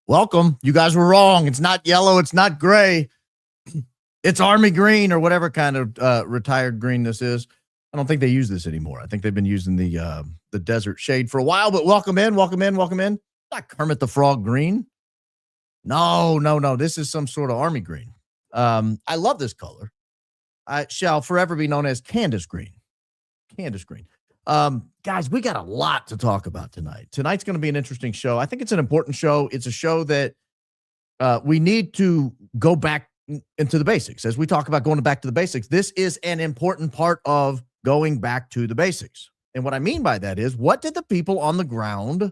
welcome. You guys were wrong. It's not yellow. It's not gray. It's army green or whatever kind of retired green this is. I don't think they use this anymore. I think they've been using the desert shade for a while, but welcome in. Not Kermit the Frog green. No. This is some sort of army green. I love this color. I shall forever be known as Candace green. Guys, we got a lot to talk about tonight. Tonight's going to be an interesting show. I think it's an important show. It's a show that we need to go back into the basics. As we talk about going back to the basics, this is an important part of going back to the basics. And what I mean by that is, what did the people on the ground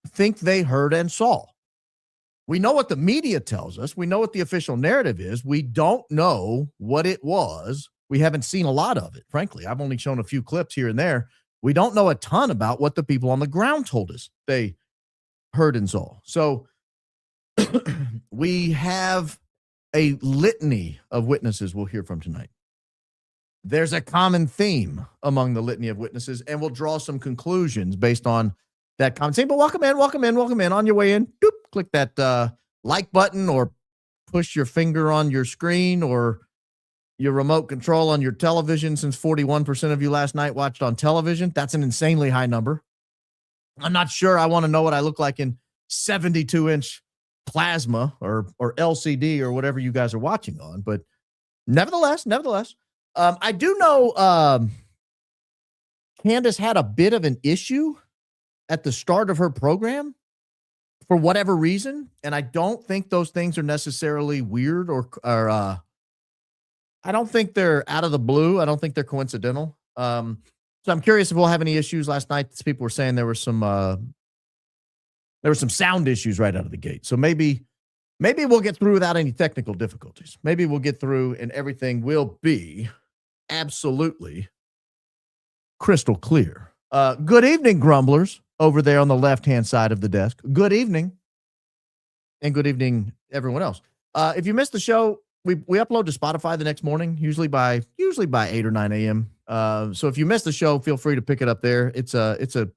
think they heard and saw? We know what the media tells us. We know what the official narrative is. We don't know what it was. We haven't seen a lot of it, frankly. I've only shown a few clips here and there. We don't know a ton about what the people on the ground told us they heard and saw. So we have a litany of witnesses we'll hear from tonight. There's a common theme among the litany of witnesses, and we'll draw some conclusions based on that common theme. But welcome in. On your way in, doop, click that like button or push your finger on your screen or your remote control on your television, since 41% of you last night watched on television. That's an insanely high number. I'm not sure I want to know what I look like in 72-inch plasma or LCD or whatever you guys are watching on. But nevertheless, I do know Candace had a bit of an issue at the start of her program for whatever reason. And I don't think those things are necessarily weird or I don't think they're out of the blue. I don't think they're coincidental. So I'm curious if we'll have any issues. Last night, people were saying there were some sound issues right out of the gate. So maybe we'll get through without any technical difficulties. Maybe we'll get through and everything will be absolutely crystal clear. Good evening, grumblers over there on the left-hand side of the desk. Good evening. And good evening, everyone else. If you missed the show, we upload to Spotify the next morning, usually by 8 or 9 a.m. So if you missed the show, feel free to pick it up there. It's a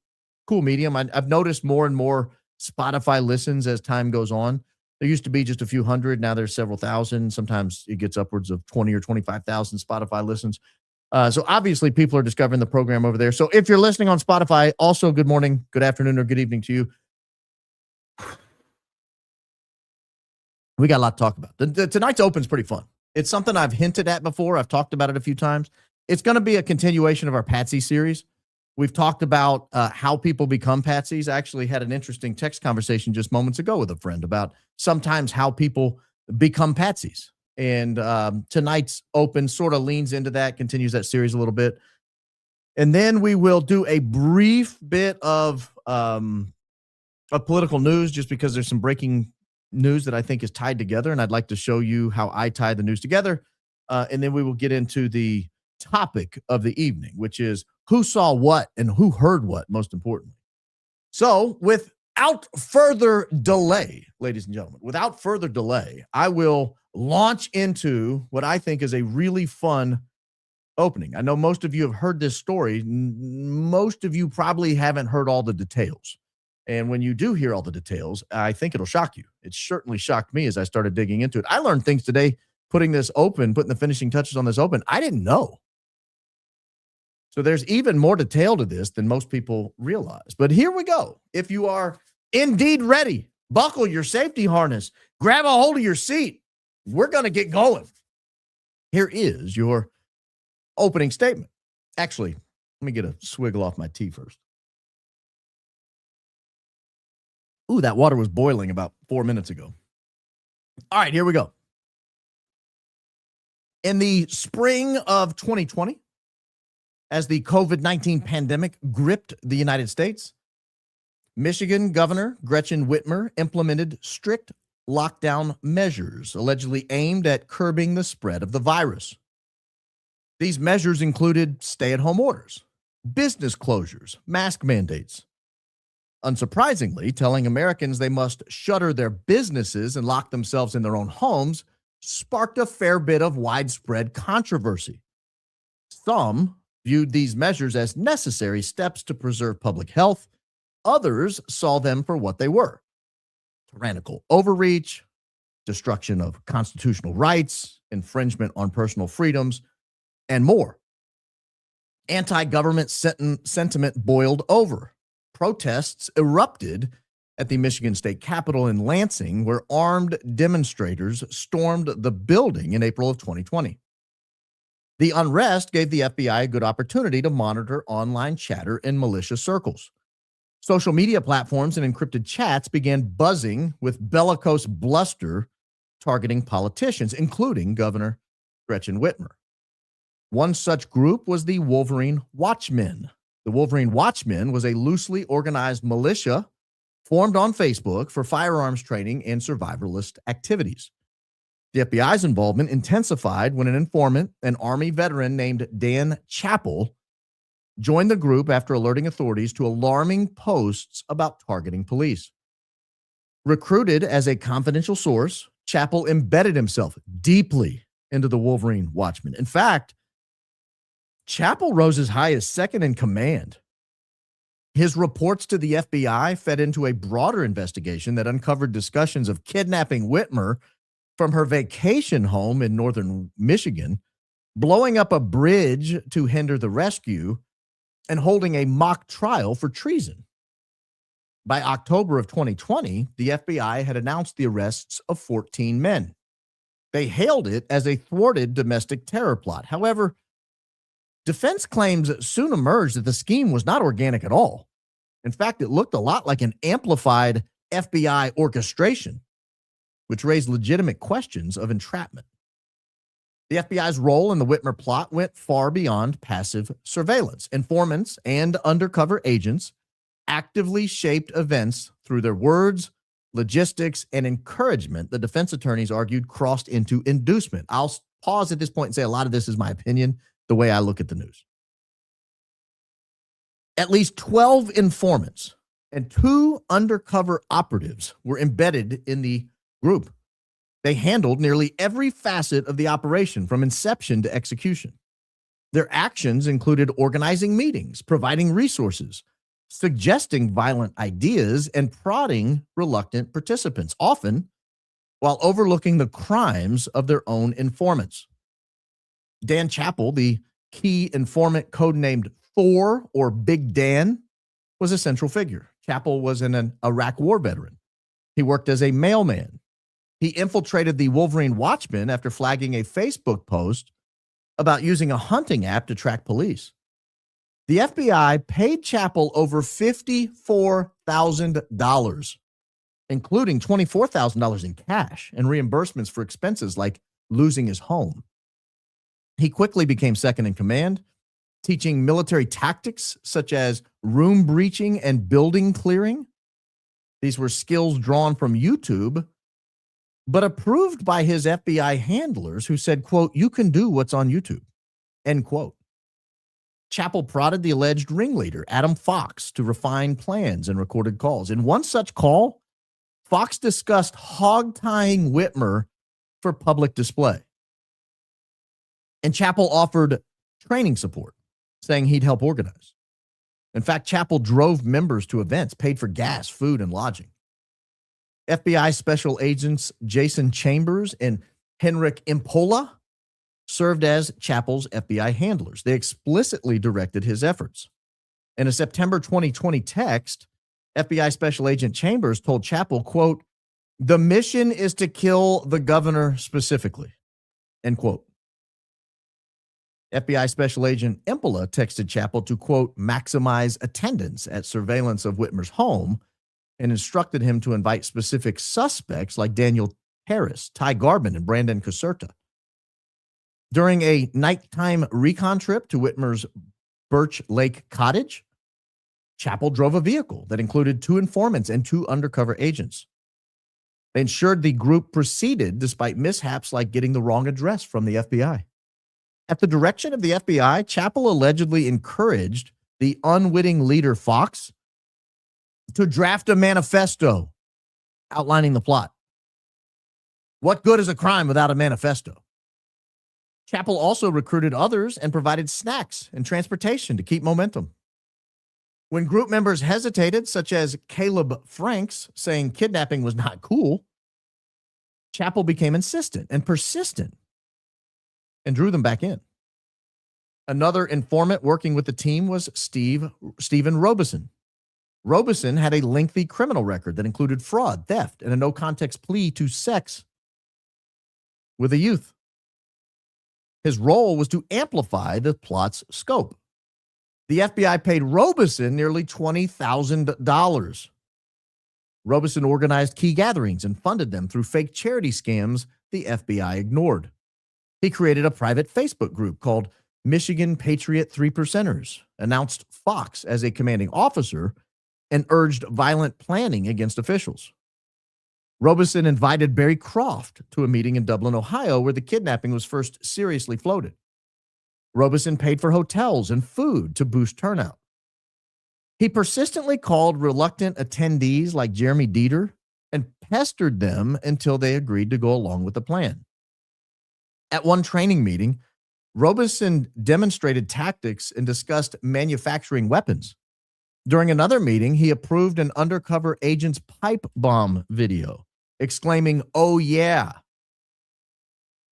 cool medium. I've noticed more and more Spotify listens as time goes on. There used to be just a few hundred. Now there's several thousand. Sometimes it gets upwards of 20 or 25,000 Spotify listens. So obviously people are discovering the program over there. So if you're listening on Spotify, also good morning, good afternoon, or good evening to you. We got a lot to talk about. Tonight's open's pretty fun. It's something I've hinted at before. I've talked about it a few times. It's going to be a continuation of our Patsy series. We've talked about how people become Patsies. I actually had an interesting text conversation just moments ago with a friend about sometimes how people become Patsies. And tonight's open sort of leans into that, continues that series a little bit. And then we will do a brief bit of political news, just because there's some breaking news that I think is tied together, and I'd like to show you how I tie the news together. And then we will get into the topic of the evening, which is who saw what and who heard what, most importantly. So without further delay, ladies and gentlemen, I will launch into what I think is a really fun opening. I know most of you have heard this story. Most of you probably haven't heard all the details. And when you do hear all the details, I think it'll shock you. It certainly shocked me as I started digging into it. I learned things today, putting the finishing touches on this open, I didn't know. So there's even more detail to this than most people realize. But here we go. If you are indeed ready, buckle your safety harness, grab a hold of your seat. We're going to get going. Here is your opening statement. Actually, let me get a swiggle off my tea first. Ooh, that water was boiling about 4 minutes ago. All right, here we go. In the spring of 2020, as the COVID-19 pandemic gripped the United States, Michigan Governor Gretchen Whitmer implemented strict lockdown measures allegedly aimed at curbing the spread of the virus. These measures included stay-at-home orders, business closures, mask mandates. Unsurprisingly, telling Americans they must shutter their businesses and lock themselves in their own homes sparked a fair bit of widespread controversy. Some viewed these measures as necessary steps to preserve public health. Others saw them for what they were: tyrannical overreach, destruction of constitutional rights, infringement on personal freedoms, and more. Anti-government sentiment boiled over. Protests erupted at the Michigan State Capitol in Lansing, where armed demonstrators stormed the building in April of 2020. The unrest gave the FBI a good opportunity to monitor online chatter in malicious circles. Social media platforms and encrypted chats began buzzing with bellicose bluster targeting politicians, including Governor Gretchen Whitmer. One such group was the Wolverine Watchmen. The Wolverine Watchmen was a loosely organized militia formed on Facebook for firearms training and survivalist activities. The FBI's involvement intensified when an informant, an Army veteran named Dan Chappell, joined the group after alerting authorities to alarming posts about targeting police. Recruited as a confidential source, Chappell embedded himself deeply into the Wolverine Watchmen. In fact, Chappell rose as high as second in command. His reports to the FBI fed into a broader investigation that uncovered discussions of kidnapping Whitmer from her vacation home in northern Michigan, blowing up a bridge to hinder the rescue, and holding a mock trial for treason. By October of 2020, the FBI had announced the arrests of 14 men. They hailed it as a thwarted domestic terror plot. However, defense claims soon emerged that the scheme was not organic at all. In fact, it looked a lot like an amplified FBI orchestration, which raised legitimate questions of entrapment. The FBI's role in the Whitmer plot went far beyond passive surveillance. Informants and undercover agents actively shaped events through their words, logistics, and encouragement. The defense attorneys argued crossed into inducement. I'll pause at this point and say a lot of this is my opinion, the way I look at the news. At least 12 informants and 2 undercover operatives were embedded in the group. They handled nearly every facet of the operation from inception to execution. Their actions included organizing meetings, providing resources, suggesting violent ideas, and prodding reluctant participants, often while overlooking the crimes of their own informants. Dan Chappell, the key informant codenamed Thor or Big Dan, was a central figure. Chappell was an Iraq war veteran. He worked as a mailman. He infiltrated the Wolverine Watchmen after flagging a Facebook post about using a hunting app to track police. The FBI paid Chappell over $54,000, including $24,000 in cash and reimbursements for expenses like losing his home. He quickly became second in command, teaching military tactics such as room breaching and building clearing. These were skills drawn from YouTube, but approved by his FBI handlers who said, quote, "You can do what's on YouTube," end quote. Chappell prodded the alleged ringleader, Adam Fox, to refine plans and recorded calls. In one such call, Fox discussed hog-tying Whitmer for public display. And Chappell offered training support, saying he'd help organize. In fact, Chappell drove members to events, paid for gas, food, and lodging. FBI special agents Jason Chambers and Henrik Impola served as Chappell's FBI handlers. They explicitly directed his efforts. In a September 2020 text, FBI Special Agent Chambers told Chappell, quote, "The mission is to kill the governor specifically," end quote. FBI Special Agent Impola texted Chappell to, quote, "maximize attendance at surveillance of Whitmer's home," and instructed him to invite specific suspects like Daniel Harris, Ty Garbin, and Brandon Caserta. During a nighttime recon trip to Whitmer's Birch Lake cottage, Chappell drove a vehicle that included 2 informants and 2 undercover agents. They ensured the group proceeded despite mishaps like getting the wrong address from the FBI. At the direction of the FBI, Chappell allegedly encouraged the unwitting leader Fox to draft a manifesto outlining the plot. What good is a crime without a manifesto? Chappell also recruited others and provided snacks and transportation to keep momentum. When group members hesitated, such as Caleb Franks saying kidnapping was not cool, Chappell became insistent and persistent and drew them back in. Another informant working with the team was Stephen Robeson. Robeson had a lengthy criminal record that included fraud, theft, and a no-context plea to sex with a youth. His role was to amplify the plot's scope. The FBI paid Robeson nearly $20,000. Robeson organized key gatherings and funded them through fake charity scams the FBI ignored. He created a private Facebook group called Michigan Patriot 3%ers, announced Fox as a commanding officer, and urged violent planning against officials. Robeson invited Barry Croft to a meeting in Dublin, Ohio, where the kidnapping was first seriously floated. Robeson paid for hotels and food to boost turnout. He persistently called reluctant attendees like Jeremy Dieter and pestered them until they agreed to go along with the plan. At one training meeting, Robeson demonstrated tactics and discussed manufacturing weapons. During another meeting, he approved an undercover agent's pipe bomb video, exclaiming, "Oh yeah."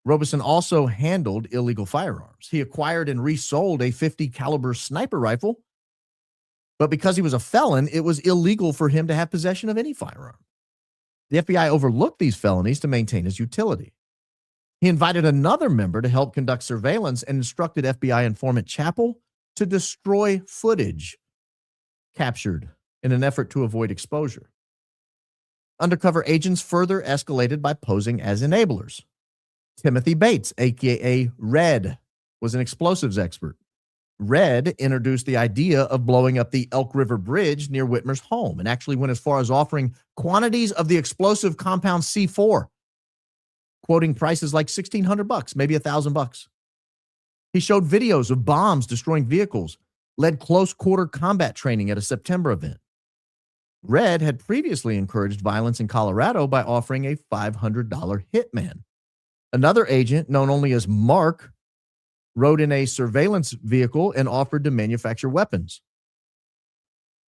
Robeson also handled illegal firearms. He acquired and resold a .50 caliber sniper rifle, but because he was a felon, it was illegal for him to have possession of any firearm. The FBI overlooked these felonies to maintain his utility. He invited another member to help conduct surveillance and instructed FBI informant Chappell to destroy footage captured in an effort to avoid exposure. Undercover agents further escalated by posing as enablers. Timothy Bates, a.k.a. Red, was an explosives expert. Red introduced the idea of blowing up the Elk River Bridge near Whitmer's home and actually went as far as offering quantities of the explosive compound C4, quoting prices like $1,600, maybe $1,000. He showed videos of bombs destroying vehicles, led close-quarter combat training at a September event. Red had previously encouraged violence in Colorado by offering a $500 hitman. Another agent, known only as Mark, rode in a surveillance vehicle and offered to manufacture weapons.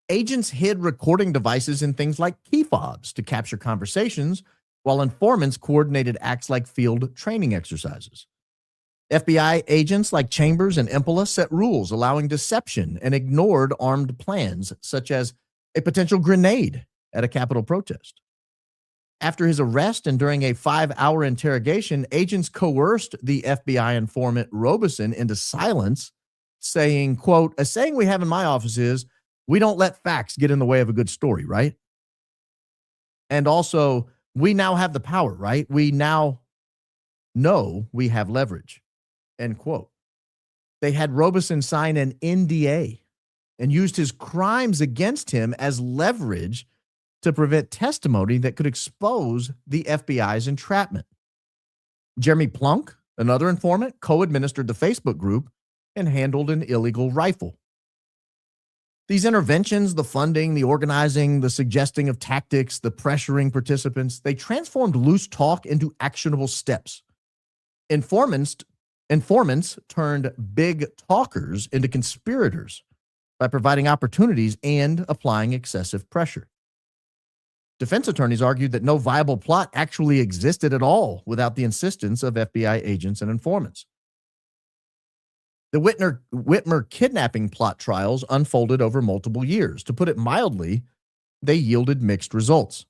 Agents hid recording devices in things like key fobs to capture conversations, while informants coordinated acts like field training exercises. FBI agents like Chambers and Impola set rules allowing deception and ignored armed plans, such as a potential grenade at a Capitol protest. After his arrest and during a 5-hour interrogation, agents coerced the FBI informant Robeson into silence, saying, quote, "A saying we have in my office is, we don't let facts get in the way of a good story, right? And also, we now have the power, right? We now know we have leverage," end quote. They had Robeson sign an NDA and used his crimes against him as leverage to prevent testimony that could expose the FBI's entrapment. Jeremy Plunk, another informant, co-administered the Facebook group and handled an illegal rifle. These interventions, the funding, the organizing, the suggesting of tactics, the pressuring participants, they transformed loose talk into actionable steps. Informants turned big talkers into conspirators by providing opportunities and applying excessive pressure. Defense attorneys argued that no viable plot actually existed at all without the insistence of FBI agents and informants. The Whitmer kidnapping plot trials unfolded over multiple years. To put it mildly, they yielded mixed results.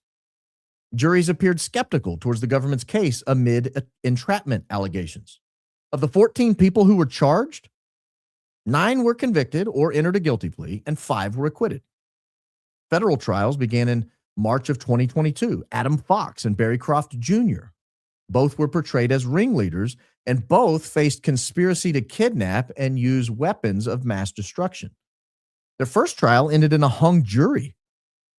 Juries appeared skeptical towards the government's case amid entrapment allegations. Of the 14 people who were charged, 9 were convicted or entered a guilty plea, and 5 were acquitted. Federal trials began in March of 2022. Adam Fox and Barry Croft Jr. both were portrayed as ringleaders, and both faced conspiracy to kidnap and use weapons of mass destruction. Their first trial ended in a hung jury,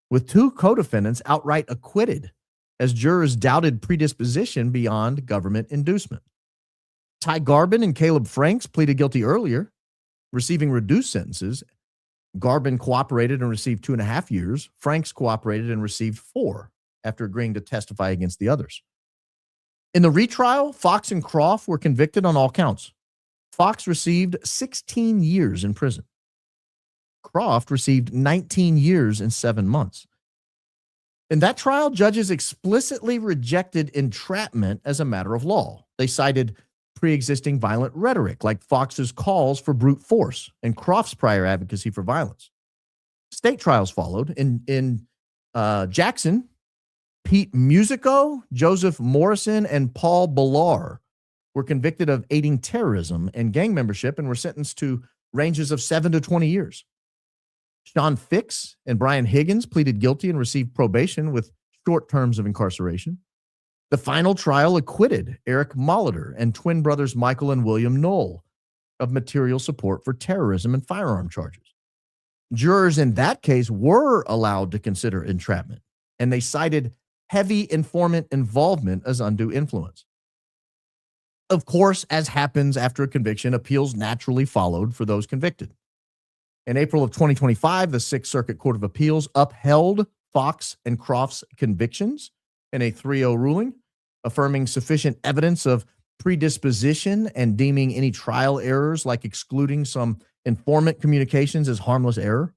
with 2 co-defendants outright acquitted, as jurors doubted predisposition beyond government inducement. Ty Garbin and Caleb Franks pleaded guilty earlier, receiving reduced sentences. Garbin cooperated and received 2.5 years. Franks cooperated and received 4 after agreeing to testify against the others. In the retrial, Fox and Croft were convicted on all counts. Fox received 16 years in prison. Croft received 19 years and 7 months. In that trial, judges explicitly rejected entrapment as a matter of law. They cited pre-existing violent rhetoric, like Fox's calls for brute force and Croft's prior advocacy for violence. State trials followed. In Jackson, Pete Musico, Joseph Morrison, and Paul Ballar were convicted of aiding terrorism and gang membership and were sentenced to ranges of 7 to 20 years. Sean Fix and Brian Higgins pleaded guilty and received probation with short terms of incarceration. The final trial acquitted Eric Molitor and twin brothers Michael and William Knoll of material support for terrorism and firearm charges. Jurors in that case were allowed to consider entrapment, and they cited heavy informant involvement as undue influence. Of course, as happens after a conviction, appeals naturally followed for those convicted. In April of 2025, the Sixth Circuit Court of Appeals upheld Fox and Croft's convictions in a 3-0 ruling, affirming sufficient evidence of predisposition and deeming any trial errors, like excluding some informant communications, as harmless error.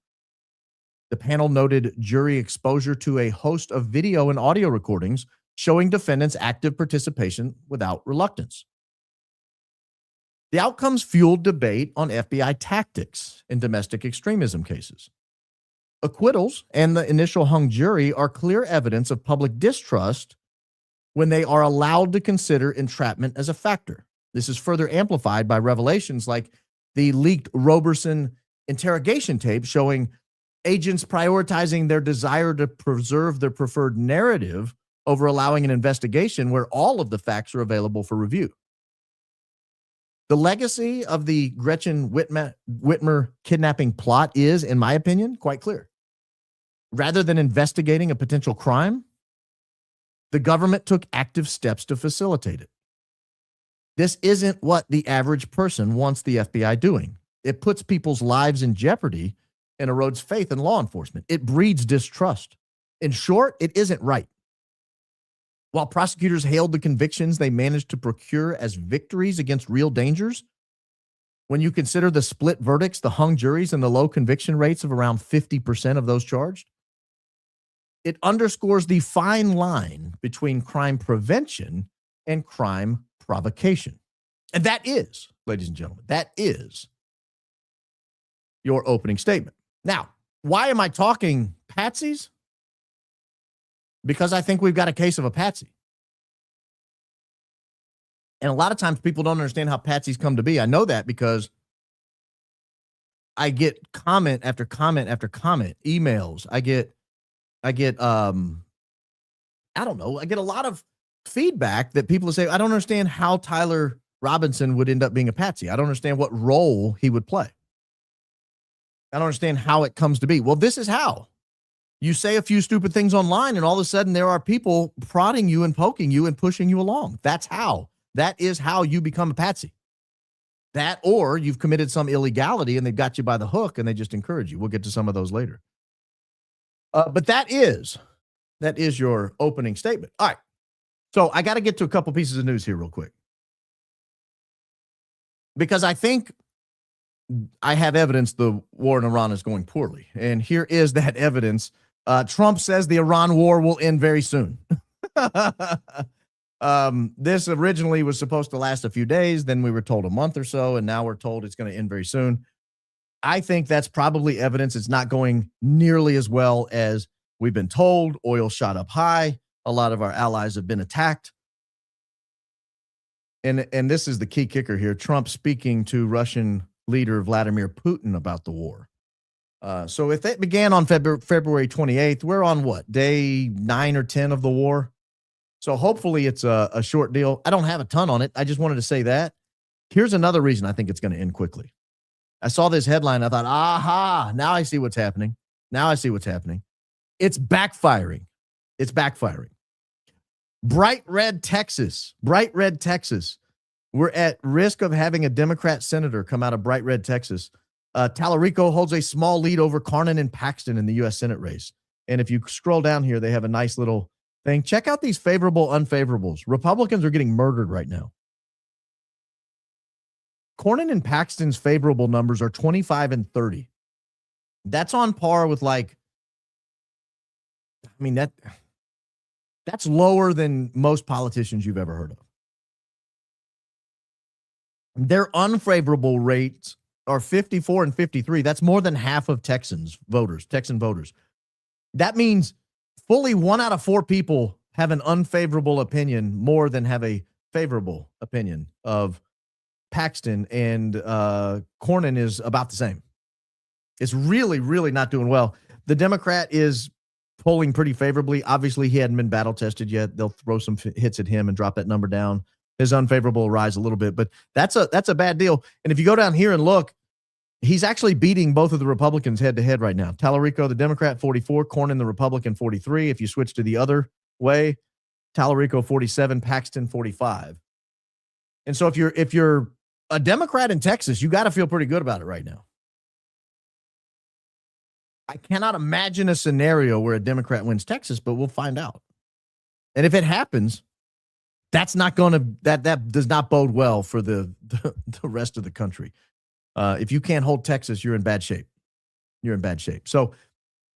The panel noted jury exposure to a host of video and audio recordings showing defendants' active participation without reluctance. The outcomes fueled debate on FBI tactics in domestic extremism cases. Acquittals and the initial hung jury are clear evidence of public distrust when they are allowed to consider entrapment as a factor. This is further amplified by revelations like the leaked Roberson interrogation tape showing agents prioritizing their desire to preserve their preferred narrative over allowing an investigation where all of the facts are available for review. The legacy of the Gretchen Whitmer kidnapping plot is, in my opinion, quite clear. Rather than investigating a potential crime, the government took active steps to facilitate it. This isn't what the average person wants the FBI doing. It puts people's lives in jeopardy and erodes faith in law enforcement. It breeds distrust. In short, it isn't right. While prosecutors hailed the convictions they managed to procure as victories against real dangers, when you consider the split verdicts, the hung juries, and the low conviction rates of around 50% of those charged, it underscores the fine line between crime prevention and crime provocation. And that is, ladies and gentlemen, that is your opening statement. Now, why am I talking patsies? Because I think we've got a case of a patsy. And a lot of times people don't understand how patsies come to be. I know that because I get comment after comment after comment, emails. I get I don't know, I get a lot of feedback that people say, I don't understand how Tyler Robinson would end up being a patsy. I don't understand what role he would play. I don't understand how it comes to be. Well, this is how. You say a few stupid things online, and all of a sudden there are people prodding you and poking you and pushing you along. That's how. That is how you become a patsy. That, or you've committed some illegality and they've got you by the hook and they just encourage you. We'll get to some of those later. But that is your opening statement. All right. So I got to get to a couple pieces of news here real quick, because I think I have evidence the war in Iran is going poorly. And here is that evidence. Trump says the Iran war will end very soon. This originally was supposed to last a few days. Then we were told a month or so. And now we're told it's going to end very soon. I think that's probably evidence it's not going nearly as well as we've been told. Oil shot up high. A lot of our allies have been attacked. And this is the key kicker here. Trump speaking to Russian leader Vladimir Putin about the war. So if it began on February 28th, we're on what, day 9 or 10 of the war? So hopefully it's a short deal. I don't have a ton on it. I just wanted to say that. Here's another reason I think it's going to end quickly. I saw this headline. I thought, aha, now I see what's happening. Now I see what's happening. It's backfiring. It's backfiring. Bright red Texas. We're at risk of having a Democrat senator come out of bright red Texas. Tallarico holds a small lead over Carnan and Paxton in the U.S. Senate race. And if you scroll down here, they have a nice little thing. Check out these favorable unfavorables. Republicans are getting murdered right now. Cornyn and Paxton's favorable numbers are 25 and 30. That's on par with that's lower than most politicians you've ever heard of. Their unfavorable rates are 54 and 53. That's more than half of Texan voters. That means fully 1 out of 4 people have an unfavorable opinion more than have a favorable opinion of Paxton, and Cornyn is about the same. It's really, really not doing well. The Democrat is polling pretty favorably. Obviously, he hadn't been battle tested yet. They'll throw some hits at him and drop that number down. His unfavorable will rise a little bit, but that's a bad deal. And if you go down here and look, he's actually beating both of the Republicans head to head right now. Tallarico, the Democrat, 44, Cornyn, the Republican, 43. If you switch to the other way, Tallarico, 47, Paxton, 45. And so if you're a Democrat in Texas, you got to feel pretty good about it right now. I cannot imagine a scenario where a Democrat wins Texas, but we'll find out. And if it happens, that does not bode well for the rest of the country. If you can't hold Texas, you're in bad shape. So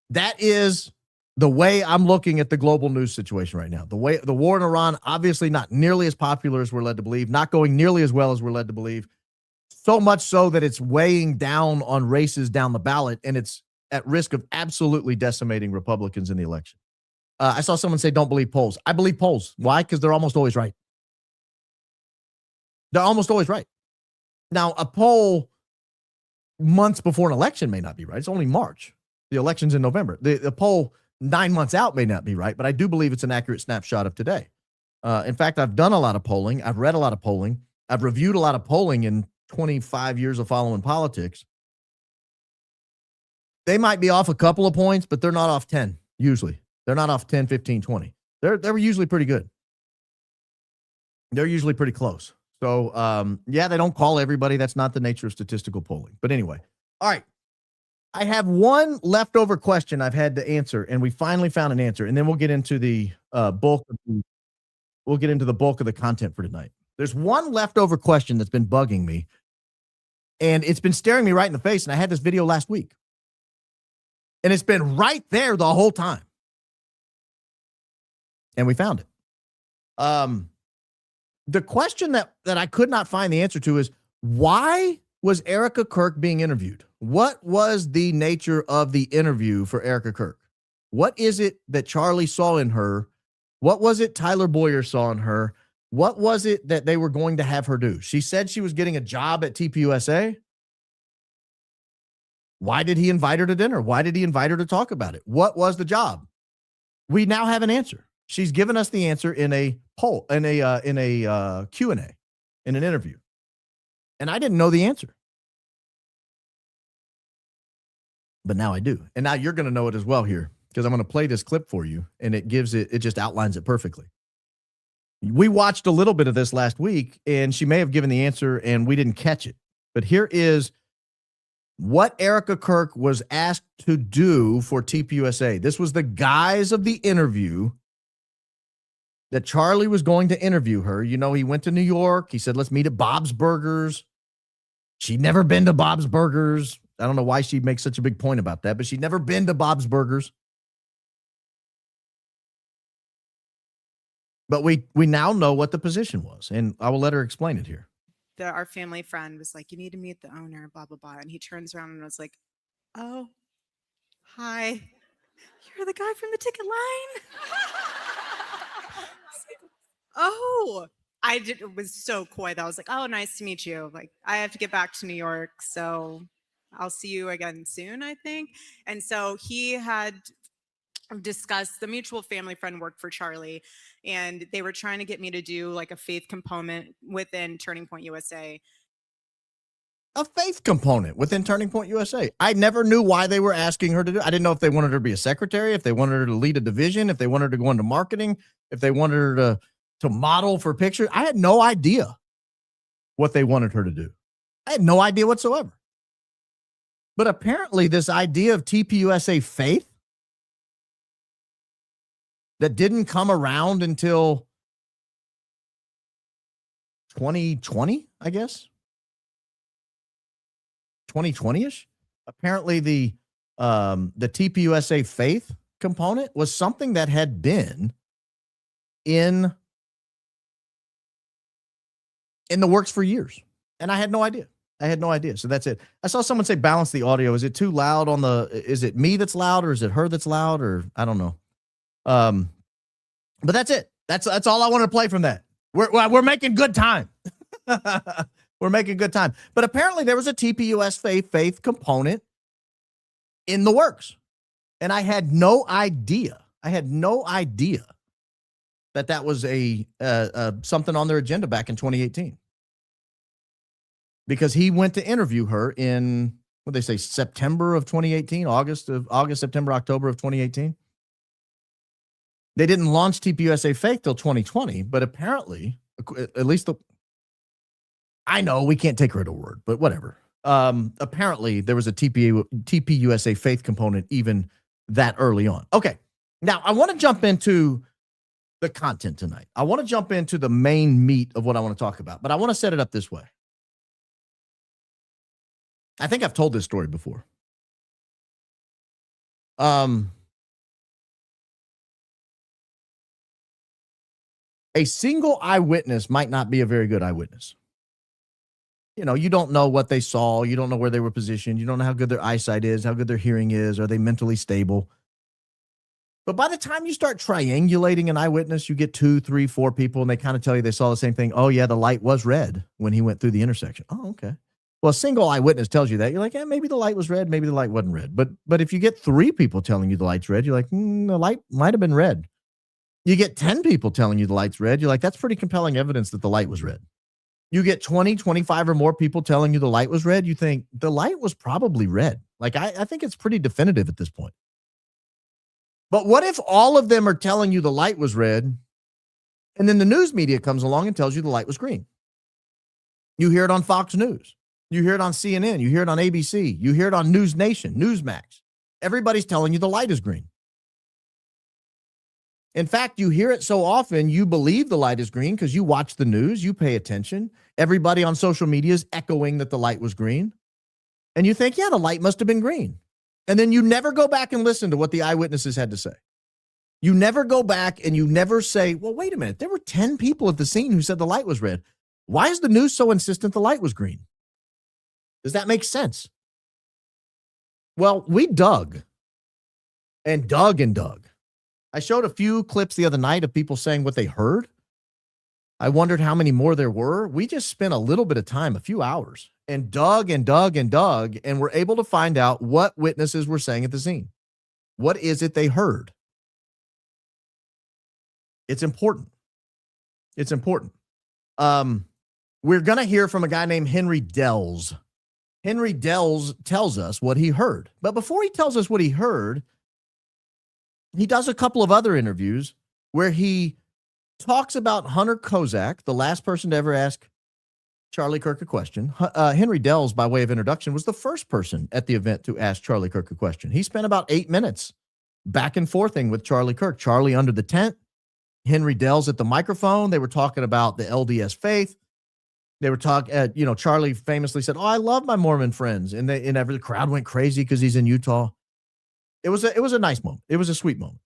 that is the way I'm looking at the global news situation right now. The war in Iran, obviously not nearly as popular as we're led to believe, not going nearly as well as we're led to believe. So much so that it's weighing down on races down the ballot, and it's at risk of absolutely decimating Republicans in the election. I saw someone say, don't believe polls. I believe polls. Why? Because they're almost always right. They're almost always right. Now, a poll months before an election may not be right. It's only March. The election's in November. The poll 9 months out may not be right, but I do believe it's an accurate snapshot of today. In fact, I've done a lot of polling. I've read a lot of polling. I've reviewed a lot of polling in 25 years of following politics. They might be off a couple of points, but they're not off 10, usually. They're not off 10, 15, 20. They're usually pretty good. They're usually pretty close. So, they don't call everybody. That's not the nature of statistical polling. But anyway, all right. I have one leftover question I've had to answer, and we finally found an answer. And then we'll get into the bulk of the content for tonight. There's one leftover question that's been bugging me, and it's been staring me right in the face. And I had this video last week, and it's been right there the whole time. And we found it. The question that I could not find the answer to is, why was Erika Kirk being interviewed? What was the nature of the interview for Erika Kirk? What is it that Charlie saw in her? What was it Tyler Boyer saw in her? What was it that they were going to have her do? She said she was getting a job at TPUSA. Why did he invite her to dinner? Why did he invite her to talk about it? What was the job? We now have an answer. She's given us the answer in a poll, in a Q&A, in an interview. And I didn't know the answer. But now I do. And now you're going to know it as well here, because I'm going to play this clip for you, and it just outlines it perfectly. We watched a little bit of this last week, and she may have given the answer and we didn't catch it. But here is what Erika Kirk was asked to do for TPUSA. This was the guise of the interview that Charlie was going to interview her. You know, he went to New York. He said, let's meet at Bob's Burgers. She'd never been to Bob's Burgers. I don't know why she makes such a big point about that, but she'd never been to Bob's Burgers. But we now know what the position was, and I will let her explain it here. Our family friend was like, you need to meet the owner, blah, blah, blah. And he turns around and was like, oh, hi. You're the guy from the ticket line? Oh, it was so coy that I was like, oh, nice to meet you. Like, I have to get back to New York, so I'll see you again soon, I think. And so he had discussed, the mutual family friend worked for Charlie, and they were trying to get me to do like a faith component within Turning Point USA. A faith component within Turning Point USA. I never knew why they were asking her to do it. I didn't know if they wanted her to be a secretary, if they wanted her to lead a division, if they wanted her to go into marketing, if they wanted her to model for pictures. I had no idea what they wanted her to do. I had no idea whatsoever. But apparently this idea of TPUSA faith that didn't come around until 2020, I guess. 2020-ish. Apparently the the TPUSA faith component was something that had been in the works for years. And I had no idea. So that's it. I saw someone say balance the audio. Is it too loud is it me that's loud, or is it her that's loud, or I don't know. But that's it. That's all I wanted to play from that. We're making good time. We're making good time. But apparently there was a TPUSA faith component in the works. And I had no idea. That was something on their agenda back in 2018. Because he went to interview her in, what they say, September of 2018, August, September, October of 2018. They didn't launch TPUSA Faith till 2020, but apparently, at least I know we can't take her at her word, but whatever. Apparently, there was a TPUSA Faith component even that early on. Okay, now I want to jump into the content tonight. I want to jump into the main meat of what I want to talk about, but I want to set it up this way. I think I've told this story before. A single eyewitness might not be a very good eyewitness. You know, you don't know what they saw. You don't know where they were positioned. You don't know how good their eyesight is, how good their hearing is. Are they mentally stable? But by the time you start triangulating an eyewitness, you get 2, 3, 4 people, and they kind of tell you they saw the same thing. Oh, yeah, the light was red when he went through the intersection. Oh, okay. Well, a single eyewitness tells you that. You're like, yeah, maybe the light was red. Maybe the light wasn't red. But if you get 3 people telling you the light's red, you're like, the light might have been red. You get 10 people telling you the light's red. You're like, that's pretty compelling evidence that the light was red. You get 20, 25 or more people telling you the light was red. You think the light was probably red. Like, I think it's pretty definitive at this point. But what if all of them are telling you the light was red, and then the news media comes along and tells you the light was green? You hear it on Fox News. You hear it on CNN. You hear it on ABC. You hear it on News Nation, Newsmax. Everybody's telling you the light is green. In fact, you hear it so often, you believe the light is green because you watch the news, you pay attention. Everybody on social media is echoing that the light was green. And you think, yeah, the light must have been green. And then you never go back and listen to what the eyewitnesses had to say. You never go back and you never say, well, wait a minute. There were 10 people at the scene who said the light was red. Why is the news so insistent the light was green? Does that make sense? Well, we dug and dug and dug. I showed a few clips the other night of people saying what they heard. I wondered how many more there were. We just spent a little bit of time, a few hours, and dug and dug and dug, and were able to find out what witnesses were saying at the scene. What is it they heard? It's important. It's important. We're going to hear from a guy named Henry Dells. Henry Dells tells us what he heard. But before he tells us what he heard, he does a couple of other interviews where he talks about Hunter Kozak, the last person to ever ask Charlie Kirk a question. Henry Dells, by way of introduction, was the first person at the event to ask Charlie Kirk a question. He spent about 8 minutes back and forthing with Charlie Kirk. Charlie under the tent, Henry Dells at the microphone. They were talking about the LDS faith. They were talking, Charlie famously said, "Oh, I love my Mormon friends." And the crowd went crazy because he's in Utah. It was a nice moment. It was a sweet moment.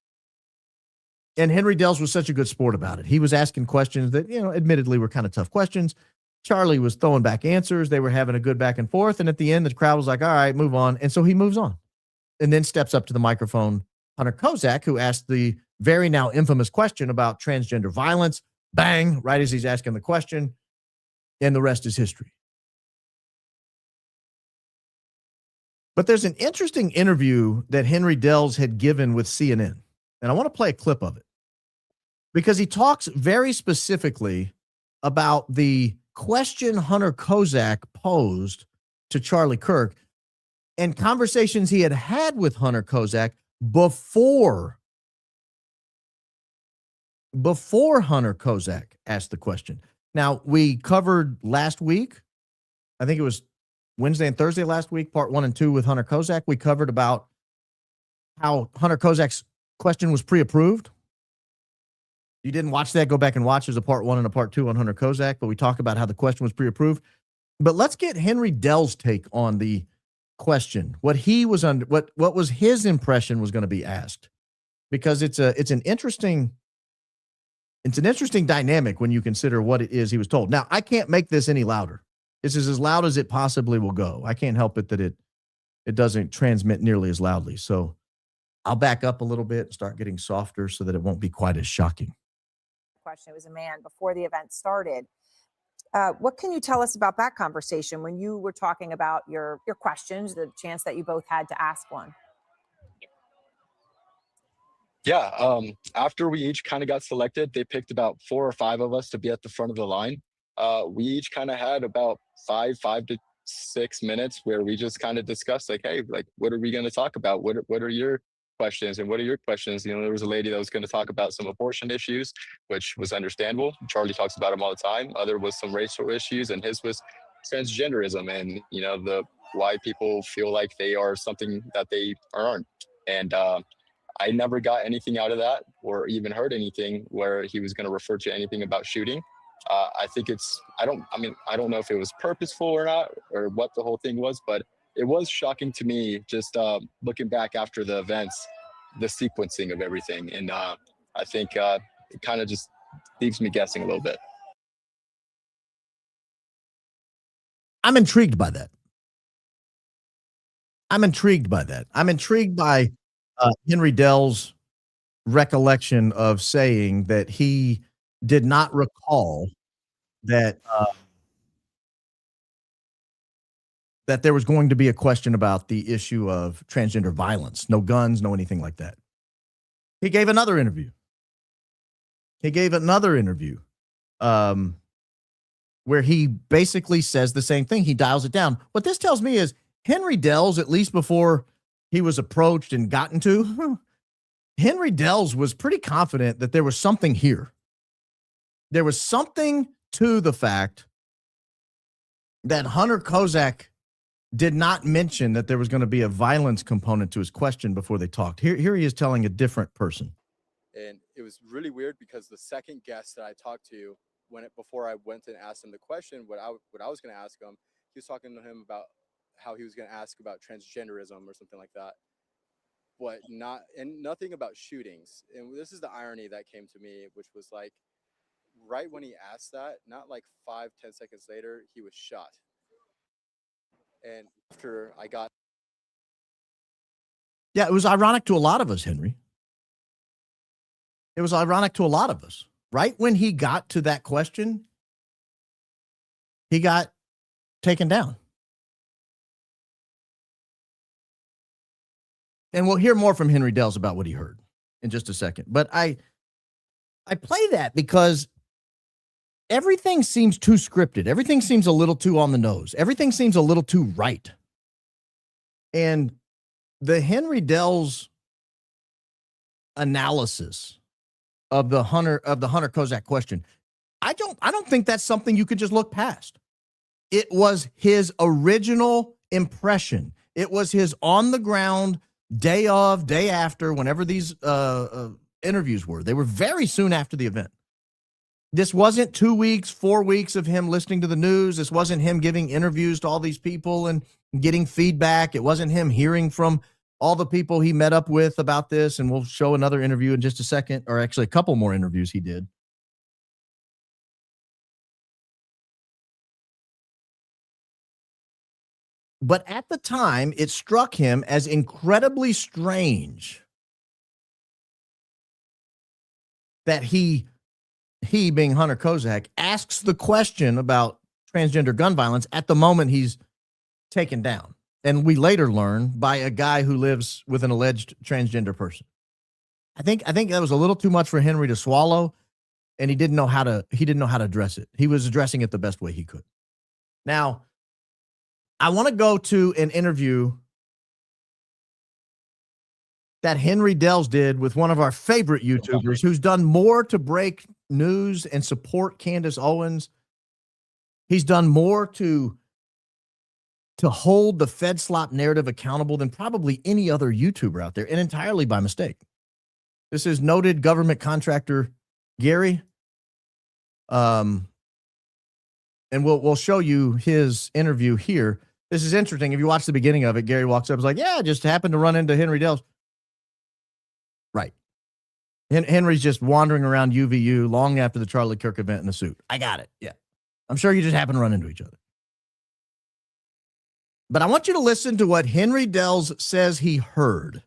And Henry Dells was such a good sport about it. He was asking questions that, admittedly were kind of tough questions. Charlie was throwing back answers. They were having a good back and forth. And at the end, the crowd was like, all right, move on. And so he moves on and then steps up to the microphone, Hunter Kozak, who asked the very now infamous question about transgender violence. Bang, right as he's asking the question. And the rest is history. But there's an interesting interview that Henry Dells had given with CNN. And I want to play a clip of it because he talks very specifically about the question Hunter Kozak posed to Charlie Kirk and conversations he had had with Hunter Kozak before Hunter Kozak asked the question. Now, we covered last week, I think it was Wednesday and Thursday last week, part 1 and 2 with Hunter Kozak. We covered about how Hunter Kozak's question was pre-approved. You didn't watch that, go back and watch. There's a part 1 and a part 2 on Hunter Kozak, but we talk about how the question was pre-approved. But let's get Henry Dells' take on the question, what he was under, what was his impression was going to be asked, because it's an interesting dynamic when you consider what it is he was told. Now, I can't make this any louder. This is as loud as it possibly will go. I can't help it that it doesn't transmit nearly as loudly. So I'll back up a little bit and start getting softer so that it won't be quite as shocking. Question. It was a man before the event started. What can you tell us about that conversation when you were talking about your questions, the chance that you both had to ask one? Yeah, after we each kind of got selected, they picked about 4 or 5 of us to be at the front of the line. We each kind of had about 5 to 6 minutes where we just kind of discussed, like, hey, like, what are we going to talk about? What are your questions and what are your questions? You know, there was a lady that was going to talk about some abortion issues, which was understandable. Charlie talks about them all the time. Other was some racial issues, and his was transgenderism and, you know, the why people feel like they are something that they aren't. And I never got anything out of that or even heard anything where he was going to refer to anything about shooting. I think I don't know if it was purposeful or not or what the whole thing was, but it was shocking to me just looking back after the events, the sequencing of everything. And I think it kind of just leaves me guessing a little bit. I'm intrigued by that. I'm intrigued by Henry Dell's recollection of saying that he did not recall that that there was going to be a question about the issue of transgender violence, no guns, no anything like that. He gave another interview. Where he basically says the same thing. He dials it down. What this tells me is Henry Dell's, at least before he was approached and gotten to, Henry Dell's was pretty confident that there was something here. There was something to the fact that Hunter Kozak did not mention that there was going to be a violence component to his question before they talked. Here he is telling a different person. And it was really weird because the second guest that I talked to, before I went and asked him the question, what I was going to ask him, he was talking to him about how he was going to ask about transgenderism or something like that, but nothing about shootings. And this is the irony that came to me, which was like, right when he asked that, not like 5-10 seconds later, he was shot. And after I got, yeah, it was ironic to a lot of us, Henry. It was ironic to a lot of us. Right when he got to that question, he got taken down. And we'll hear more from Henry Dell's about what he heard in just a second. But I play that because everything seems too scripted. Everything seems a little too on the nose. Everything seems a little too right. And the Henry Dell's analysis of the Hunter Kozak question, I don't think that's something you could just look past. It was his original impression. It was his on the ground day of, day after, whenever these interviews were. They were very soon after the event. This wasn't 2 weeks, 4 weeks of him listening to the news. This wasn't him giving interviews to all these people and getting feedback. It wasn't him hearing from all the people he met up with about this. And we'll show another interview in just a second, or actually a couple more interviews he did. But at the time, it struck him as incredibly strange that he being Hunter Kozak, asks the question about transgender gun violence at the moment he's taken down. And we later learn by a guy who lives with an alleged transgender person. I think that was a little too much for Henry to swallow, and he didn't know how to address it. He was addressing it the best way he could. Now, I want to go to an interview that Henry Dell's did with one of our favorite YouTubers who's done more to break news and support Candace Owens. He's done more to hold the Fed slop narrative accountable than probably any other YouTuber out there, and entirely by mistake. This is noted government contractor Gary. And we'll show you his interview here. This is interesting. If you watch the beginning of it, Gary walks up and is like, yeah, just happened to run into Henry Dell's. Right. Henry's just wandering around UVU long after the Charlie Kirk event in a suit. I got it. Yeah. I'm sure you just happen to run into each other. But I want you to listen to what Henry Dells says he heard.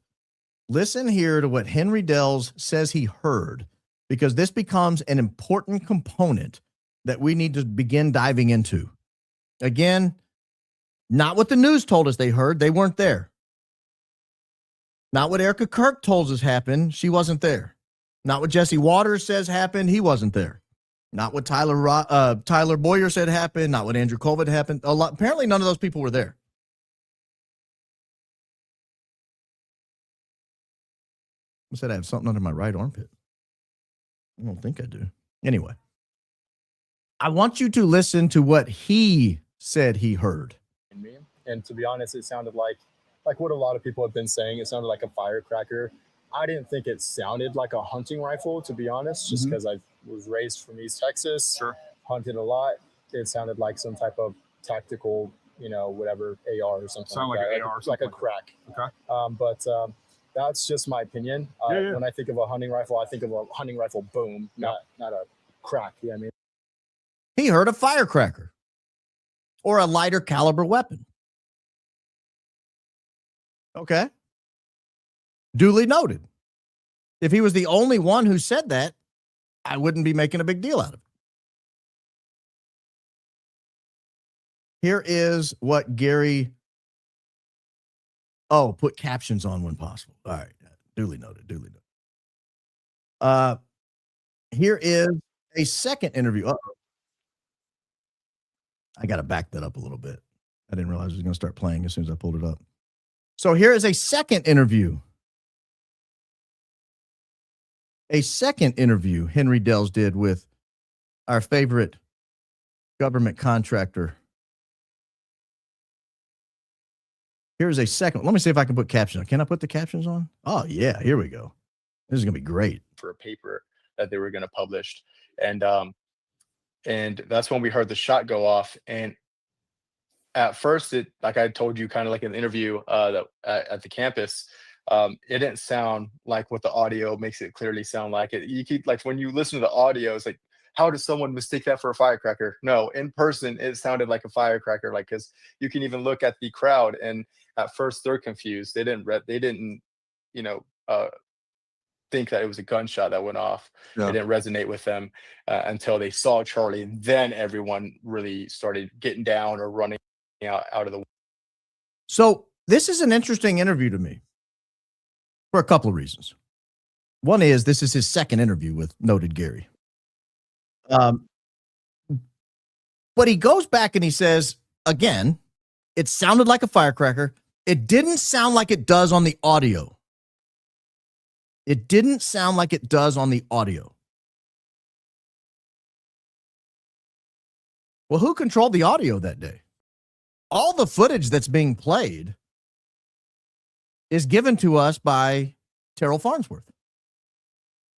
Listen here to what Henry Dells says he heard, because this becomes an important component that we need to begin diving into. Again, not what the news told us they heard. They weren't there. Not what Erika Kirk told us happened. She wasn't there. Not what Jesse Waters says happened. He wasn't there. Not what Tyler Boyer said happened. Not what Andrew Colvin happened. Apparently, none of those people were there. I said I have something under my right armpit. I don't think I do. Anyway, I want you to listen to what he said he heard. And to be honest, it sounded like what a lot of people have been saying. It sounded like a firecracker. I didn't think it sounded like a hunting rifle, to be honest, just because I was raised from East Texas, hunted a lot. It sounded like some type of tactical, whatever AR or something. Sound like an AR, like a crack. Okay. But that's just my opinion. When I think of a hunting rifle, I think of a hunting rifle boom, not a crack. You know what I mean? He heard a firecracker or a lighter caliber weapon. Okay. Duly noted. If he was the only one who said that, I wouldn't be making a big deal out of it. Here is what Gary. Oh, put captions on when possible. All right. Duly noted. Duly noted. Here is a second interview. Uh-oh. I got to back that up a little bit. I didn't realize it was going to start playing as soon as I pulled it up. So here is a second interview. A second interview Henry Dells did with our favorite government contractor. Here's a second. Let me see if I can put captions on. Can I put the captions on? Oh, yeah. Here we go. This is going to be great. For a paper that they were going to publish. And that's when we heard the shot go off. And at first, it, like I told you, kind of like in the interview at the campus, it didn't sound like what the audio makes it clearly sound like. You keep, like, when you listen to the audio, it's like, how does someone mistake that for a firecracker? No, in person, it sounded like a firecracker. Like, because you can even look at the crowd, and at first they're confused. They didn't, think that it was a gunshot that went off. Yeah. It didn't resonate with them until they saw Charlie. And then everyone really started getting down or running out of the way. So this is an interesting interview to me for a couple of reasons. One is this is his second interview with noted Gary. But he goes back and he says, again, it sounded like a firecracker. It didn't sound like it does on the audio. It didn't sound like it does on the audio. Well, who controlled the audio that day? All the footage that's being played is given to us by Terrell Farnsworth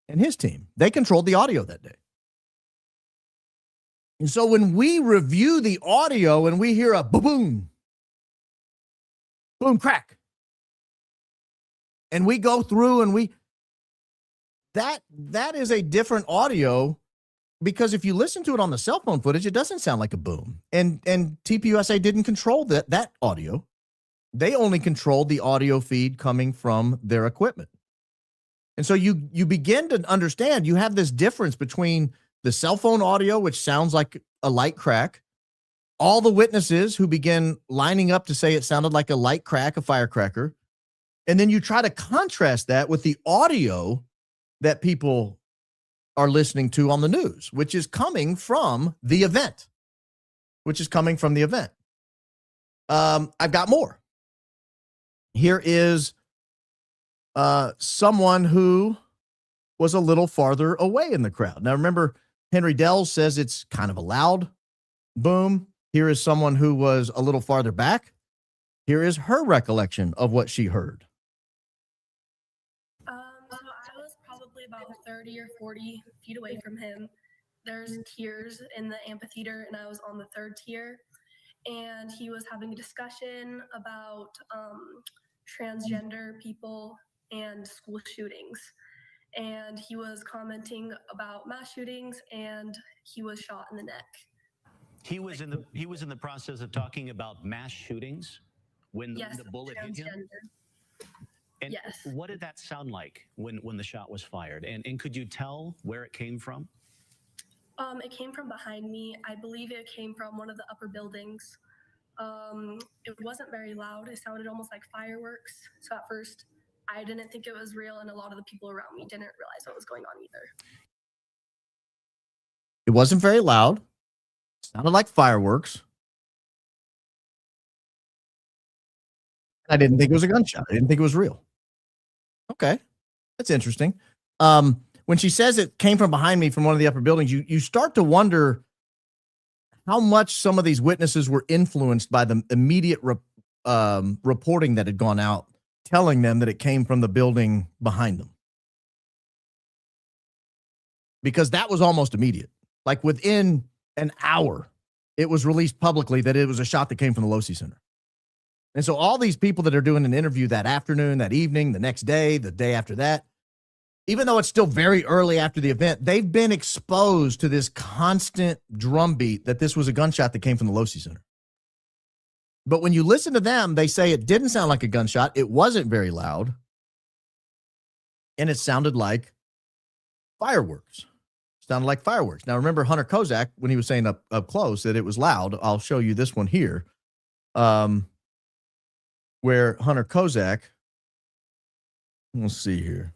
and his team. They controlled the audio that day. And so when we review the audio and we hear a boom, boom, crack, and we go through and that is a different audio, because if you listen to it on the cell phone footage, it doesn't sound like a boom. And TPUSA didn't control that audio. They only controlled the audio feed coming from their equipment. And so you begin to understand you have this difference between the cell phone audio, which sounds like a light crack, all the witnesses who begin lining up to say it sounded like a light crack, a firecracker, and then you try to contrast that with the audio that people are listening to on the news, which is coming from the event, I've got more. Here is someone who was a little farther away in the crowd. Now, remember, Henry Dells says it's kind of a loud boom. Here is someone who was a little farther back. Here is her recollection of what she heard. So I was probably about 30 or 40 feet away from him. There's tiers in the amphitheater, and I was on the third tier. and he was having a discussion about transgender people and school shootings. And he was commenting about mass shootings, and he was shot in the neck. He was in the process of talking about mass shootings when Yes, the bullet hit him. transgender. And Yes. what did that sound like when the shot was fired? And could you tell where it came from? It came from behind me. I believe it came from one of the upper buildings. It wasn't very loud. It sounded almost like fireworks. So at first, I didn't think it was real, and a lot of the people around me didn't realize what was going on either. It wasn't very loud. It sounded like fireworks. I didn't think it was a gunshot. I didn't think it was real. Okay. That's interesting. When she says it came from behind me from one of the upper buildings, you start to wonder how much some of these witnesses were influenced by the immediate reporting that had gone out, telling them that it came from the building behind them. Because that was almost immediate. Like within an hour, it was released publicly that it was a shot that came from the Losi Center. And so all these people that are doing an interview that afternoon, that evening, the next day, the day after that, even though it's still very early after the event, they've been exposed to this constant drumbeat that this was a gunshot that came from the Losi Center. But when you listen to them, they say it didn't sound like a gunshot. It wasn't very loud. And it sounded like fireworks. Sounded like fireworks. Now, remember Hunter Kozak, when he was saying up close that it was loud. I'll show you this one here. Where Hunter Kozak, let's see here.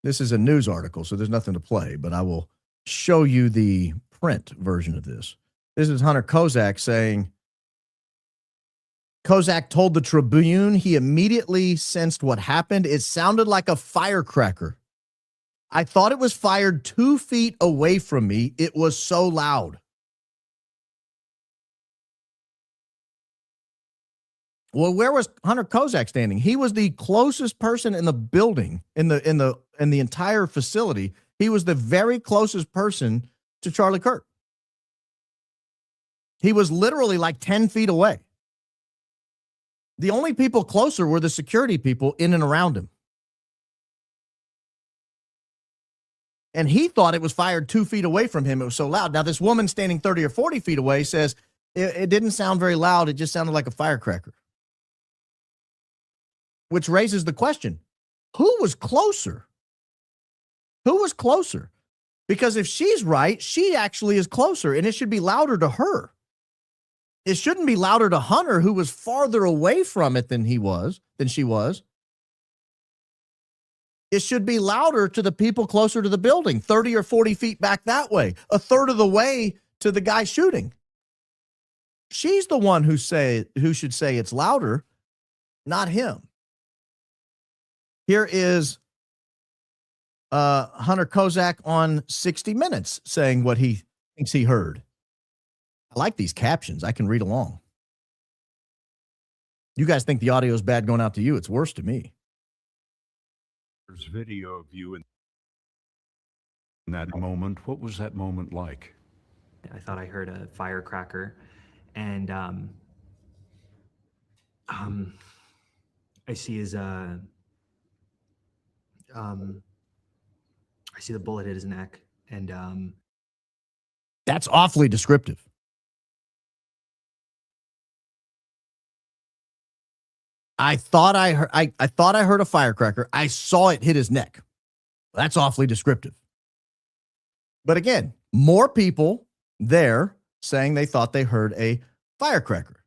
This is a news article, so there's nothing to play, but I will show you the print version of this. This is Hunter Kozak saying, Kozak told the Tribune he immediately sensed what happened. It sounded like a firecracker. I thought it was fired 2 feet away from me. It was so loud. Well, where was Hunter Kozak standing? He was the closest person in the building, in the entire facility. He was the very closest person to Charlie Kirk. He was literally like 10 feet away. The only people closer were the security people in and around him. And he thought it was fired 2 feet away from him. It was so loud. Now, this woman standing 30 or 40 feet away says it didn't sound very loud. It just sounded like a firecracker. Which raises the question, who was closer? Who was closer? Because if she's right, she actually is closer, and it should be louder to her. It shouldn't be louder to Hunter, who was farther away from it than she was. It should be louder to the people closer to the building, 30 or 40 feet back that way, a third of the way to the guy shooting. She's the one who should say it's louder, not him. Here is Hunter Kozak on 60 Minutes saying what he thinks he heard. I like these captions. I can read along. You guys think the audio is bad going out to you. It's worse to me. There's video of you in that moment. What was that moment like? I thought I heard a firecracker, and I see his I see the bullet hit his neck, and that's awfully descriptive. I thought I heard a firecracker. I saw it hit his neck. That's awfully descriptive. But again, more people there saying they thought they heard a firecracker.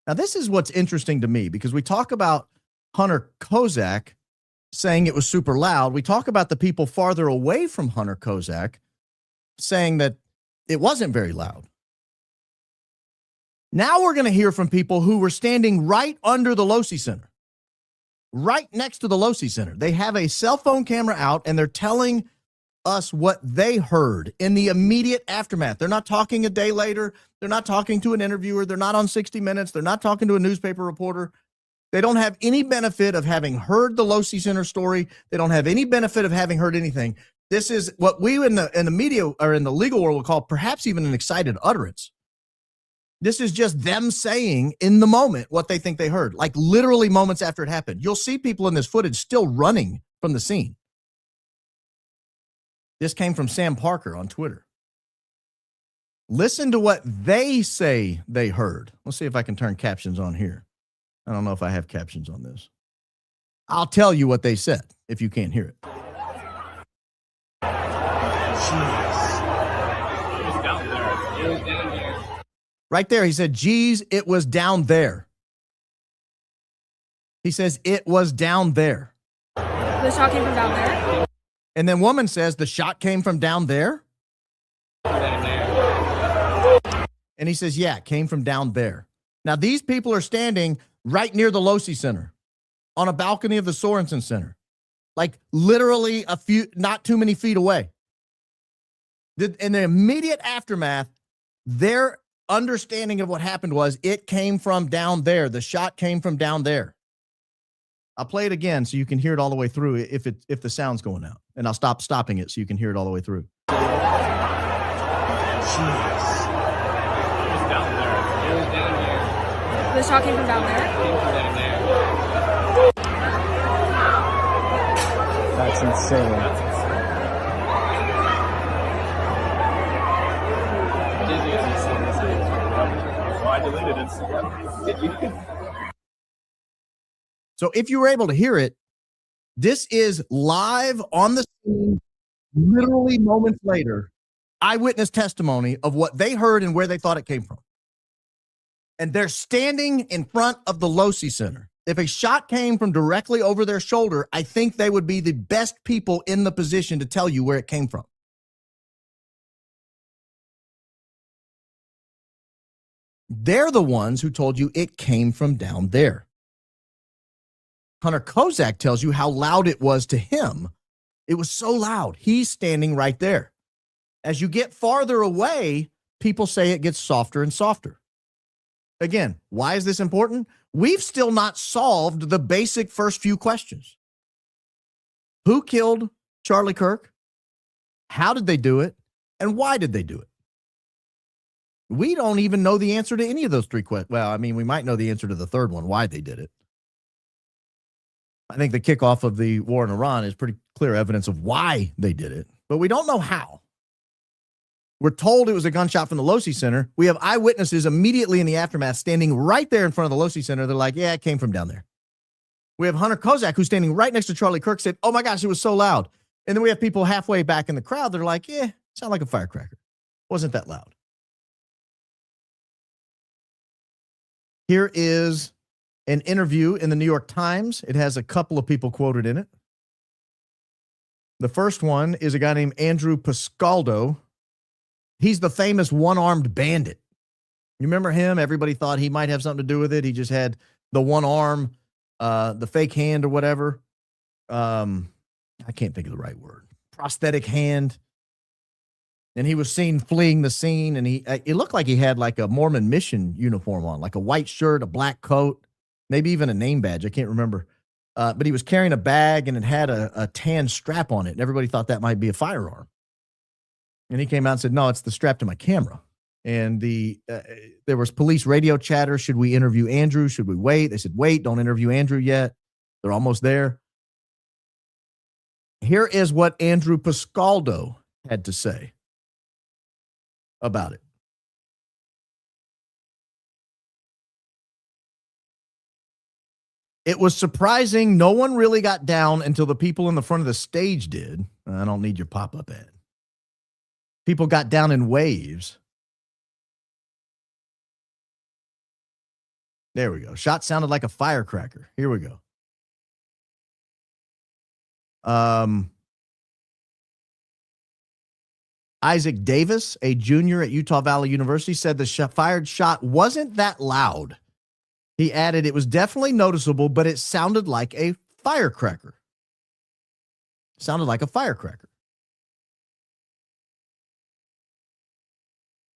Now, this is what's interesting to me, because we talk about Hunter Kozak saying it was super loud. We talk about the people farther away from Hunter Kozak saying that it wasn't very loud. Now we're going to hear from people who were standing right under the Losi Center, right next to the Losi Center. They have a cell phone camera out, and they're telling us what they heard in the immediate aftermath. They're not talking a day later. They're not talking to an interviewer. They're not on 60 Minutes. They're not talking to a newspaper reporter. They don't have any benefit of having heard the Losi Center story. They don't have any benefit of having heard anything. This is what we in the media or in the legal world will call perhaps even an excited utterance. This is just them saying in the moment what they think they heard, like literally moments after it happened. You'll see people in this footage still running from the scene. This came from Sam Parker on Twitter. Listen to what they say they heard. Let's see if I can turn captions on here. I don't know if I have captions on this. I'll tell you what they said if you can't hear it. Right there, he said, geez, it was down there. He says, it was down there. The shot came from down there? And then woman says, the shot came from down there? And he says, yeah, it came from down there. Now, these people are standing right near the Losi Center on a balcony of the Sorensen Center, like literally a few, not too many feet away. In the immediate aftermath, their understanding of what happened was it came from down there. The shot came from down there. I'll play it again so you can hear it all the way through if the sound's going out. And I'll stop stopping it so you can hear it all the way through. The shot came from down there? That's insane. I deleted it. So if you were able to hear it, this is live on the scene, literally moments later, eyewitness testimony of what they heard and where they thought it came from. And they're standing in front of the Losi Center. If a shot came from directly over their shoulder, I think they would be the best people in the position to tell you where it came from. They're the ones who told you it came from down there. Hunter Kozak tells you how loud it was to him. It was so loud. He's standing right there. As you get farther away, people say it gets softer and softer. Again, why is this important? We've still not solved the basic first few questions. Who killed Charlie Kirk? How did they do it? And why did they do it? We don't even know the answer to any of those three questions. Well, I mean, we might know the answer to the third one, why they did it. I think the kickoff of the war in Iran is pretty clear evidence of why they did it, but we don't know how. We're told it was a gunshot from the Losi Center. We have eyewitnesses immediately in the aftermath standing right there in front of the Losi Center. They're like, yeah, it came from down there. We have Hunter Kozak, who's standing right next to Charlie Kirk, said, oh my gosh, it was so loud. And then we have people halfway back in the crowd. They're like, yeah, sound like a firecracker. Wasn't that loud. Here is an interview in the New York Times. It has a couple of people quoted in it. The first one is a guy named Andrew Pascaldo. He's the famous one-armed bandit. You remember him? Everybody thought he might have something to do with it. He just had the one arm, the fake hand or whatever. I can't think of the right word. Prosthetic hand. And he was seen fleeing the scene, and it looked like he had like a Mormon mission uniform on, like a white shirt, a black coat, maybe even a name badge. I can't remember. But he was carrying a bag, and it had a tan strap on it, and everybody thought that might be a firearm. And he came out and said, no, it's the strap to my camera. And there was police radio chatter. Should we interview Andrew? Should we wait? They said, wait, don't interview Andrew yet. They're almost there. Here is what Andrew Pascaldo had to say about it. It was surprising. No one really got down until the people in the front of the stage did. I don't need your pop-up ad. People got down in waves. There we go. Shot sounded like a firecracker. Here we go. Isaac Davis, a junior at Utah Valley University, said the fired shot wasn't that loud. He added, it was definitely noticeable, but it sounded like a firecracker. Sounded like a firecracker.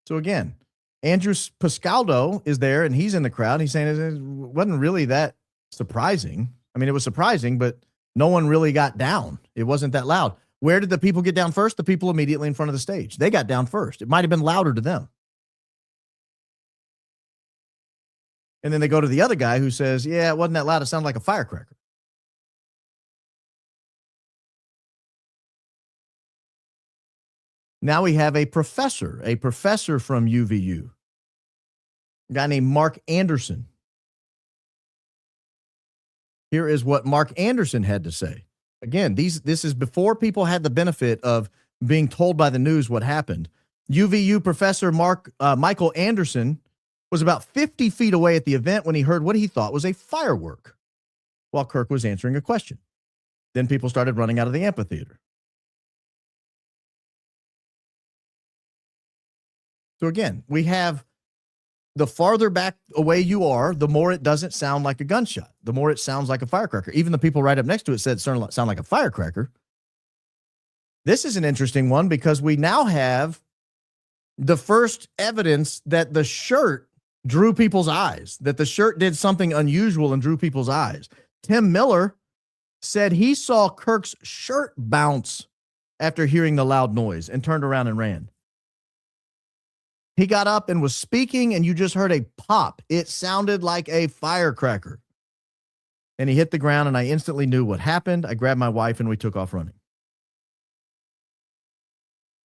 So again, Andrew Pascaldo is there, and he's in the crowd. He's saying it wasn't really that surprising. I mean, it was surprising, but no one really got down. It wasn't that loud. Where did the people get down first? The people immediately in front of the stage. They got down first. It might have been louder to them. And then they go to the other guy who says, yeah, it wasn't that loud. It sounded like a firecracker. Now we have a professor from UVU, a guy named Mark Anderson. Here is what Mark Anderson had to say. Again, this is before people had the benefit of being told by the news what happened. UVU professor Michael Anderson was about 50 feet away at the event when he heard what he thought was a firework while Kirk was answering a question. Then people started running out of the amphitheater. So again, we have the farther back away you are, the more it doesn't sound like a gunshot, the more it sounds like a firecracker. Even the people right up next to it said it sound like a firecracker. This is an interesting one because we now have the first evidence that the shirt drew people's eyes, that the shirt did something unusual and drew people's eyes. Tim Miller said he saw Kirk's shirt bounce after hearing the loud noise and turned around and ran. He got up and was speaking, and you just heard a pop. It sounded like a firecracker. And he hit the ground, and I instantly knew what happened. I grabbed my wife, and we took off running.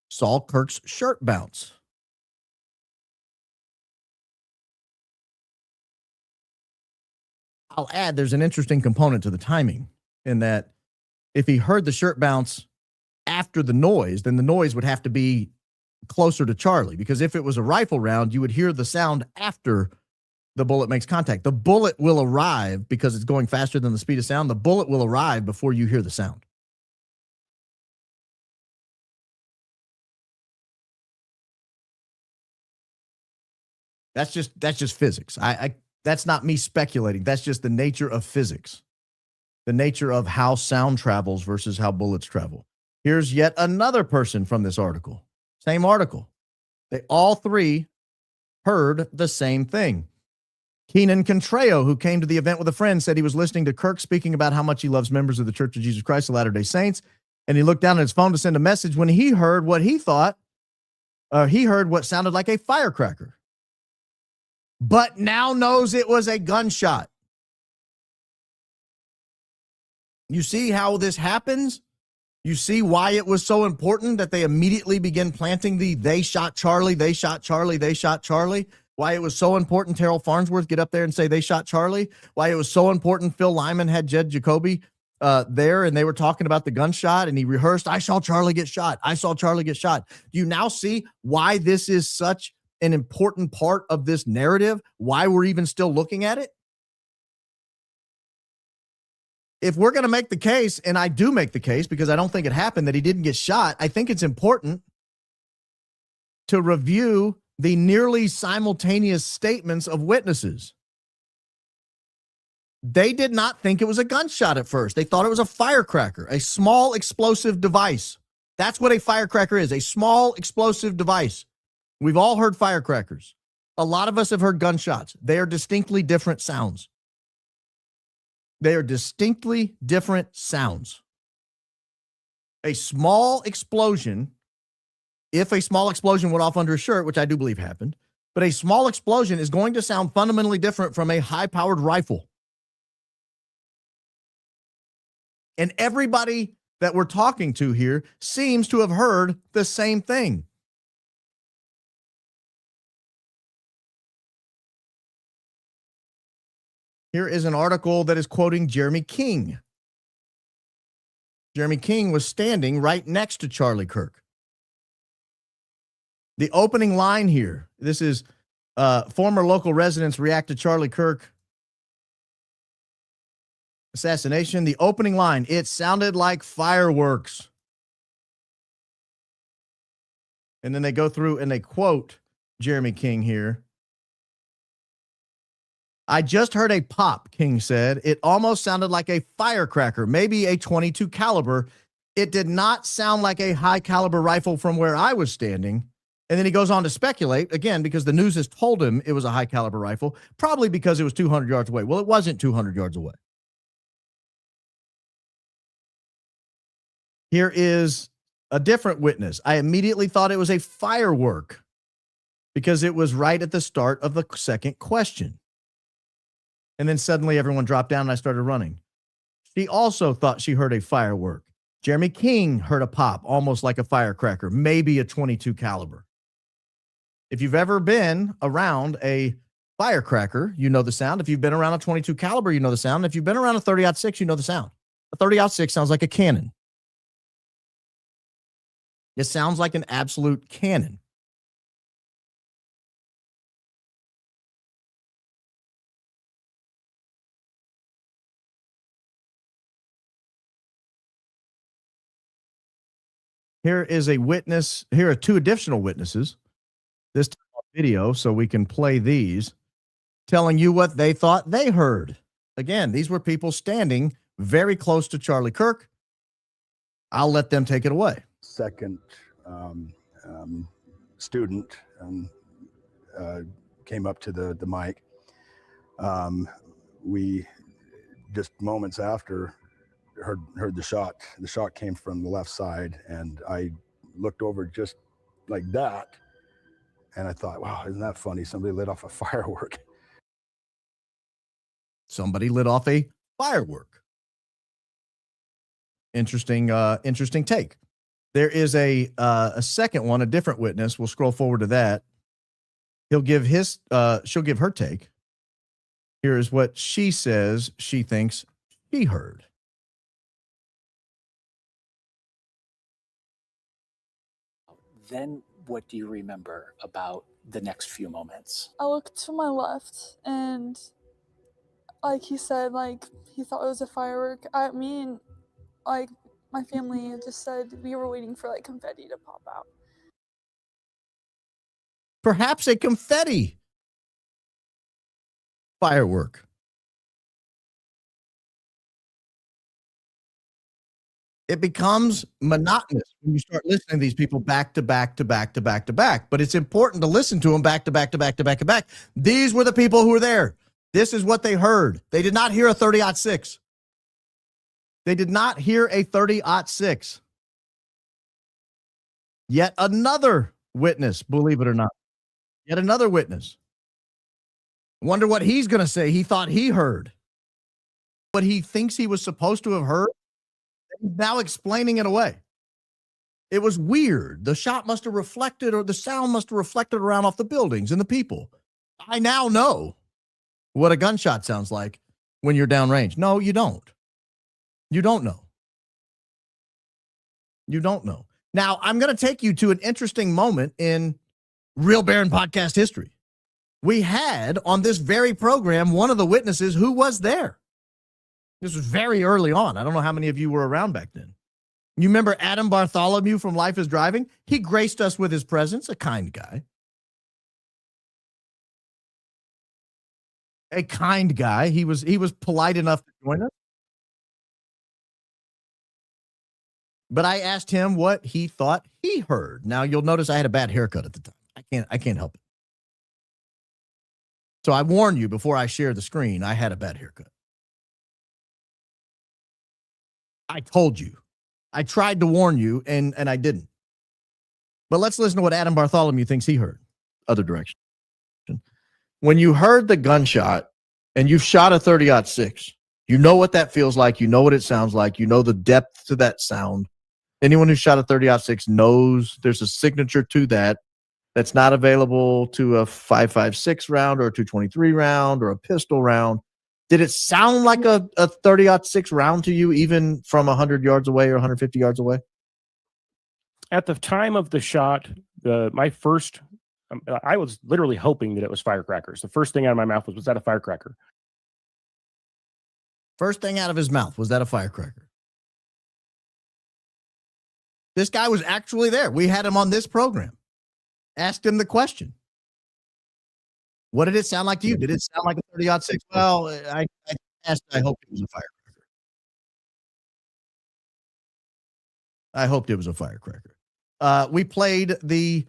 Saw Kirk's shirt bounce. I'll add there's an interesting component to the timing in that if he heard the shirt bounce after the noise, then the noise would have to be closer to Charlie, because if it was a rifle round, you would hear the sound after the bullet makes contact. The bullet will arrive because it's going faster than the speed of sound. The bullet will arrive before you hear the sound. That's just physics. That's not me speculating. That's just the nature of physics, the nature of how sound travels versus how bullets travel. Here's yet another person from this article. Same article. They all three heard the same thing. Keenan Contrayo, who came to the event with a friend, said he was listening to Kirk speaking about how much he loves members of the Church of Jesus Christ of Latter-day Saints, and he looked down at his phone to send a message when he heard what he thought, he heard what sounded like a firecracker, but now knows it was a gunshot. You see how this happens? You see why it was so important that they immediately begin planting they shot Charlie, they shot Charlie, they shot Charlie. Why it was so important Terrell Farnsworth get up there and say they shot Charlie. Why it was so important Phil Lyman had Jed Jacobi there and they were talking about the gunshot and he rehearsed, I saw Charlie get shot. I saw Charlie get shot. Do you now see why this is such an important part of this narrative? Why we're even still looking at it? If we're going to make the case, and I do make the case because I don't think it happened that he didn't get shot, I think it's important to review the nearly simultaneous statements of witnesses. They did not think it was a gunshot at first. They thought it was a firecracker, a small explosive device. That's what a firecracker is, a small explosive device. We've all heard firecrackers. A lot of us have heard gunshots. They are distinctly different sounds. They are distinctly different sounds. A small explosion, if a small explosion went off under a shirt, which I do believe happened, but a small explosion is going to sound fundamentally different from a high-powered rifle. And everybody that we're talking to here seems to have heard the same thing. Here is an article that is quoting Jeremy King. Jeremy King was standing right next to Charlie Kirk. The opening line here, this is former local residents react to Charlie Kirk assassination. The opening line, it sounded like fireworks. And then they go through and they quote Jeremy King here. I just heard a pop, King said. It almost sounded like a firecracker, maybe a .22 caliber. It did not sound like a high caliber rifle from where I was standing. And then he goes on to speculate, again, because the news has told him it was a high caliber rifle, probably because it was 200 yards away. Well, it wasn't 200 yards away. Here is a different witness. I immediately thought it was a firework because it was right at the start of the second question. And then suddenly everyone dropped down and I started running. She also thought she heard a firework. Jeremy King heard a pop, almost like a firecracker, maybe a 22 caliber. If you've ever been around a firecracker, you know the sound. If you've been around a 22 caliber, you know the sound. If you've been around a 30-06, you know the sound. A 30-06 sounds like a cannon. It sounds like an absolute cannon. Here is a witness. Here are two additional witnesses. This time on video, so we can play these, telling you what they thought they heard. Again, these were people standing very close to Charlie Kirk. I'll let them take it away. Second student came up to the mic. We just moments after heard the shot. The shot came from the left side, and I looked over just like that, and I thought, wow, isn't that funny? Somebody lit off a firework. Somebody lit off a firework. Interesting take. There is a second one, a different witness. We'll scroll forward to that. He'll give his she'll give her take. Here's what she says she thinks she heard. Then what do you remember about the next few moments? I looked to my left and like he said, like he thought it was a firework. I mean, like my family just said we were waiting for like confetti to pop out. Perhaps a confetti firework. It becomes monotonous when you start listening to these people back to back to back to back to back. But it's important to listen to them back to back to back to back to back. These were the people who were there. This is what they heard. They did not hear a 30-06. They did not hear a 30-06. Yet another witness, believe it or not. Yet another witness. Wonder what he's going to say. He thought he heard. What he thinks he was supposed to have heard. He's now explaining it away. It was weird. The shot must have reflected, or the sound must have reflected around off the buildings and the people. I now know what a gunshot sounds like when you're downrange. No, you don't. You don't know. You don't know. Now, I'm going to take you to an interesting moment in Real Baron podcast history. We had on this very program one of the witnesses who was there. This was very early on. I don't know how many of you were around back then. You remember Adam Bartholomew from Life is Driving? He graced us with his presence, a kind guy. A kind guy. He was polite enough to join us. But I asked him what he thought he heard. Now you'll notice I had a bad haircut at the time. I can't help it. So I warned you before I shared the screen, I had a bad haircut. I told you. I tried to warn you, and I didn't. But let's listen to what Adam Bartholomew thinks he heard. Other direction. When you heard the gunshot and you've shot a 30-06, you know what that feels like. You know what it sounds like. You know the depth to that sound. Anyone who shot a 30-06 knows there's a signature to that that's not available to a 5.56 round or a 223 round or a pistol round. Did it sound like a 30-06 round to you, even from 100 yards away or 150 yards away? At the time of the shot, my first, I was literally hoping that it was firecrackers. The first thing out of my mouth was that a firecracker? First thing out of his mouth, was that a firecracker? This guy was actually there. We had him on this program. Asked him the question. What did it sound like to you? Did it sound like a 30-06? Well, I asked, I hoped it was a firecracker. I hoped it was a firecracker. We played the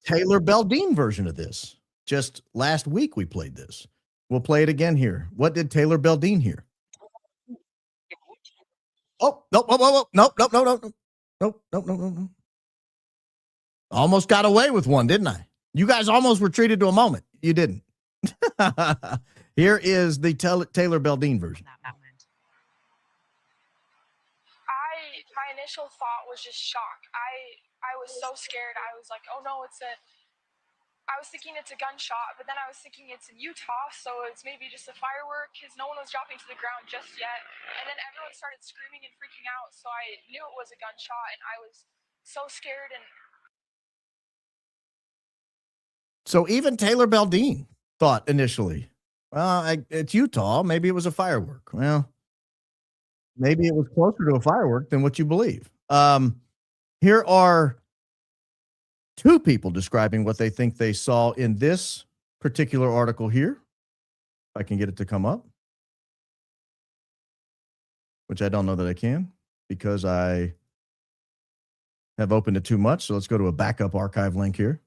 Taylor Beldine version of this. Just last week we played this. We'll play it again here. What did Taylor Beldine hear? Oh, nope, nope, nope, nope, nope, nope, nope, nope, nope, nope, nope. Almost got away with one, didn't I? You guys almost were treated to a moment. You didn't. Here is the Taylor Beldine version. My initial thought was just shock. I was so scared. I was like, oh no, I was thinking it's a gunshot, but then I was thinking it's in Utah, so it's maybe just a firework because no one was dropping to the ground just yet. And then everyone started screaming and freaking out, so I knew it was a gunshot, and I was so scared. And So even Taylor Beldine thought initially, well, it's Utah. Maybe it was a firework. Well, maybe it was closer to a firework than what you believe. Here are two people describing what they think they saw in this particular article here. If I can get it to come up, which I don't know that I can because I have opened it too much. So let's go to a backup archive link here.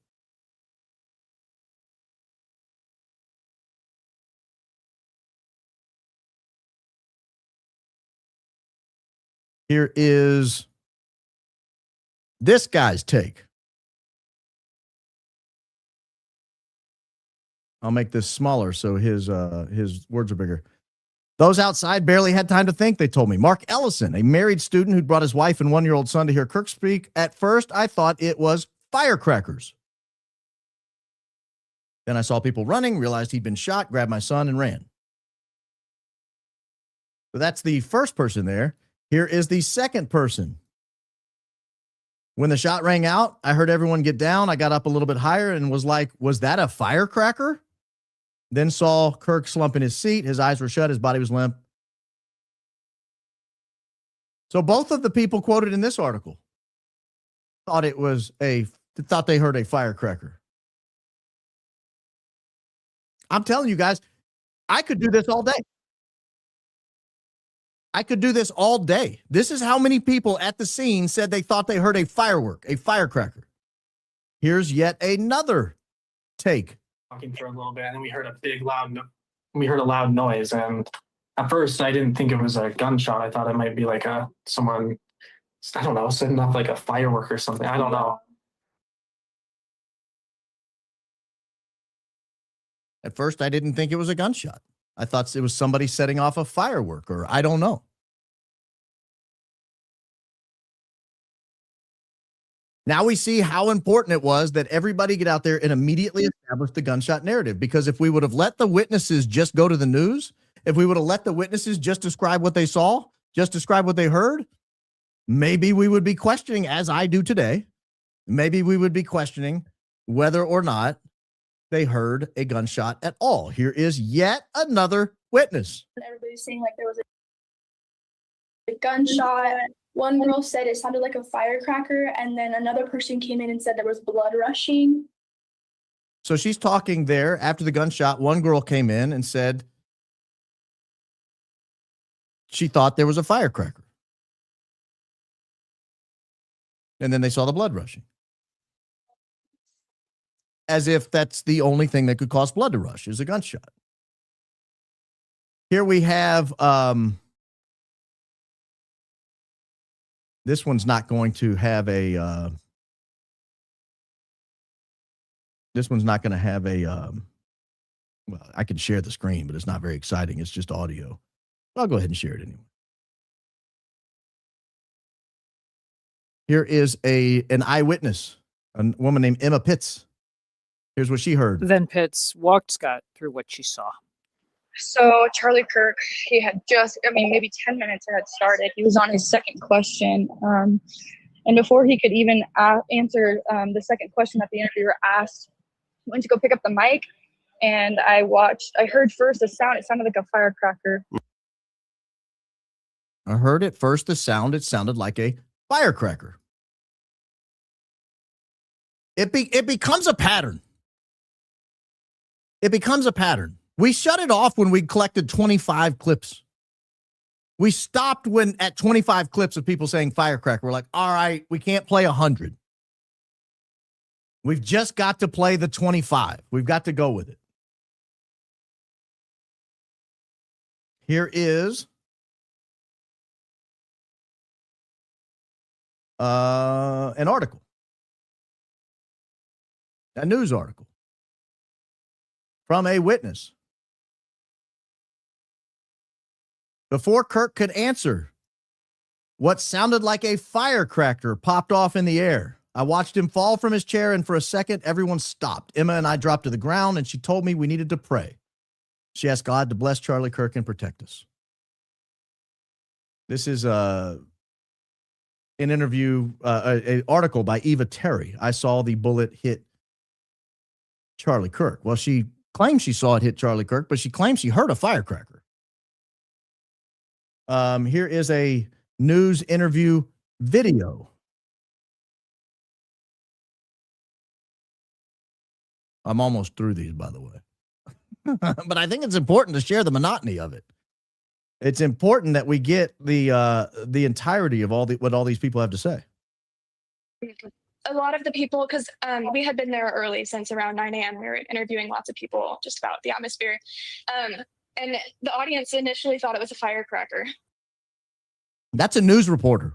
Here is this guy's take. I'll make this smaller so his words are bigger. Those outside barely had time to think, they told me. Mark Ellison, a married student who'd brought his wife and one-year-old son to hear Kirk speak. At first, I thought it was firecrackers. Then I saw people running, realized he'd been shot, grabbed my son, and ran. So that's the first person there. Here is the second person. When the shot rang out, I heard everyone get down. I got up a little bit higher and was like, was that a firecracker? Then saw Kirk slump in his seat. His eyes were shut. His body was limp. So both of the people quoted in this article thought they heard a firecracker. I'm telling you guys, I could do this all day. I could do this all day. This is how many people at the scene said they thought they heard a firework, a firecracker. Here's yet another take. Talking for a little bit, and then we heard a loud noise. And at first, I didn't think it was a gunshot. I thought it might be like someone, I don't know, setting off like a firework or something. I don't know. At first, I didn't think it was a gunshot. I thought it was somebody setting off a firework, or I don't know. Now we see how important it was that everybody get out there and immediately establish the gunshot narrative. Because if we would have let the witnesses just go to the news, if we would have let the witnesses just describe what they saw, just describe what they heard, maybe we would be questioning, as I do today, maybe we would be questioning whether or not they heard a gunshot at all. Here is yet another witness. Everybody's saying like there was a gunshot. One girl said it sounded like a firecracker, and then another person came in and said there was blood rushing. So she's talking there after the gunshot. One girl came in and said she thought there was a firecracker. And then they saw the blood rushing. As if that's the only thing that could cause blood to rush is a gunshot. Here we have, this one's not going to have a, well, I can share the screen, but it's not very exciting. It's just audio. I'll go ahead and share it anyway. Here is an eyewitness, a woman named Emma Pitts. Here's what she heard. Then Pitts walked Scott through what she saw. So Charlie Kirk, he had maybe 10 minutes had started. He was on his second question. And before he could even answer the second question that the interviewer asked, he went to go pick up the mic. And I heard first the sound. It sounded like a firecracker. I heard at first the sound. It sounded like a firecracker. It becomes a pattern. It becomes a pattern. We shut it off when we collected 25 clips. We stopped at 25 clips of people saying firecracker. We're like, all right, we can't play 100. We've just got to play the 25. We've got to go with it. Here is an article, a news article from a witness. Before Kirk could answer, what sounded like a firecracker popped off in the air. I watched him fall from his chair, and for a second, everyone stopped. Emma and I dropped to the ground, and she told me we needed to pray. She asked God to bless Charlie Kirk and protect us. This is an interview, an article by Eva Terry. I saw the bullet hit Charlie Kirk. Well, she claims she saw it hit Charlie Kirk, but she claims she heard a firecracker. Here is a news interview video. I'm almost through these, by the way. But I think it's important to share the monotony of it. It's important that we get the entirety of what all these people have to say. A lot of the people, because we had been there early since around 9 a.m. We were interviewing lots of people just about the atmosphere. And the audience initially thought it was a firecracker. That's a news reporter.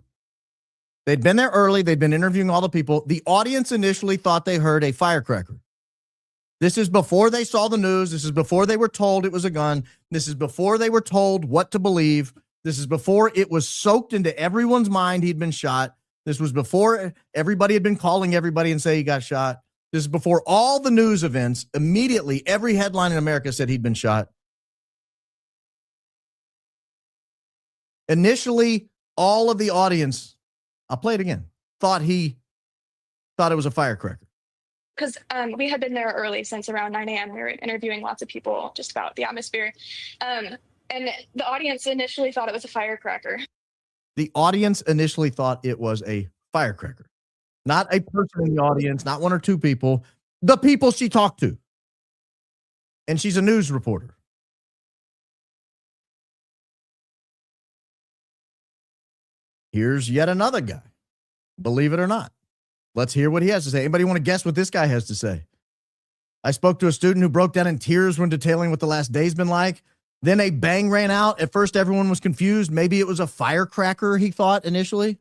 They'd been there early. They'd been interviewing all the people. The audience initially thought they heard a firecracker. This is before they saw the news. This is before they were told it was a gun. This is before they were told what to believe. This is before it was soaked into everyone's mind he'd been shot. This was before everybody had been calling everybody and say he got shot. This is before all the news events. Immediately, every headline in America said he'd been shot. Initially, all of the audience, I'll play it again, thought it was a firecracker. Because we had been there early since around 9 a.m. We were interviewing lots of people just about the atmosphere. And the audience initially thought it was a firecracker. The audience initially thought it was a firecracker. Not a person in the audience, not one or two people, the people she talked to. And she's a news reporter. Here's yet another guy. Believe it or not. Let's hear what he has to say. Anybody want to guess what this guy has to say? I spoke to a student who broke down in tears when detailing what the last day's been like. Then a bang ran out. At first, everyone was confused. Maybe it was a firecracker, he thought initially.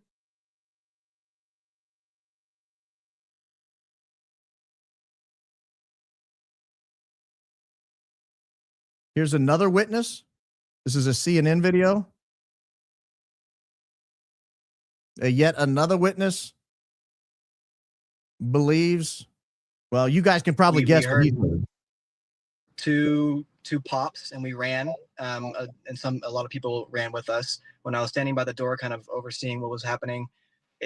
Here's another witness. This is a CNN video. Yet another witness believes, well, you guys can probably guess what he heard. Two pops, and we ran, and a lot of people ran with us. When I was standing by the door kind of overseeing what was happening,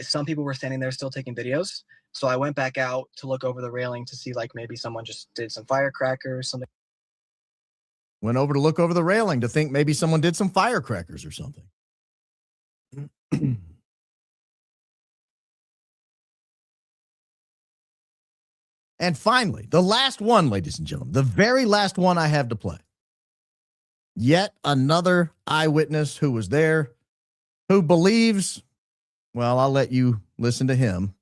some people were standing there still taking videos, so I went back out to look over the railing to see like maybe someone just did some firecrackers, something. Went over to look over the railing to think maybe someone did some firecrackers or something. And finally, the last one, ladies and gentlemen, the very last one I have to play. Yet another eyewitness who was there, who believes, well, I'll let you listen to him.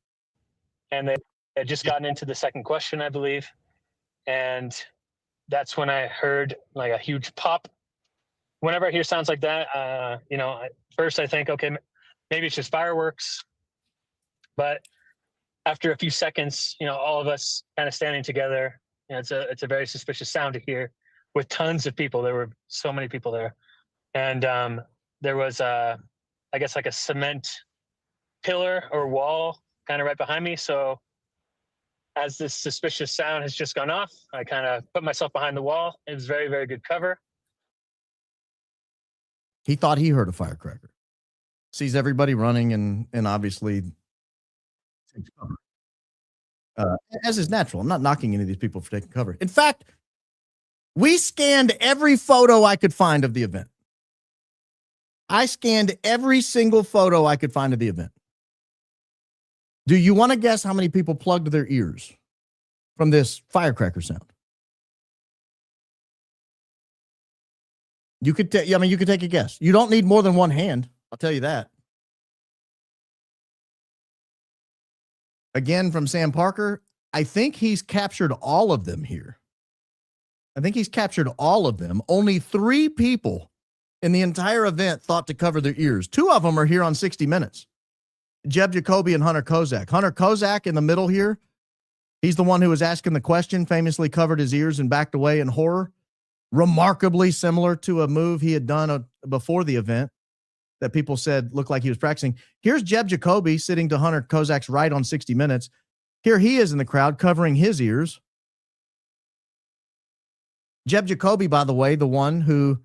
And they had just gotten into the second question, I believe. And that's when I heard like a huge pop. Whenever I hear sounds like that, first I think, okay, maybe it's just fireworks. But after a few seconds, all of us kind of standing together, it's a very suspicious sound to hear with tons of people. There were so many people there. And there was, I guess, like a cement pillar or wall kind of right behind me. So as this suspicious sound has just gone off, I kind of put myself behind the wall. It was very, very good cover. He thought he heard a firecracker. Sees everybody running and obviously takes cover. As is natural. I'm not knocking any of these people for taking cover. In fact, we scanned every photo I could find of the event. I scanned every single photo I could find of the event. Do you want to guess how many people plugged their ears from this firecracker sound? You could you could take a guess. You don't need more than one hand. I'll tell you that. Again, from Sam Parker, I think he's captured all of them here. I think he's captured all of them. Only 3 people in the entire event thought to cover their ears. 2 of them are here on 60 Minutes. Jeb Jacobi and Hunter Kozak. Hunter Kozak in the middle here, he's the one who was asking the question, famously covered his ears and backed away in horror. Remarkably similar to a move he had done before the event that people said looked like he was practicing. Here's Jeb Jacobi sitting to Hunter Kozak's right on 60 Minutes. Here he is in the crowd covering his ears. Jeb Jacobi, by the way, the one who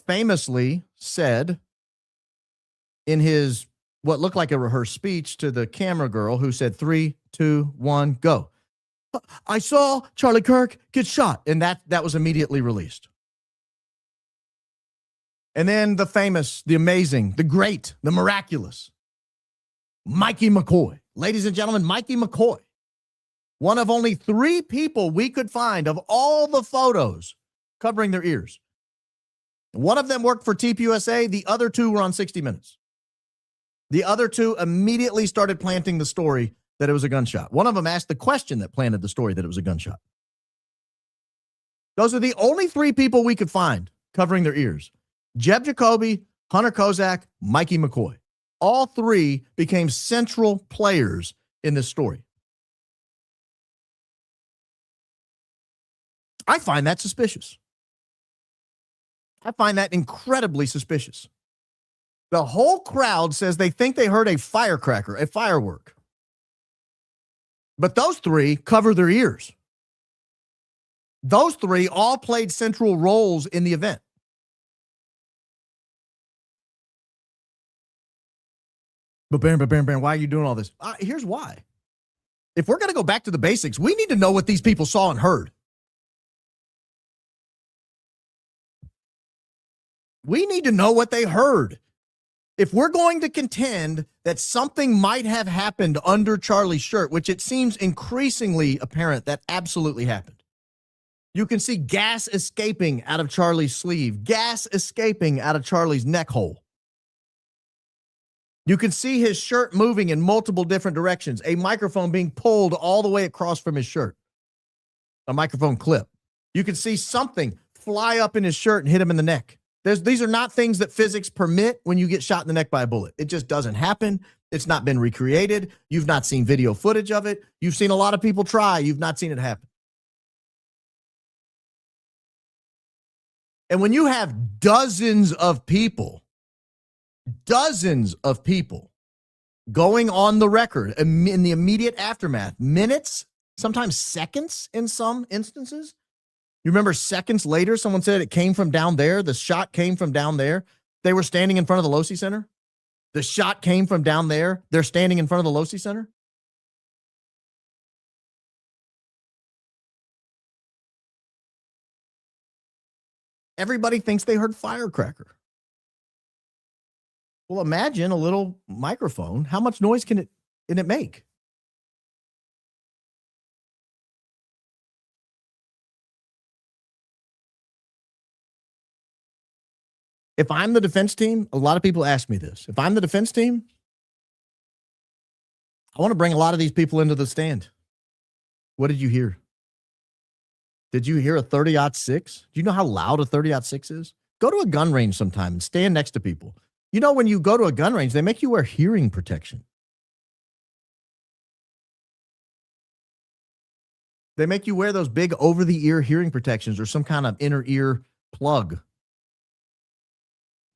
famously said in his what looked like a rehearsed speech to the camera girl who said 3, 2, 1, go. I saw Charlie Kirk get shot, and that was immediately released. And then the famous, the amazing, the great, the miraculous, Mikey McCoy. Ladies and gentlemen, Mikey McCoy, one of only 3 people we could find of all the photos covering their ears. One of them worked for TPUSA. The other 2 were on 60 Minutes. The other 2 immediately started planting the story that it was a gunshot. One of them asked the question that planted the story that it was a gunshot. Those are the only 3 people we could find covering their ears. Jeb Jacobi, Hunter Kozak, Mikey McCoy. All 3 became central players in this story. I find that suspicious. I find that incredibly suspicious. The whole crowd says they think they heard a firecracker, a firework. But those 3 cover their ears. Those 3 all played central roles in the event. But Baron, why are you doing all this? Here's why. If we're going to go back to the basics, we need to know what these people saw and heard. We need to know what they heard. If we're going to contend that something might have happened under Charlie's shirt, which it seems increasingly apparent that absolutely happened. You can see gas escaping out of Charlie's sleeve, gas escaping out of Charlie's neck hole. You can see his shirt moving in multiple different directions, a microphone being pulled all the way across from his shirt, a microphone clip. You can see something fly up in his shirt and hit him in the neck. These are not things that physics permit when you get shot in the neck by a bullet. It just doesn't happen. It's not been recreated. You've not seen video footage of it. You've seen a lot of people try. You've not seen it happen. And when you have dozens of people going on the record in the immediate aftermath, minutes, sometimes seconds in some instances. You remember seconds later, someone said it came from down there. The shot came from down there. They were standing in front of the Losi Center. The shot came from down there. They're standing in front of the Losi Center. Everybody thinks they heard firecracker. Well, imagine a little microphone. How much noise can it make? If I'm the defense team, a lot of people ask me this. If I'm the defense team, I want to bring a lot of these people into the stand. What did you hear? Did you hear a 30-06? Do you know how loud a 30-06 is? Go to a gun range sometime and stand next to people. You know, when you go to a gun range, they make you wear hearing protection. They make you wear those big over-the-ear hearing protections or some kind of inner ear plug.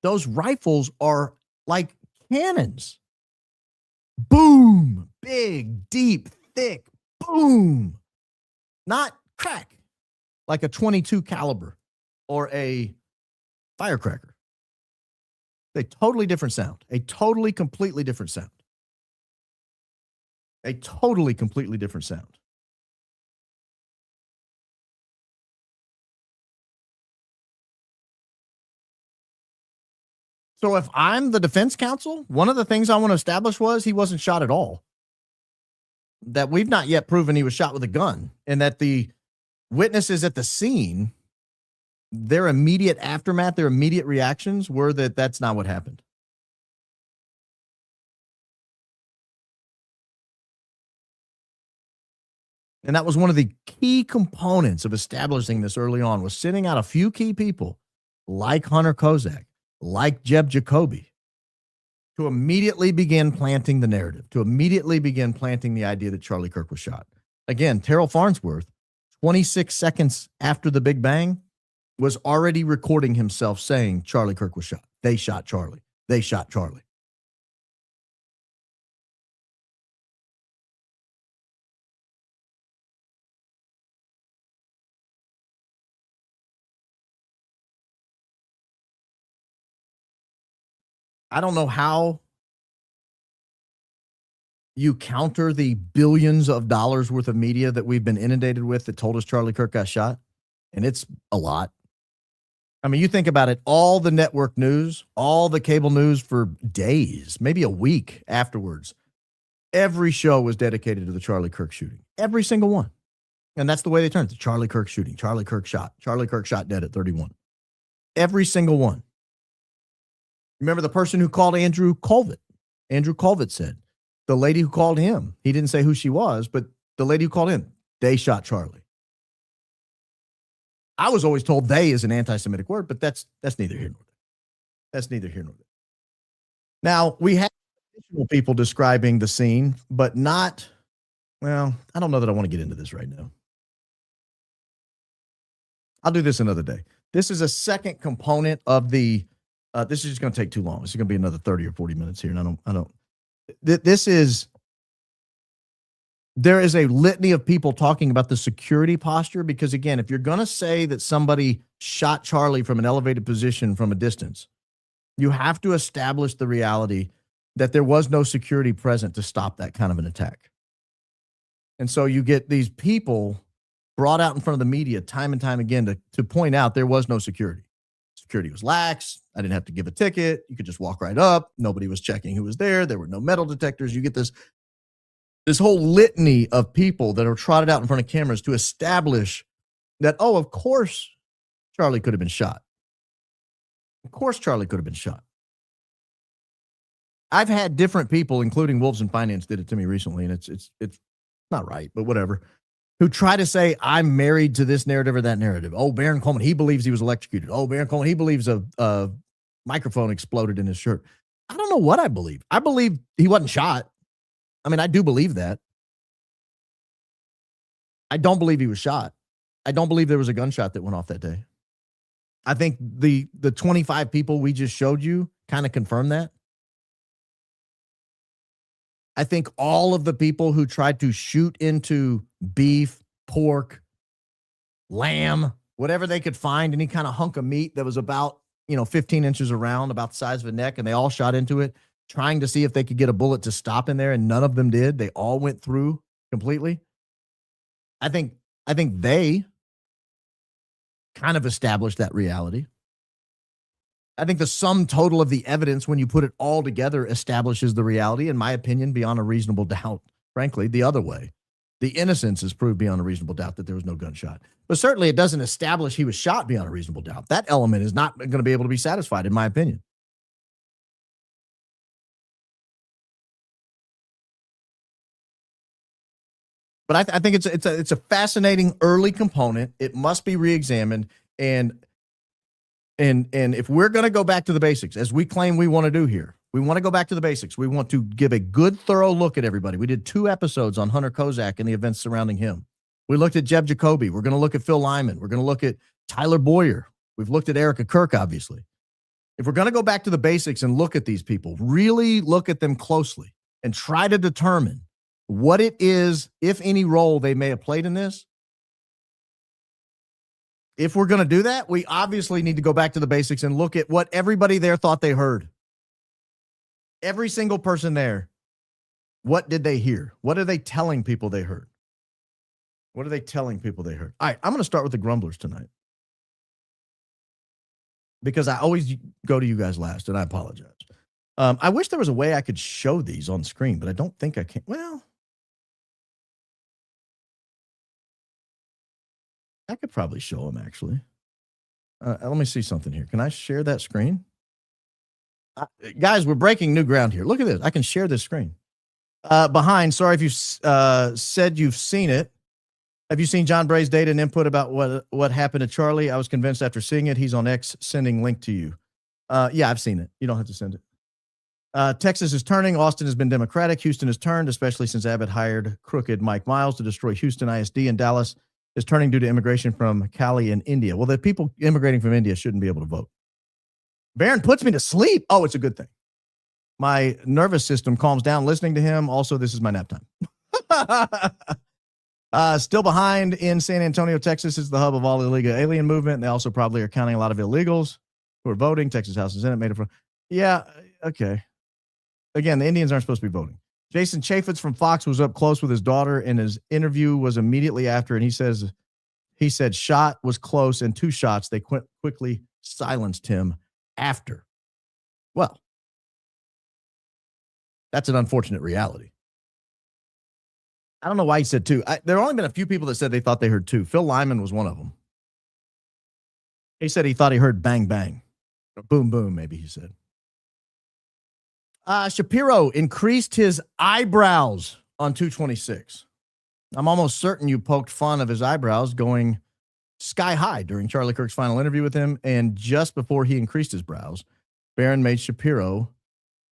Those rifles are like cannons. Boom. Big, deep, thick. Boom. Not crack. Like a .22 caliber or a firecracker. A totally different sound. A totally, completely different sound. A totally, completely different sound. So if I'm the defense counsel, one of the things I want to establish was he wasn't shot at all. That we've not yet proven he was shot with a gun, and that the witnesses at the scene, their immediate aftermath, their immediate reactions were that that's not what happened. And that was one of the key components of establishing this early on, was sitting out a few key people like Hunter Kozak, like Jeb Jacobi, to immediately begin planting the narrative, to immediately begin planting the idea that Charlie Kirk was shot. Again, Terrell Farnsworth, 26 seconds after the Big Bang, was already recording himself saying Charlie Kirk was shot. They shot Charlie. They shot Charlie. I don't know how you counter the billions of dollars worth of media that we've been inundated with that told us Charlie Kirk got shot. And it's a lot. I mean, you think about it, all the network news, all the cable news for days, maybe a week afterwards, every show was dedicated to the Charlie Kirk shooting. Every single one. And that's the way they turned it. The Charlie Kirk shooting. Charlie Kirk shot. Charlie Kirk shot dead at 31. Every single one. Remember the person who called Andrew Colvett? Andrew Colvett said, the lady who called him, he didn't say who she was, but the lady who called him, they shot Charlie. I was always told they is an anti-Semitic word, but that's neither here nor there. That's neither here nor there. Now, we have additional people describing the scene, but not, well, I don't know that I want to get into this right now. I'll do this another day. This is a second component of the, this is just going to take too long. This is going to be another 30 or 40 minutes here. And there is a litany of people talking about the security posture, because again, if you're going to say that somebody shot Charlie from an elevated position from a distance, you have to establish the reality that there was no security present to stop that kind of an attack. And so you get these people brought out in front of the media time and time again to point out there was no security. Security was lax. I didn't have to give a ticket. You could just walk right up. Nobody was checking who was there. There were no metal detectors. You get this whole litany of people that are trotted out in front of cameras to establish that, oh, of course, Charlie could have been shot. Of course, Charlie could have been shot. I've had different people, including Wolves in Finance, did it to me recently, and it's not right, but whatever, who try to say I'm married to this narrative or that narrative. Oh, Baron Coleman, he believes he was electrocuted. Oh, Baron Coleman, he believes a microphone exploded in his shirt. I don't know what I believe. I believe he wasn't shot. I mean, I do believe that. I don't believe he was shot. I don't believe there was a gunshot that went off that day. I think the 25 people we just showed you kind of confirm that. I think all of the people who tried to shoot into beef, pork, lamb, whatever they could find, any kind of hunk of meat that was about, 15 inches around, about the size of a neck, and they all shot into it, trying to see if they could get a bullet to stop in there, and none of them did. They all went through completely. I think they kind of established that reality. I think the sum total of the evidence, when you put it all together, establishes the reality, in my opinion, beyond a reasonable doubt. Frankly, the other way. The innocence is proved beyond a reasonable doubt that there was no gunshot. But certainly it doesn't establish he was shot beyond a reasonable doubt. That element is not going to be able to be satisfied, in my opinion. But I think it's a fascinating early component. It must be reexamined, and if we're going to go back to the basics, as we claim we want to do here, we want to go back to the basics. We want to give a good, thorough look at everybody. We did 2 episodes on Hunter Kozak and the events surrounding him. We looked at Jeb Jacobi. We're going to look at Phil Lyman. We're going to look at Tyler Boyer. We've looked at Erika Kirk, obviously. If we're going to go back to the basics and look at these people, really look at them closely and try to determine what it is, if any role they may have played in this. If we're going to do that, we obviously need to go back to the basics and look at what everybody there thought they heard. Every single person there, what did they hear? What are they telling people they heard? What are they telling people they heard? All right, I'm going to start with the grumblers tonight, because I always go to you guys last, and I apologize. I wish there was a way I could show these on screen, but I don't think I can. Well, I could probably show them, actually. Let me see something here. Can I share that screen? Guys, we're breaking new ground here. Look at this. I can share this screen. Behind, sorry if you said you've seen it. Have you seen John Bray's data and input about what happened to Charlie? I was convinced after seeing it. He's on X, sending link to you. Yeah, I've seen it. You don't have to send it. Texas is turning. Austin has been Democratic. Houston has turned, especially since Abbott hired crooked Mike Miles to destroy Houston ISD, and Dallas is turning due to immigration from Cali and India. Well, the people immigrating from India shouldn't be able to vote. Barron puts me to sleep. Oh, it's a good thing. My nervous system calms down listening to him. Also, this is my nap time. Still behind in San Antonio, Texas is the hub of all illegal alien movement. They also probably are counting a lot of illegals who are voting. Texas House and Senate made it from. Yeah, okay. Again, the Indians aren't supposed to be voting. Jason Chaffetz from Fox was up close with his daughter, and his interview was immediately after, and he said shot was close, and 2 shots. They quickly silenced him after. Well, that's an unfortunate reality. I don't know why he said 2. There have only been a few people that said they thought they heard 2. Phil Lyman was one of them. He said he thought he heard bang, bang. Or boom, boom, maybe he said. Shapiro increased his eyebrows on 226. I'm almost certain you poked fun of his eyebrows going sky high during Charlie Kirk's final interview with him. And just before he increased his brows, Barron made Shapiro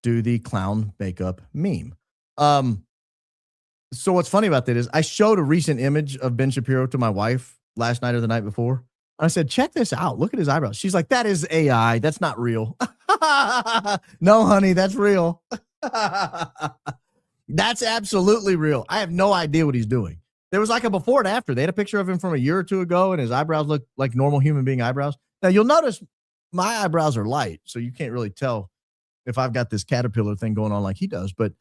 do the clown makeup meme. So what's funny about that is I showed a recent image of Ben Shapiro to my wife last night or the night before. I said, check this out. Look at his eyebrows. She's like, that is AI. That's not real. No, honey, that's real. That's absolutely real. I have no idea what he's doing. There was like a before and after. They had a picture of him from a year or 2 ago, and his eyebrows look like normal human being eyebrows. Now, you'll notice my eyebrows are light, so you can't really tell if I've got this caterpillar thing going on like he does. But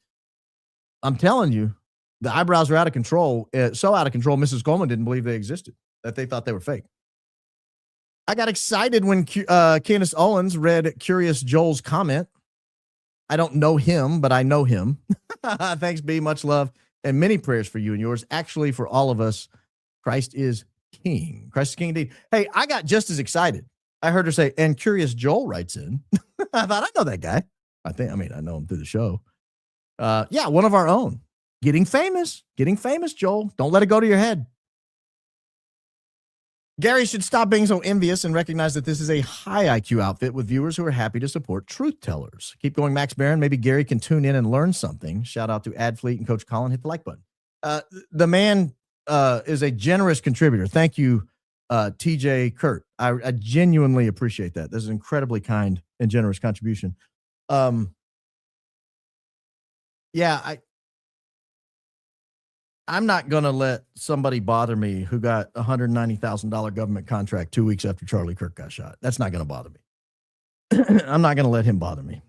I'm telling you, the eyebrows are out of control. So out of control, Mrs. Coleman didn't believe they existed, that they thought they were fake. I got excited when Candace Owens read Curious Joel's comment. I don't know him, but I know him. Thanks, B. Much love and many prayers for you and yours. Actually, for all of us, Christ is King. Christ is King indeed. Hey, I got just as excited. I heard her say, and Curious Joel writes in. I thought, I know that guy. I know him through the show. Yeah, one of our own. Getting famous, Joel. Don't let it go to your head. Gary should stop being so envious and recognize that this is a high IQ outfit with viewers who are happy to support truth tellers. Keep going, Max Barron. Maybe Gary can tune in and learn something. Shout out to Adfleet and Coach Colin. Hit the like button. The man is a generous contributor. Thank you, TJ Kurt. I genuinely appreciate that. This is an incredibly kind and generous contribution. I'm not going to let somebody bother me who got a $190,000 government contract 2 weeks after Charlie Kirk got shot. That's not going to bother me. I'm not going to let him bother me.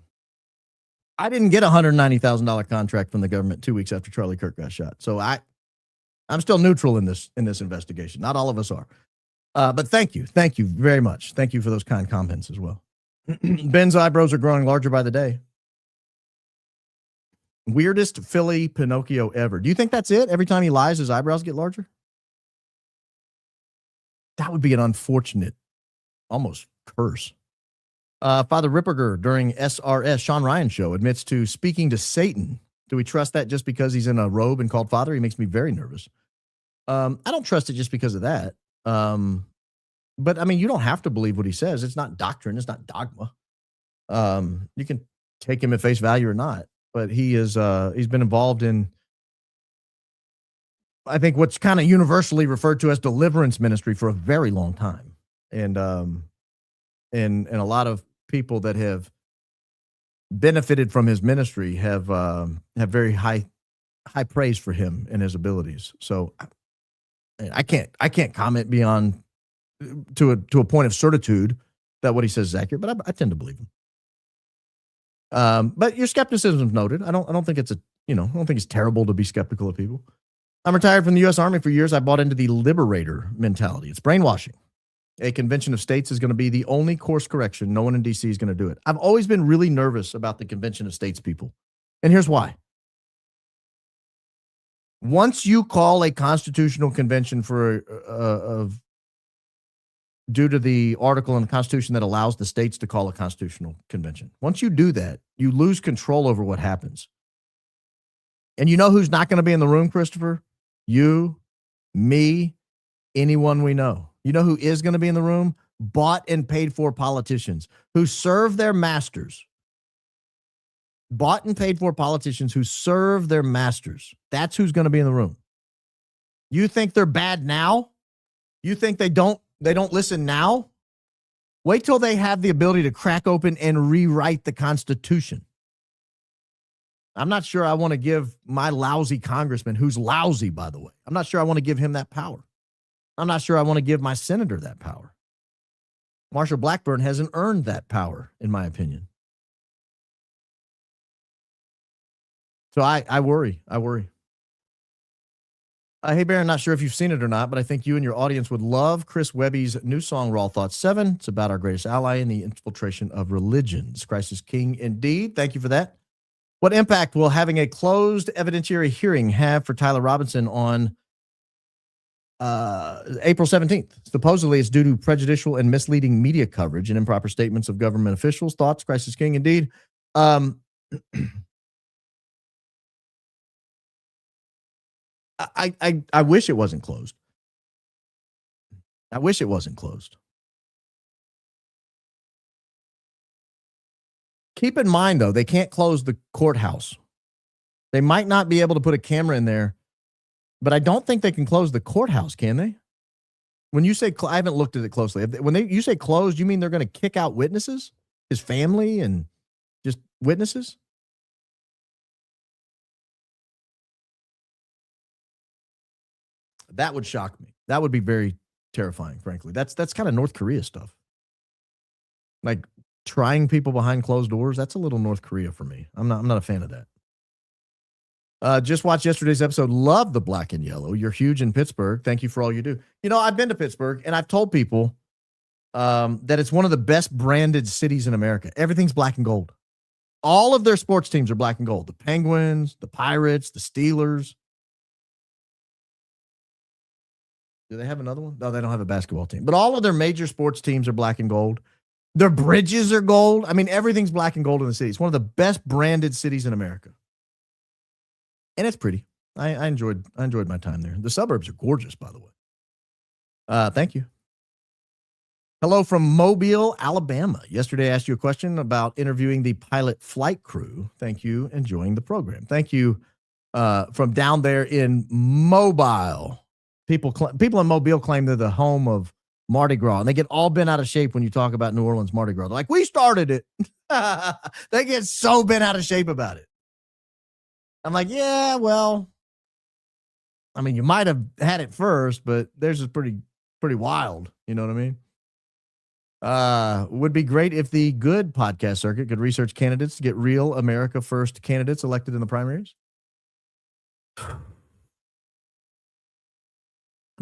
I didn't get a $190,000 contract from the government 2 weeks after Charlie Kirk got shot. So I'm still neutral in this investigation. Not all of us are. But thank you. Thank you very much. Thank you for those kind comments as well. Ben's eyebrows are growing larger by the day. Weirdest Philly Pinocchio ever. Do you think that's it? Every time he lies, his eyebrows get larger? That would be an unfortunate, almost curse. Father Ripperger during SRS, Sean Ryan show, admits to speaking to Satan. Do we trust that just because he's in a robe and called Father? He makes me very nervous. I don't trust it just because of that. But I mean, you don't have to believe what he says. It's not doctrine. It's not dogma. You can take him at face value or not. But he is he's been involved in, I think, what's kind of universally referred to as deliverance ministry for a very long time. And a lot of people that have benefited from his ministry have very high praise for him and his abilities. So I can't comment beyond to a point of certitude that what he says is accurate, but I tend to believe him. But your skepticism is noted. I don't think it's I don't think it's terrible to be skeptical of people. I'm retired from the U.S. Army for years. I bought into the liberator mentality. It's brainwashing. A convention of states is going to be the only course correction. No one in D.C. is going to do it. I've always been really nervous about the convention of states people. And here's why. Once you call a constitutional convention due to the article in the Constitution that allows the states to call a constitutional convention. Once you do that, you lose control over what happens. And you know who's not going to be in the room, Christopher? You, me, anyone we know. You know who is going to be in the room? Bought and paid for politicians who serve their masters bought and paid for politicians who serve their masters. That's who's going to be in the room. You think they're bad now? You think they don't listen now? Wait till they have the ability to crack open and rewrite the Constitution. I'm not sure I want to give my lousy congressman, who's lousy, by the way, I'm not sure I want to give him that power. I'm not sure I want to give my senator that power. Marshall Blackburn hasn't earned that power, in my opinion. So I worry. Hey, Baron, not sure if you've seen it or not, but I think you and your audience would love Chris Webby's new song, Raw Thoughts 7. It's about our greatest ally in the infiltration of religions. Christ is King indeed. Thank you for that. What impact will having a closed evidentiary hearing have for Tyler Robinson on April 17th? Supposedly, it's due to prejudicial and misleading media coverage and improper statements of government officials. Thoughts? Christ is King indeed. I wish it wasn't closed. I wish it wasn't closed. Keep in mind, though, they can't close the courthouse. They might not be able to put a camera in there, but I don't think they can close the courthouse, can they? When you say, I haven't looked at it closely. When you say closed, you mean they're going to kick out witnesses, his family, and just witnesses? That would shock me. That would be very terrifying, frankly. That's kind of North Korea stuff. Like trying people behind closed doors. That's a little North Korea for me. I'm not a fan of that. Just watched yesterday's episode. Love the black and yellow. You're huge in Pittsburgh. Thank you for all you do. You know, I've been to Pittsburgh and I've told people that it's one of the best branded cities in America. Everything's black and gold. All of their sports teams are black and gold. The Penguins, the Pirates, the Steelers. Do they have another one? No, they don't have a basketball team. But all of their major sports teams are black and gold. Their bridges are gold. I mean, everything's black and gold in the city. It's one of the best branded cities in America. And it's pretty. I enjoyed my time there. The suburbs are gorgeous, by the way. Thank you. Hello from Mobile, Alabama. Yesterday I asked you a question about interviewing the pilot flight crew. Thank you. Enjoying the program. Thank you from down there in Mobile. People in Mobile claim they're the home of Mardi Gras, and they get all bent out of shape when you talk about New Orleans Mardi Gras. They're like, we started it. They get so bent out of shape about it. I'm like, yeah, well, I mean, you might have had it first, but theirs is pretty wild. You know what I mean? Would be great if the good podcast circuit could research candidates to get real America First candidates elected in the primaries.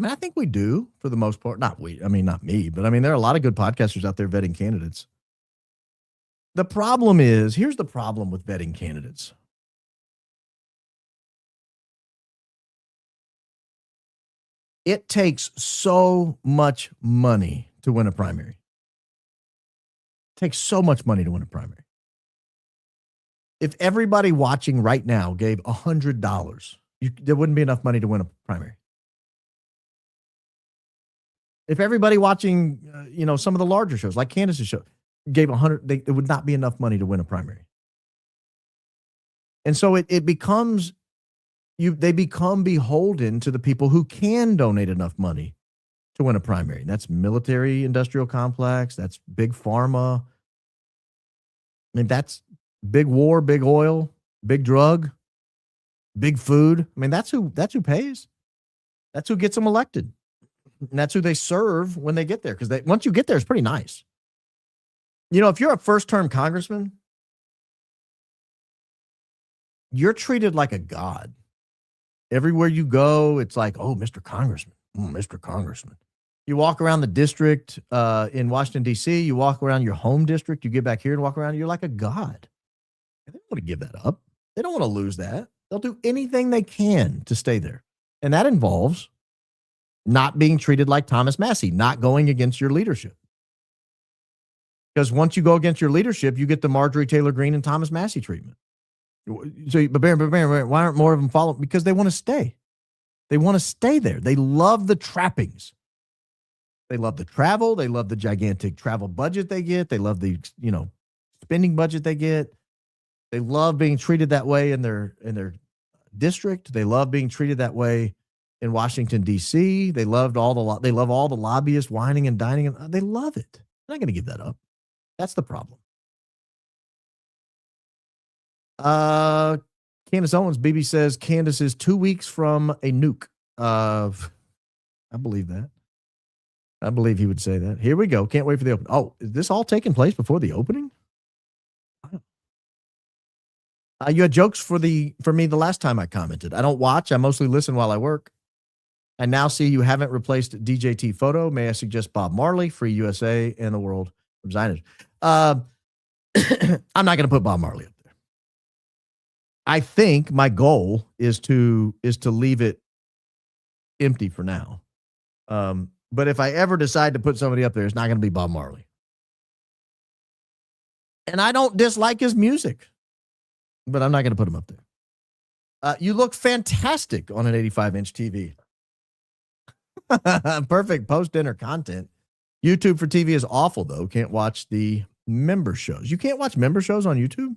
I mean, I think we do for the most part. Not me, but I mean, there are a lot of good podcasters out there vetting candidates. The problem is, here's the problem with vetting candidates. It takes so much money to win a primary. It takes so much money to win a primary. If everybody watching right now gave $100, there wouldn't be enough money to win a primary. If everybody watching, some of the larger shows, like Candace's show, gave $100, it would not be enough money to win a primary. And so it becomes, they become beholden to the people who can donate enough money to win a primary. That's military industrial complex. That's big pharma. I mean, that's big war, big oil, big drug, big food. I mean, that's who pays. That's who gets them elected. And that's who they serve when they get there. Because once you get there, it's pretty nice. You know, if you're a first-term congressman, you're treated like a god. Everywhere you go, it's like, oh, Mr. Congressman, Mr. Congressman. You walk around the district in Washington, D.C., you walk around your home district, you get back here and walk around, you're like a god. They don't want to give that up. They don't want to lose that. They'll do anything they can to stay there. And that involves not being treated like Thomas Massey, not going against your leadership. Because once you go against your leadership, you get the Marjorie Taylor Greene and Thomas Massey treatment. So, but Baron, why aren't more of them following? Because they want to stay. They want to stay there. They love the trappings. They love the travel. They love the gigantic travel budget they get. They love the, spending budget they get. They love being treated that way in their district. They love being treated that way in Washington, D.C. They love all the lobbyists whining and dining. They love it. They're not going to give that up. That's the problem. Candace Owens, BB says Candace is 2 weeks from a nuke. I believe that. I believe he would say that. Here we go. Can't wait for the opening. Oh, is this all taking place before the opening? You had jokes for me the last time I commented. I don't watch. I mostly listen while I work. I now see you haven't replaced DJT photo. May I suggest Bob Marley, Free USA, and the world from Zionism? I'm not going to put Bob Marley up there. I think my goal is to leave it empty for now. But if I ever decide to put somebody up there, it's not going to be Bob Marley. And I don't dislike his music, but I'm not going to put him up there. You look fantastic on an 85-inch TV. Perfect post-dinner content. YouTube for TV is awful, though. Can't watch the member shows. You can't watch member shows on YouTube?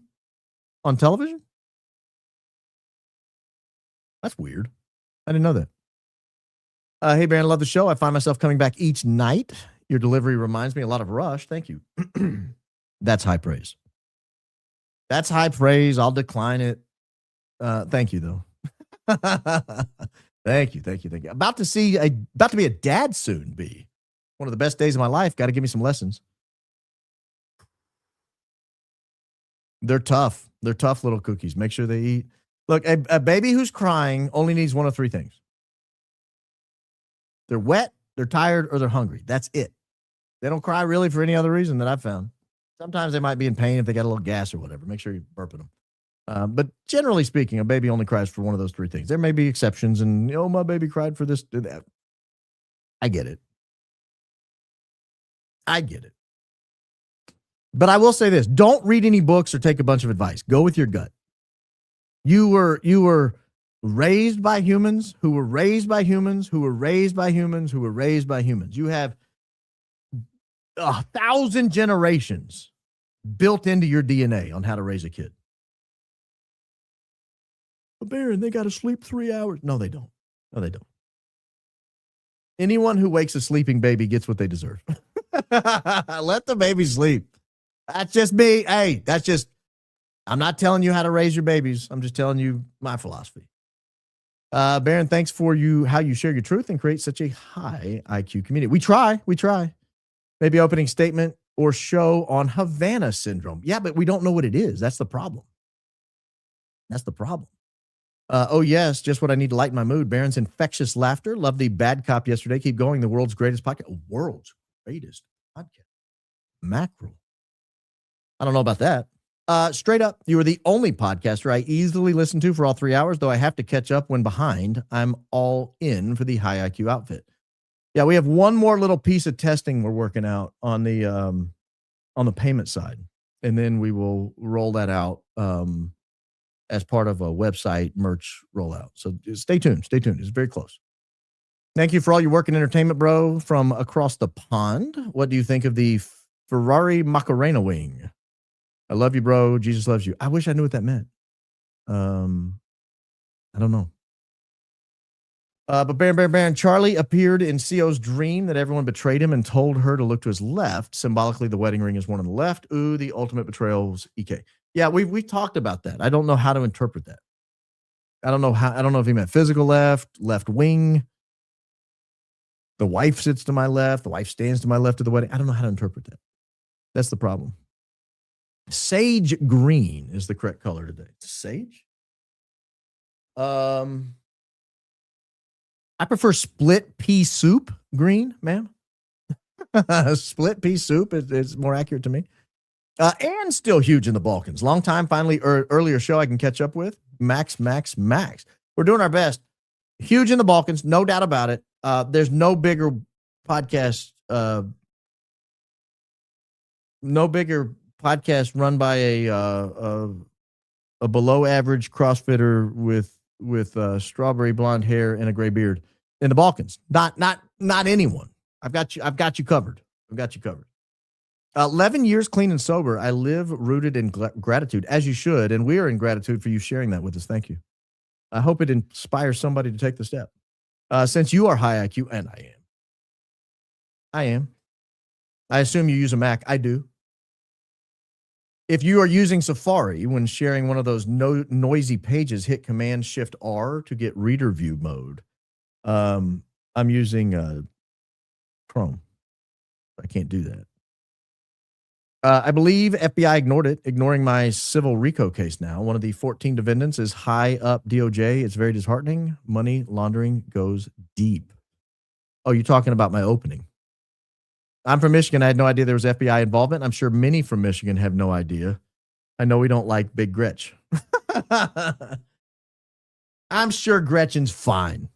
On television? That's weird. I didn't know that. Hey, Baron, I love the show. I find myself coming back each night. Your delivery reminds me a lot of Rush. Thank you. That's high praise. That's high praise. I'll decline it. Thank you, though. Thank you. About to be a dad soon, B. One of the best days of my life. Got to give me some lessons. They're tough. They're tough little cookies. Make sure they eat. Look, a baby who's crying only needs one of three things. They're wet, they're tired, or they're hungry. That's it. They don't cry really for any other reason that I've found. Sometimes they might be in pain if they got a little gas or whatever. Make sure you're burping them. But generally speaking, a baby only cries for one of those three things. There may be exceptions, and my baby cried for this, that. I get it. But I will say this: don't read any books or take a bunch of advice. Go with your gut. You were raised by humans who were raised by humans who were raised by humans who were raised by humans. You have 1,000 generations built into your DNA on how to raise a kid. But Baron, they got to sleep 3 hours. No, they don't. Anyone who wakes a sleeping baby gets what they deserve. Let the baby sleep. That's just me. Hey, I'm not telling you how to raise your babies. I'm just telling you my philosophy. Baron, thanks for how you share your truth and create such a high IQ community. We try. Maybe opening statement or show on Havana syndrome. Yeah, but we don't know what it is. That's the problem. Oh, yes, just what I need to lighten my mood. Baron's infectious laughter. Love the bad cop yesterday. Keep going. The world's greatest podcast. World's greatest podcast. Mackerel. I don't know about that. Straight up, you are the only podcaster I easily listen to for all 3 hours, though I have to catch up when behind. I'm all in for the high IQ outfit. Yeah, we have one more little piece of testing we're working out on the payment side, and then we will roll that out as part of a website merch rollout. So stay tuned. It's very close. Thank you for all your work in entertainment, bro, from across the pond. What do you think of the Ferrari Macarena wing? I love you, bro. Jesus loves you. I wish I knew what that meant. I don't know. But Baron, Charlie appeared in CO's dream that everyone betrayed him and told her to look to his left. Symbolically, the wedding ring is one on the left. Ooh, the ultimate betrayal was EK. Yeah, we talked about that. I don't know how to interpret that. I don't know if he meant physical left wing. The wife sits to my left. The wife stands to my left of the wedding. I don't know how to interpret that. That's the problem. Sage green is the correct color today. Sage? I prefer split pea soup green, ma'am. Split pea soup is more accurate to me. And still huge in the Balkans. Long time, finally, earlier show I can catch up with. Max. We're doing our best. Huge in the Balkans, no doubt about it. There's no bigger podcast, run by a below average CrossFitter with strawberry blonde hair and a gray beard in the Balkans. Not anyone. I've got you covered. 11 years clean and sober. I live rooted in gratitude, as you should, and we are in gratitude for you sharing that with us. Thank you. I hope it inspires somebody to take the step. Since you are high IQ, and I am. I assume you use a Mac. I do. If you are using Safari when sharing one of those noisy pages, hit Command-Shift-R to get reader view mode. I'm using Chrome. I can't do that. I believe FBI ignored it, ignoring my civil RICO case now. One of the 14 defendants is high up DOJ. It's very disheartening. Money laundering goes deep. Oh, you're talking about my opening. I'm from Michigan. I had no idea there was FBI involvement. I'm sure many from Michigan have no idea. I know we don't like Big Gretch. I'm sure Gretchen's fine.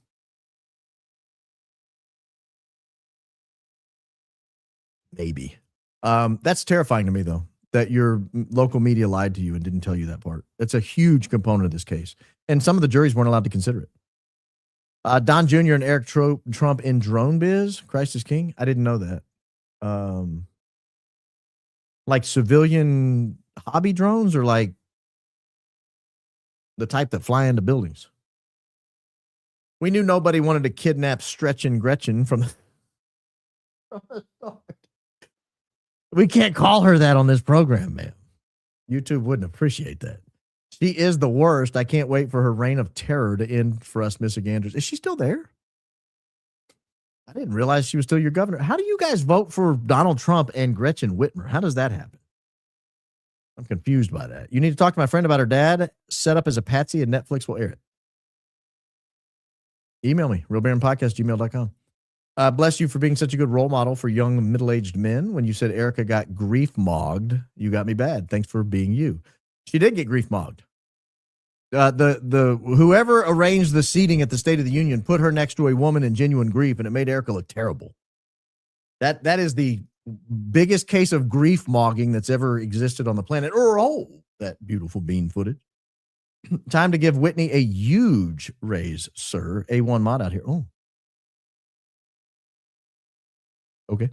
Maybe. That's terrifying to me, though, that your local media lied to you and didn't tell you that part. That's a huge component of this case. And some of the juries weren't allowed to consider it. Don Jr. and Eric Trump in drone biz. Christ is king. I didn't know that. Like civilian hobby drones, or like the type that fly into buildings. We knew nobody wanted to kidnap Stretch and Gretchen from the We can't call her that on this program, man. YouTube wouldn't appreciate that. She is the worst. I can't wait for her reign of terror to end for us Michiganders. Is she still there? I didn't realize she was still your governor. How do you guys vote for Donald Trump and Gretchen Whitmer? How does that happen? I'm confused by that. You need to talk to my friend about her dad. Set up as a patsy and Netflix will air it. Email me, realbaronpodcast@gmail.com. Bless you for being such a good role model for young middle-aged men. When you said Erika got grief-mogged, you got me bad. Thanks for being you. She did get grief-mogged. The whoever arranged the seating at the State of the Union put her next to a woman in genuine grief, and it made Erika look terrible. That is the biggest case of grief-mogging that's ever existed on the planet. Oh, that beautiful bean footage. Time to give Whitney a huge raise, sir. A1 mod out here. Oh. Okay.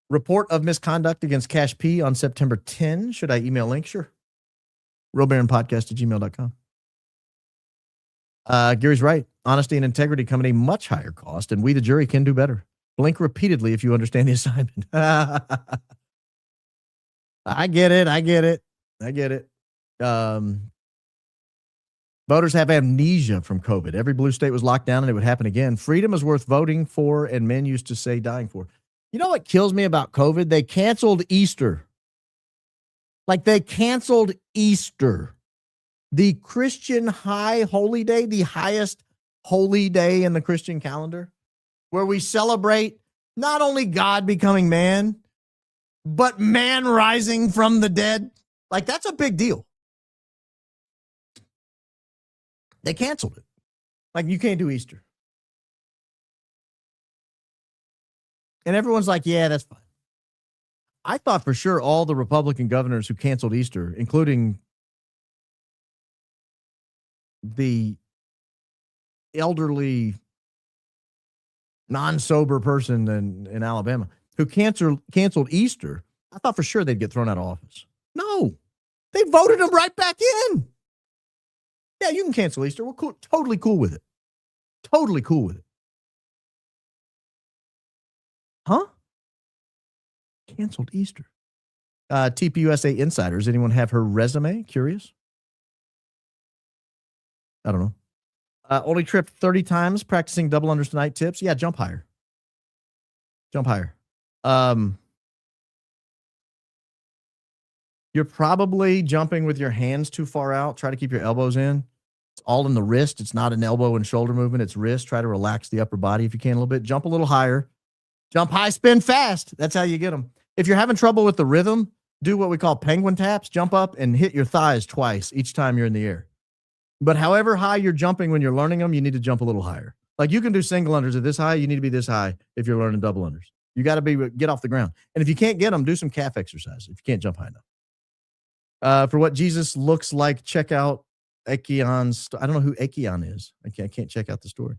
Report of misconduct against Cash P on September 10. Should I email link? Sure. realbaronpodcast@gmail.com. Gary's right. Honesty and integrity come at a much higher cost, and we, the jury, can do better. Blink repeatedly if you understand the assignment. I get it. Voters have amnesia from COVID. Every blue state was locked down and it would happen again. Freedom is worth voting for, and men used to say dying for. You know what kills me about COVID? They canceled Easter. Like, they canceled Easter. The Christian high holy day, the highest holy day in the Christian calendar, where we celebrate not only God becoming man, but man rising from the dead. Like, that's a big deal. They canceled it. Like, you can't do Easter. And everyone's like, yeah, that's fine. I thought for sure all the Republican governors who canceled Easter, including the elderly, non-sober person in Alabama who canceled Easter, I thought for sure they'd get thrown out of office. No, they voted them right back in. Yeah, you can cancel Easter. We're cool, totally cool with it. Totally cool with it. Huh? Canceled Easter. TPUSA insiders. Anyone have her resume? Curious? I don't know. Only tripped 30 times practicing double unders tonight tips. Yeah, jump higher. Jump higher. You're probably jumping with your hands too far out. Try to keep your elbows in. It's all in the wrist. It's not an elbow and shoulder movement. It's wrist. Try to relax the upper body if you can a little bit. Jump a little higher. Jump high, spin fast. That's how you get them. If you're having trouble with the rhythm, do what we call penguin taps. Jump up and hit your thighs twice each time you're in the air. But however high you're jumping when you're learning them, you need to jump a little higher. Like, you can do single unders at this high. You need to be this high if you're learning double unders. You got to get off the ground. And if you can't get them, do some calf exercise if you can't jump high enough. For what Jesus looks like, check out Ekion's. I don't know who Ekion is. I can't check out the story.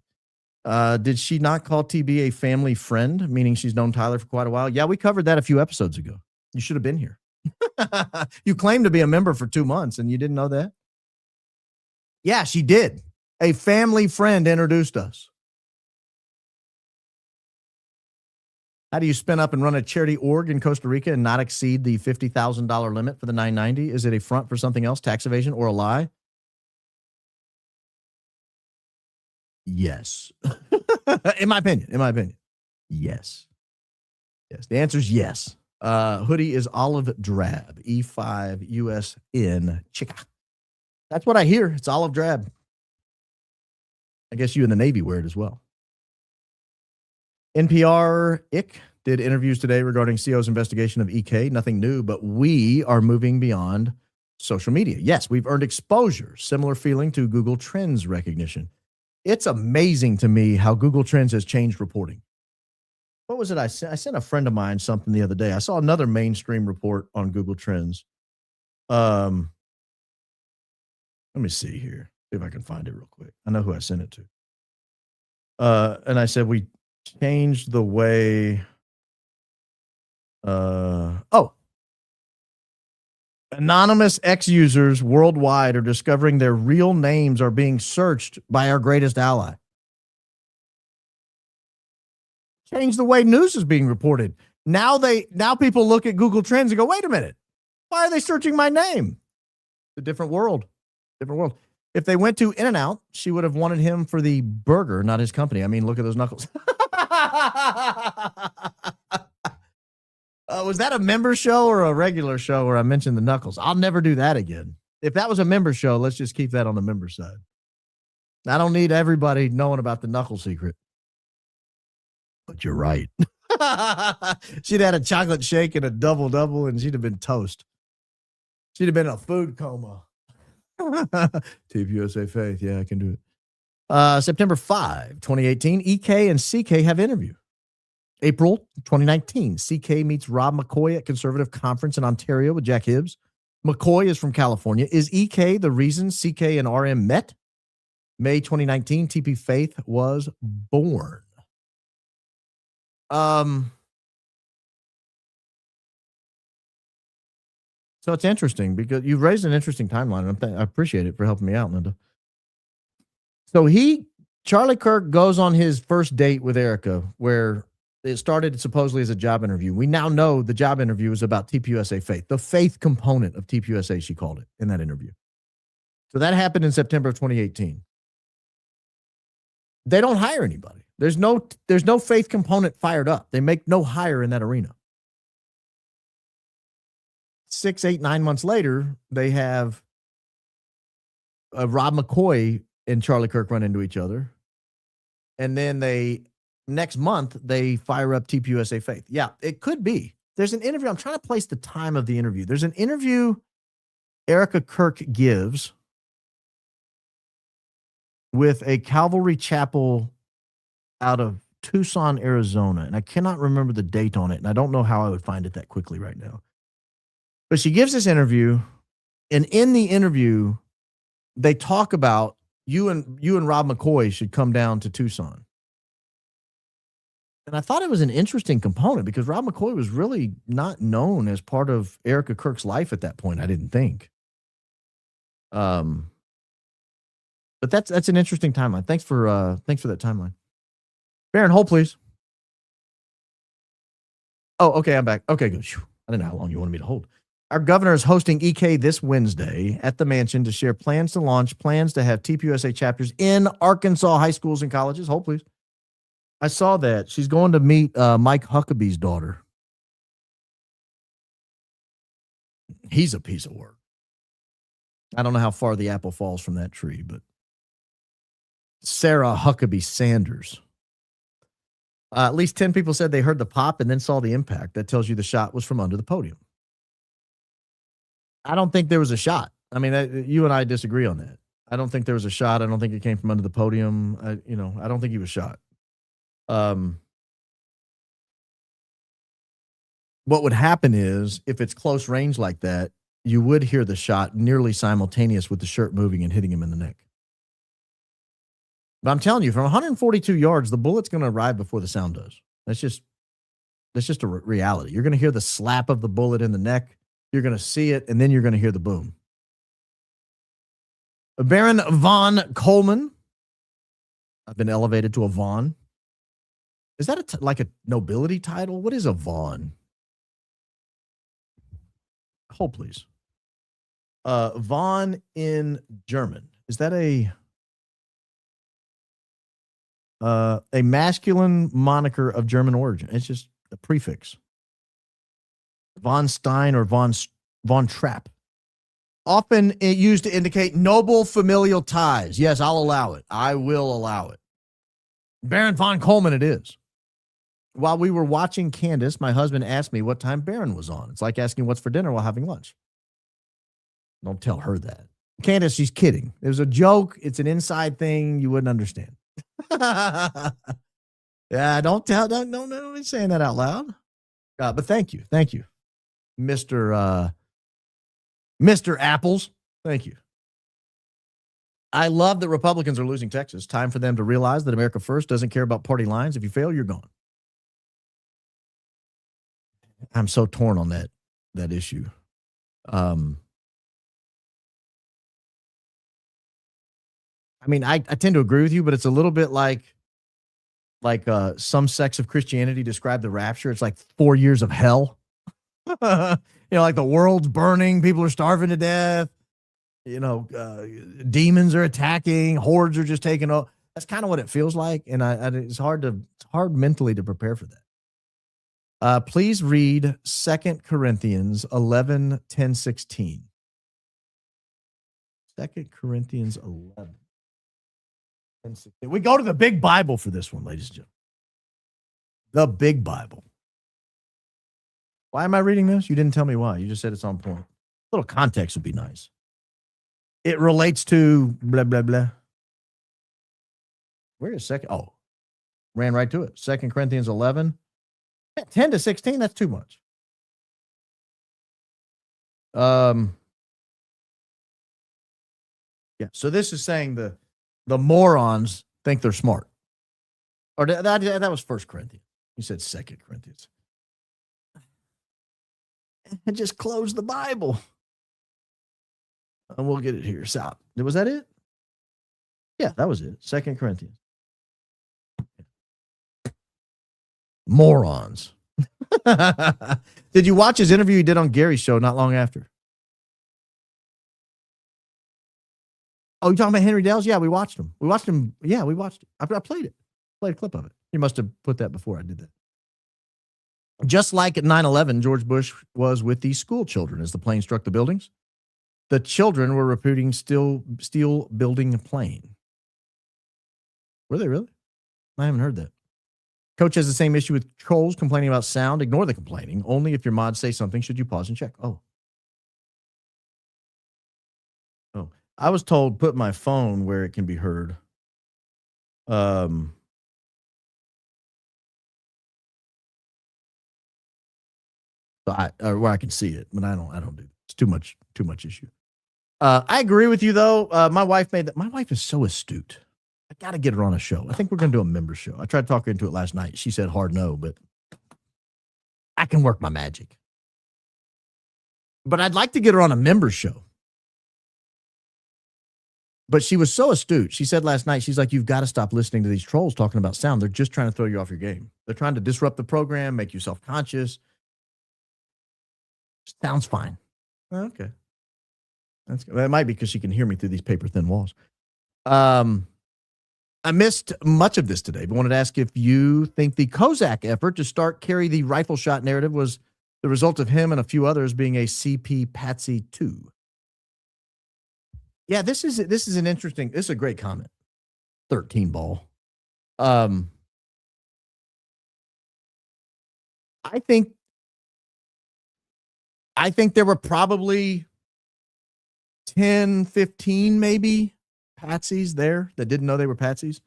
Did she not call TB a family friend, meaning she's known Tyler for quite a while? Yeah, we covered that a few episodes ago. You should have been here. You claimed to be a member for 2 months and you didn't know that? Yeah, she did. A family friend introduced us. How do you spin up and run a charity org in Costa Rica and not exceed the $50,000 limit for the 990? Is it a front for something else, tax evasion, or a lie? Yes. In my opinion. Yes. Yes. The answer is yes. Hoodie is olive drab, E5USN Chica. That's what I hear. It's olive drab. I guess you in the Navy wear it as well. NPR IC did interviews today regarding CO's investigation of EK. Nothing new, but we are moving beyond social media. Yes, we've earned exposure, similar feeling to Google Trends recognition. It's amazing to me how Google Trends has changed reporting. What was it I sent? I sent a friend of mine something the other day. I saw another mainstream report on Google Trends. Let me see here. See if I can find it real quick. I know who I sent it to. And I said, we changed the way. Anonymous X users worldwide are discovering their real names are being searched by our greatest ally. Change the way news is being reported. Now people look at Google Trends and go, wait a minute, why are they searching my name? It's a different world. Different world. If they went to In-N-Out, she would have wanted him for the burger, not his company. I mean, look at those knuckles. Was that a member show or a regular show where I mentioned the knuckles? I'll never do that again. If that was a member show, let's just keep that on the member side. I don't need everybody knowing about the knuckle secret. But you're right. She'd had a chocolate shake and a double-double, and she'd have been toast. She'd have been in a food coma. TPUSA Faith. Yeah, I can do it. September 5, 2018, EK and CK have interview. April 2019, CK meets Rob McCoy at Conservative Conference in Ontario with Jack Hibbs. McCoy is from California. Is EK the reason CK and RM met? May 2019, TP Faith was born. So it's interesting because you've raised an interesting timeline. And I appreciate it for helping me out, Linda. So Charlie Kirk goes on his first date with Erika, where it started supposedly as a job interview. We now know the job interview was about TPUSA Faith, the faith component of TPUSA, she called it in that interview. So that happened in September of 2018. They don't hire anybody. There's no faith component fired up. They make no hire in that arena. 6, 8, 9 months later, they have Rob McCoy and Charlie Kirk run into each other. And then next month, they fire up TPUSA Faith. Yeah, it could be. There's an interview. I'm trying to place the time of the interview. There's an interview Erika Kirk gives with a Calvary Chapel out of Tucson, Arizona. And I cannot remember the date on it. And I don't know how I would find it that quickly right now. But she gives this interview. And in the interview, they talk about you and Rob McCoy should come down to Tucson. And I thought it was an interesting component because Rob McCoy was really not known as part of Erika Kirk's life at that point, I didn't think. But that's an interesting timeline. Thanks for that timeline. Baron, hold, please. Oh, okay, I'm back. Okay, good. I didn't know how long you wanted me to hold. Our governor is hosting EK this Wednesday at the mansion to share plans to have TPUSA chapters in Arkansas high schools and colleges. Hold, please. I saw that. She's going to meet Mike Huckabee's daughter. He's a piece of work. I don't know how far the apple falls from that tree, but Sarah Huckabee Sanders. At least 10 people said they heard the pop and then saw the impact. That tells you the shot was from under the podium. I don't think there was a shot. I mean, you and I disagree on that. I don't think there was a shot. I don't think it came from under the podium. I don't think he was shot. What would happen is if it's close range like that, you would hear the shot nearly simultaneous with the shirt moving and hitting him in the neck. But I'm telling you, from 142 yards, the bullet's going to arrive before the sound does. That's just That's just a reality. You're going to hear the slap of the bullet in the neck. You're going to see it, and then you're going to hear the boom. Baron von Coleman. I've been elevated to a von. Is that like a nobility title? What is a von? Hold, please. Von in German. Is that a masculine moniker of German origin? It's just a prefix. Von Stein or von Trapp. Often used to indicate noble familial ties. Yes, I'll allow it. I will allow it. Baron von Coleman it is. While we were watching Candace, my husband asked me what time Baron was on. It's like asking what's for dinner while having lunch. Don't tell her that. Candace, she's kidding. It was a joke. It's an inside thing. You wouldn't understand. Yeah, don't be saying that out loud. But thank you. Thank you, Mr. Apples. Thank you. I love that Republicans are losing Texas. Time for them to realize that America First doesn't care about party lines. If you fail, you're gone. I'm so torn on that issue. I mean, I tend to agree with you, but it's a little bit like some sects of Christianity describe the rapture. It's like 4 years of hell. Like the world's burning, people are starving to death. Demons are attacking, hordes are just taking over. That's kind of what it feels like, and it's hard mentally to prepare for that. Please read 2 Corinthians 11, 10, 16. 2 Corinthians 11, 10, 16. We go to the big Bible for this one, ladies and gentlemen. The big Bible. Why am I reading this? You didn't tell me why. You just said it's on point. A little context would be nice. It relates to blah, blah, blah. Where is second? Oh, ran right to it. 2 Corinthians 11. 10 to 16, that's too much. Yeah, so this is saying the morons think they're smart. Or that was 1 Corinthians. You said 2 Corinthians. And just close the Bible. And we'll get it here. So, was that it? Yeah, that was it. 2 Corinthians. Morons. Did you watch his interview he did on Gary's show not long after? Oh, you talking about Henry Dell's? Yeah, we watched him. Yeah, we watched it. I played it. Played a clip of it. You must have put that before I did that. Just like at 9/11, George Bush was with these school children as the plane struck the buildings. The children were repeating steel building plane. Were they really? I haven't heard that. Coach has the same issue with trolls complaining about sound. Ignore the complaining. Only if your mods say something should you pause and check. Oh. I was told put my phone where it can be heard. Or where I can see it, but I don't do it. It's too much issue. I agree with you though. My wife made that. My wife is so astute. I got to get her on a show. I think we're going to do a member show. I tried to talk her into it last night. She said hard no, but I can work my magic. But I'd like to get her on a member show. But she was so astute. She said last night, she's like, you've got to stop listening to these trolls talking about sound. They're just trying to throw you off your game. They're trying to disrupt the program, make you self-conscious. Sounds fine. Okay. That's good. It might be because she can hear me through these paper thin walls. I missed much of this today, but wanted to ask if you think the Kozak effort to carry the rifle shot narrative was the result of him and a few others being a CP patsy too. Yeah, this is a great comment. 13 ball. I think there were probably 10, 15 maybe patsies there that didn't know they were patsies.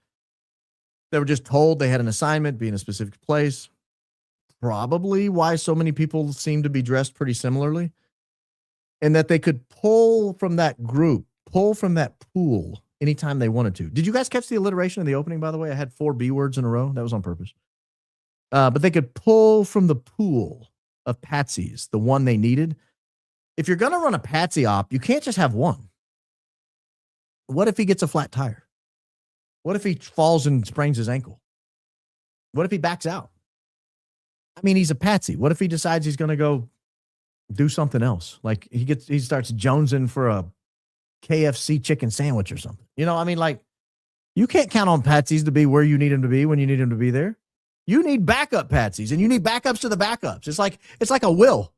They were just told they had an assignment, be in a specific place. Probably why so many people seem to be dressed pretty similarly. And that they could pull from that group, pull from that pool anytime they wanted to. Did you guys catch the alliteration in the opening, by the way? I had 4 B words in a row. That was on purpose. But they could pull from the pool of patsies, the one they needed. If you're going to run a patsy op, you can't just have one. What if he gets a flat tire? What if he falls and sprains his ankle? What if he backs out? I mean, he's a patsy. What if he decides he's going to go do something else? Like he starts jonesing for a KFC chicken sandwich or something. You know, I mean, like, you can't count on patsies to be where you need him to be when you need him to be there. You need backup patsies, and you need backups to the backups. It's like a will,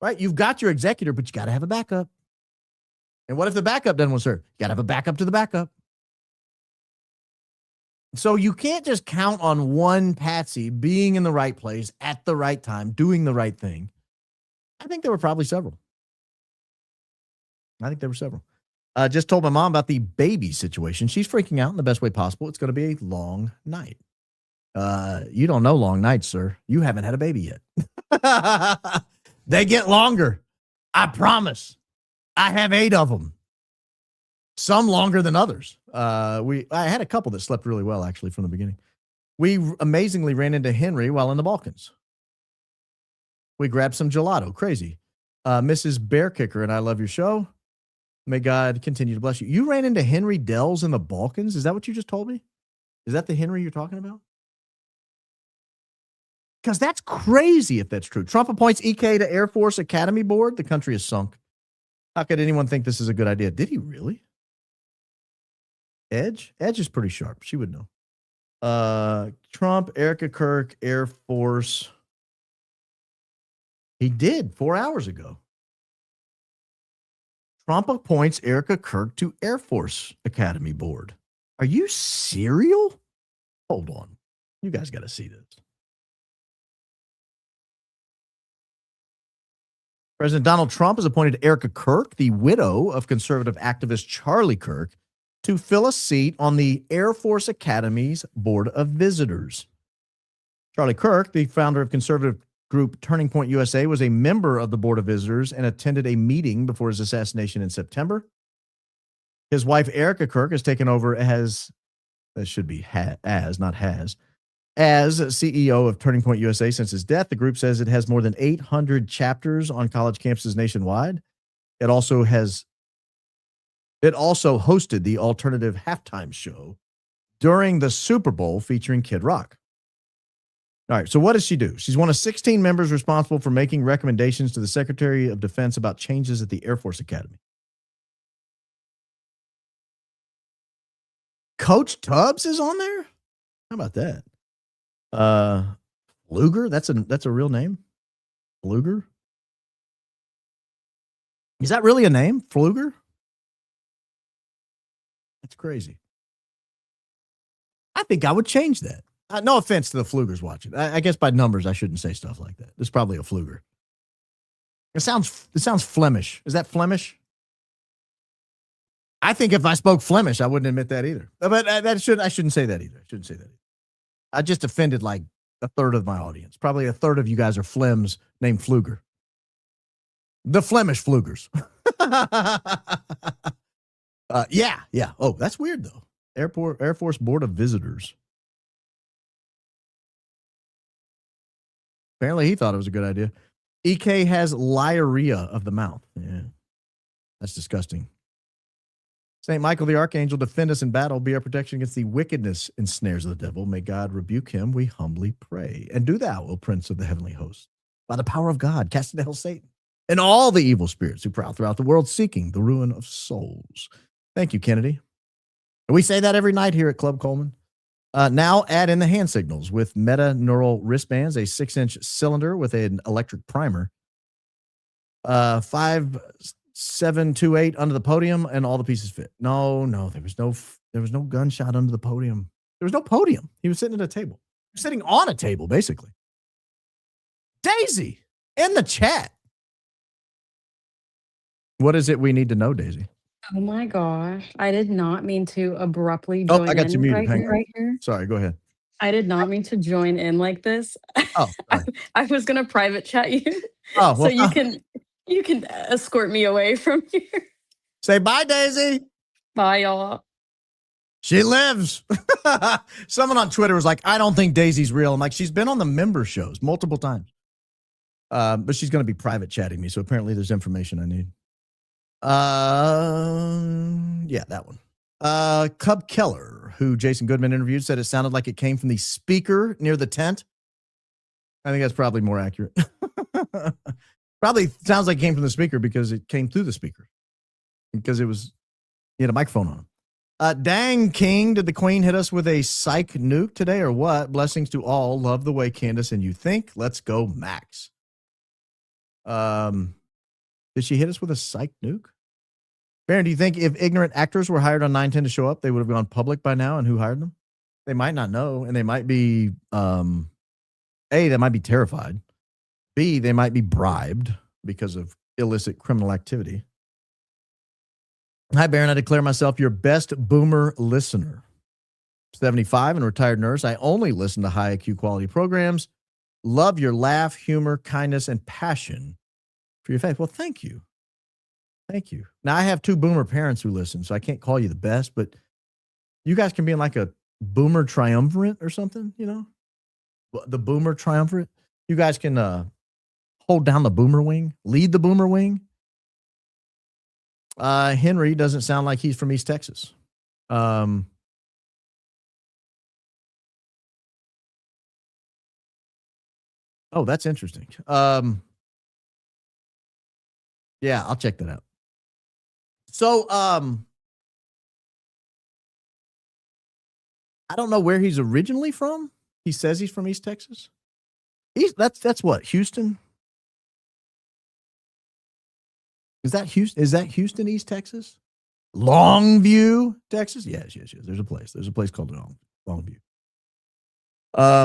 right? You've got your executor, but you got to have a backup. And what if the backup doesn't want to serve? You got to have a backup to the backup. So you can't just count on one patsy being in the right place at the right time, doing the right thing. I think there were probably several. Just told my mom about the baby situation. She's freaking out in the best way possible. It's going to be a long night. You don't know long nights, sir. You haven't had a baby yet. They get longer. I promise. I have 8 of them. Some longer than others. I had a couple that slept really well, actually, from the beginning. We amazingly ran into Henry while in the Balkans. We grabbed some gelato. Crazy. Mrs. Bear Kicker and I love your show. May God continue to bless you. You ran into Henry Dells in the Balkans? Is that what you just told me? Is that the Henry you're talking about? Because that's crazy if that's true. Trump appoints EK to Air Force Academy Board. The country is sunk. How could anyone think this is a good idea? Did he really? Edge is pretty sharp. She would know. Trump, Erika, Kirk, Air Force. He did 4 hours ago. Trump appoints Erika Kirk to Air Force Academy Board. Are you serial? Hold on. You guys got to see this. President Donald Trump has appointed Erika Kirk, the widow of conservative activist Charlie Kirk, to fill a seat on the Air Force Academy's Board of Visitors. Charlie Kirk, the founder of conservative group Turning Point USA, was a member of the Board of Visitors and attended a meeting before his assassination in September. His wife, Erika Kirk, has taken over as CEO of Turning Point USA since his death. The group says it has more than 800 chapters on college campuses nationwide. It also hosted the alternative halftime show during the Super Bowl featuring Kid Rock. All right, so what does she do? She's one of 16 members responsible for making recommendations to the Secretary of Defense about changes at the Air Force Academy. Coach Tubbs is on there? How about that? Pfluger? That's a real name? Pfluger? Is that really a name? Pfluger? That's crazy. I think I would change that. No offense to the Pflugers watching. I guess by numbers, I shouldn't say stuff like that. There's probably a Pfluger. It sounds Flemish. Is that Flemish? I think if I spoke Flemish, I wouldn't admit that either. But I shouldn't say that either. I just offended like a third of my audience. Probably a third of you guys are Flems named Pfluger. The Flemish Pflugers. Yeah. Oh, that's weird though. Air Force Board of Visitors. Apparently he thought it was a good idea. EK has liarrhea of the mouth. Yeah. That's disgusting. St. Michael the Archangel, defend us in battle, be our protection against the wickedness and snares of the devil. May God rebuke him, we humbly pray. And do thou, O Prince of the heavenly host, by the power of God, cast into hell Satan and all the evil spirits who prowl throughout the world seeking the ruin of souls. Thank you, Kennedy. And we say that every night here at Club Coleman. Now add in the hand signals with Meta Neural wristbands, a 6-inch cylinder with an electric primer. 5728 under the podium, and all the pieces fit. No, there was no gunshot under the podium. There was no podium. He was sitting at a table. He was sitting on a table, basically. Daisy in the chat. What is it we need to know, Daisy? Oh my gosh. I did not mean to abruptly join I got you muted. right here. Sorry, go ahead. I did not mean to join in like this. Oh, I was gonna private chat you. Oh, well, so you can escort me away from here. Say bye, Daisy. Bye, y'all. She lives. Someone on Twitter was like, I don't think Daisy's real. I'm like, she's been on the member shows multiple times. But she's going to be private chatting me. So apparently there's information I need. Yeah, that one. Cub Keller, who Jason Goodman interviewed, said it sounded like it came from the speaker near the tent. I think that's probably more accurate. Probably sounds like it came from the speaker because it came through the speaker. Because he had a microphone on him. Dang King, did the Queen hit us with a psych nuke today or what? Blessings to all. Love the way Candace and you think. Let's go, Max. Did she hit us with a psych nuke? Baron, do you think if ignorant actors were hired on 910 to show up, they would have gone public by now, and who hired them? They might not know, and they might be, A, they might be terrified. B, they might be bribed because of illicit criminal activity. Hi, Baron. I declare myself your best boomer listener. 75 and retired nurse. I only listen to high IQ quality programs. Love your laugh, humor, kindness, and passion for your faith. Well, thank you. Thank you. Now, I have 2 boomer parents who listen, so I can't call you the best, but you guys can be in like a boomer triumvirate or something, you know? The boomer triumvirate. You guys can hold down the boomer wing, lead the boomer wing. Henry doesn't sound like he's from East Texas. Oh, that's interesting. Yeah, I'll check that out. So, I don't know where he's originally from. He says he's from East Texas. That's what, Houston? Is that Houston? Is that Houston, East Texas? Longview, Texas? Yes. There's a place. There's a place called Longview. Where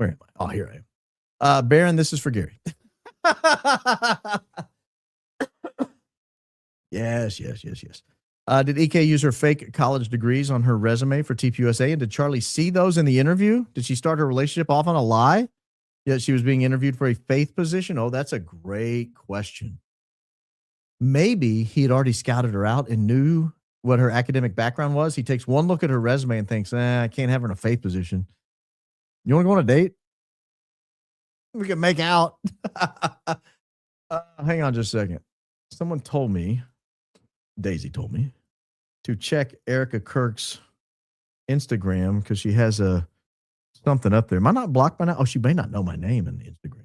am I? Oh, here I am. Baron, this is for Gary. Yes. Did EK use her fake college degrees on her resume for TPUSA? And did Charlie see those in the interview? Did she start her relationship off on a lie? Yet she was being interviewed for a faith position? Oh, that's a great question. Maybe he had already scouted her out and knew what her academic background was. He takes one look at her resume and thinks, I can't have her in a faith position. You want to go on a date? We can make out. Hang on just a second. Someone told me, Daisy told me, to check Erika Kirk's Instagram because she has something up there. Am I not blocked by now? Oh, she may not know my name in the Instagram.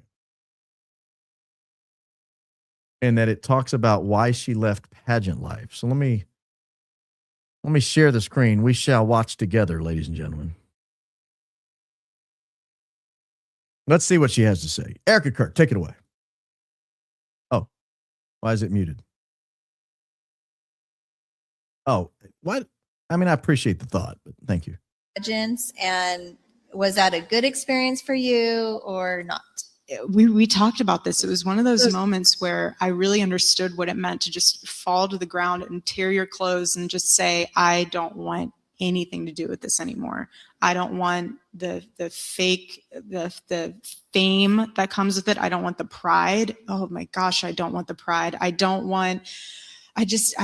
And that it talks about why she left pageant life. So let me share the screen. We shall watch together, ladies and gentlemen. Let's see what she has to say. Erika Kirk, take it away. Oh, why is it muted? Oh, what? I mean, I appreciate the thought, but thank you. And was that a good experience for you or not? We talked about this. It was one of those moments where I really understood what it meant to just fall to the ground and tear your clothes and just say, I don't want anything to do with this anymore. I don't want the fake, the fame that comes with it. I don't want the pride. Oh my gosh, I don't want the pride. I just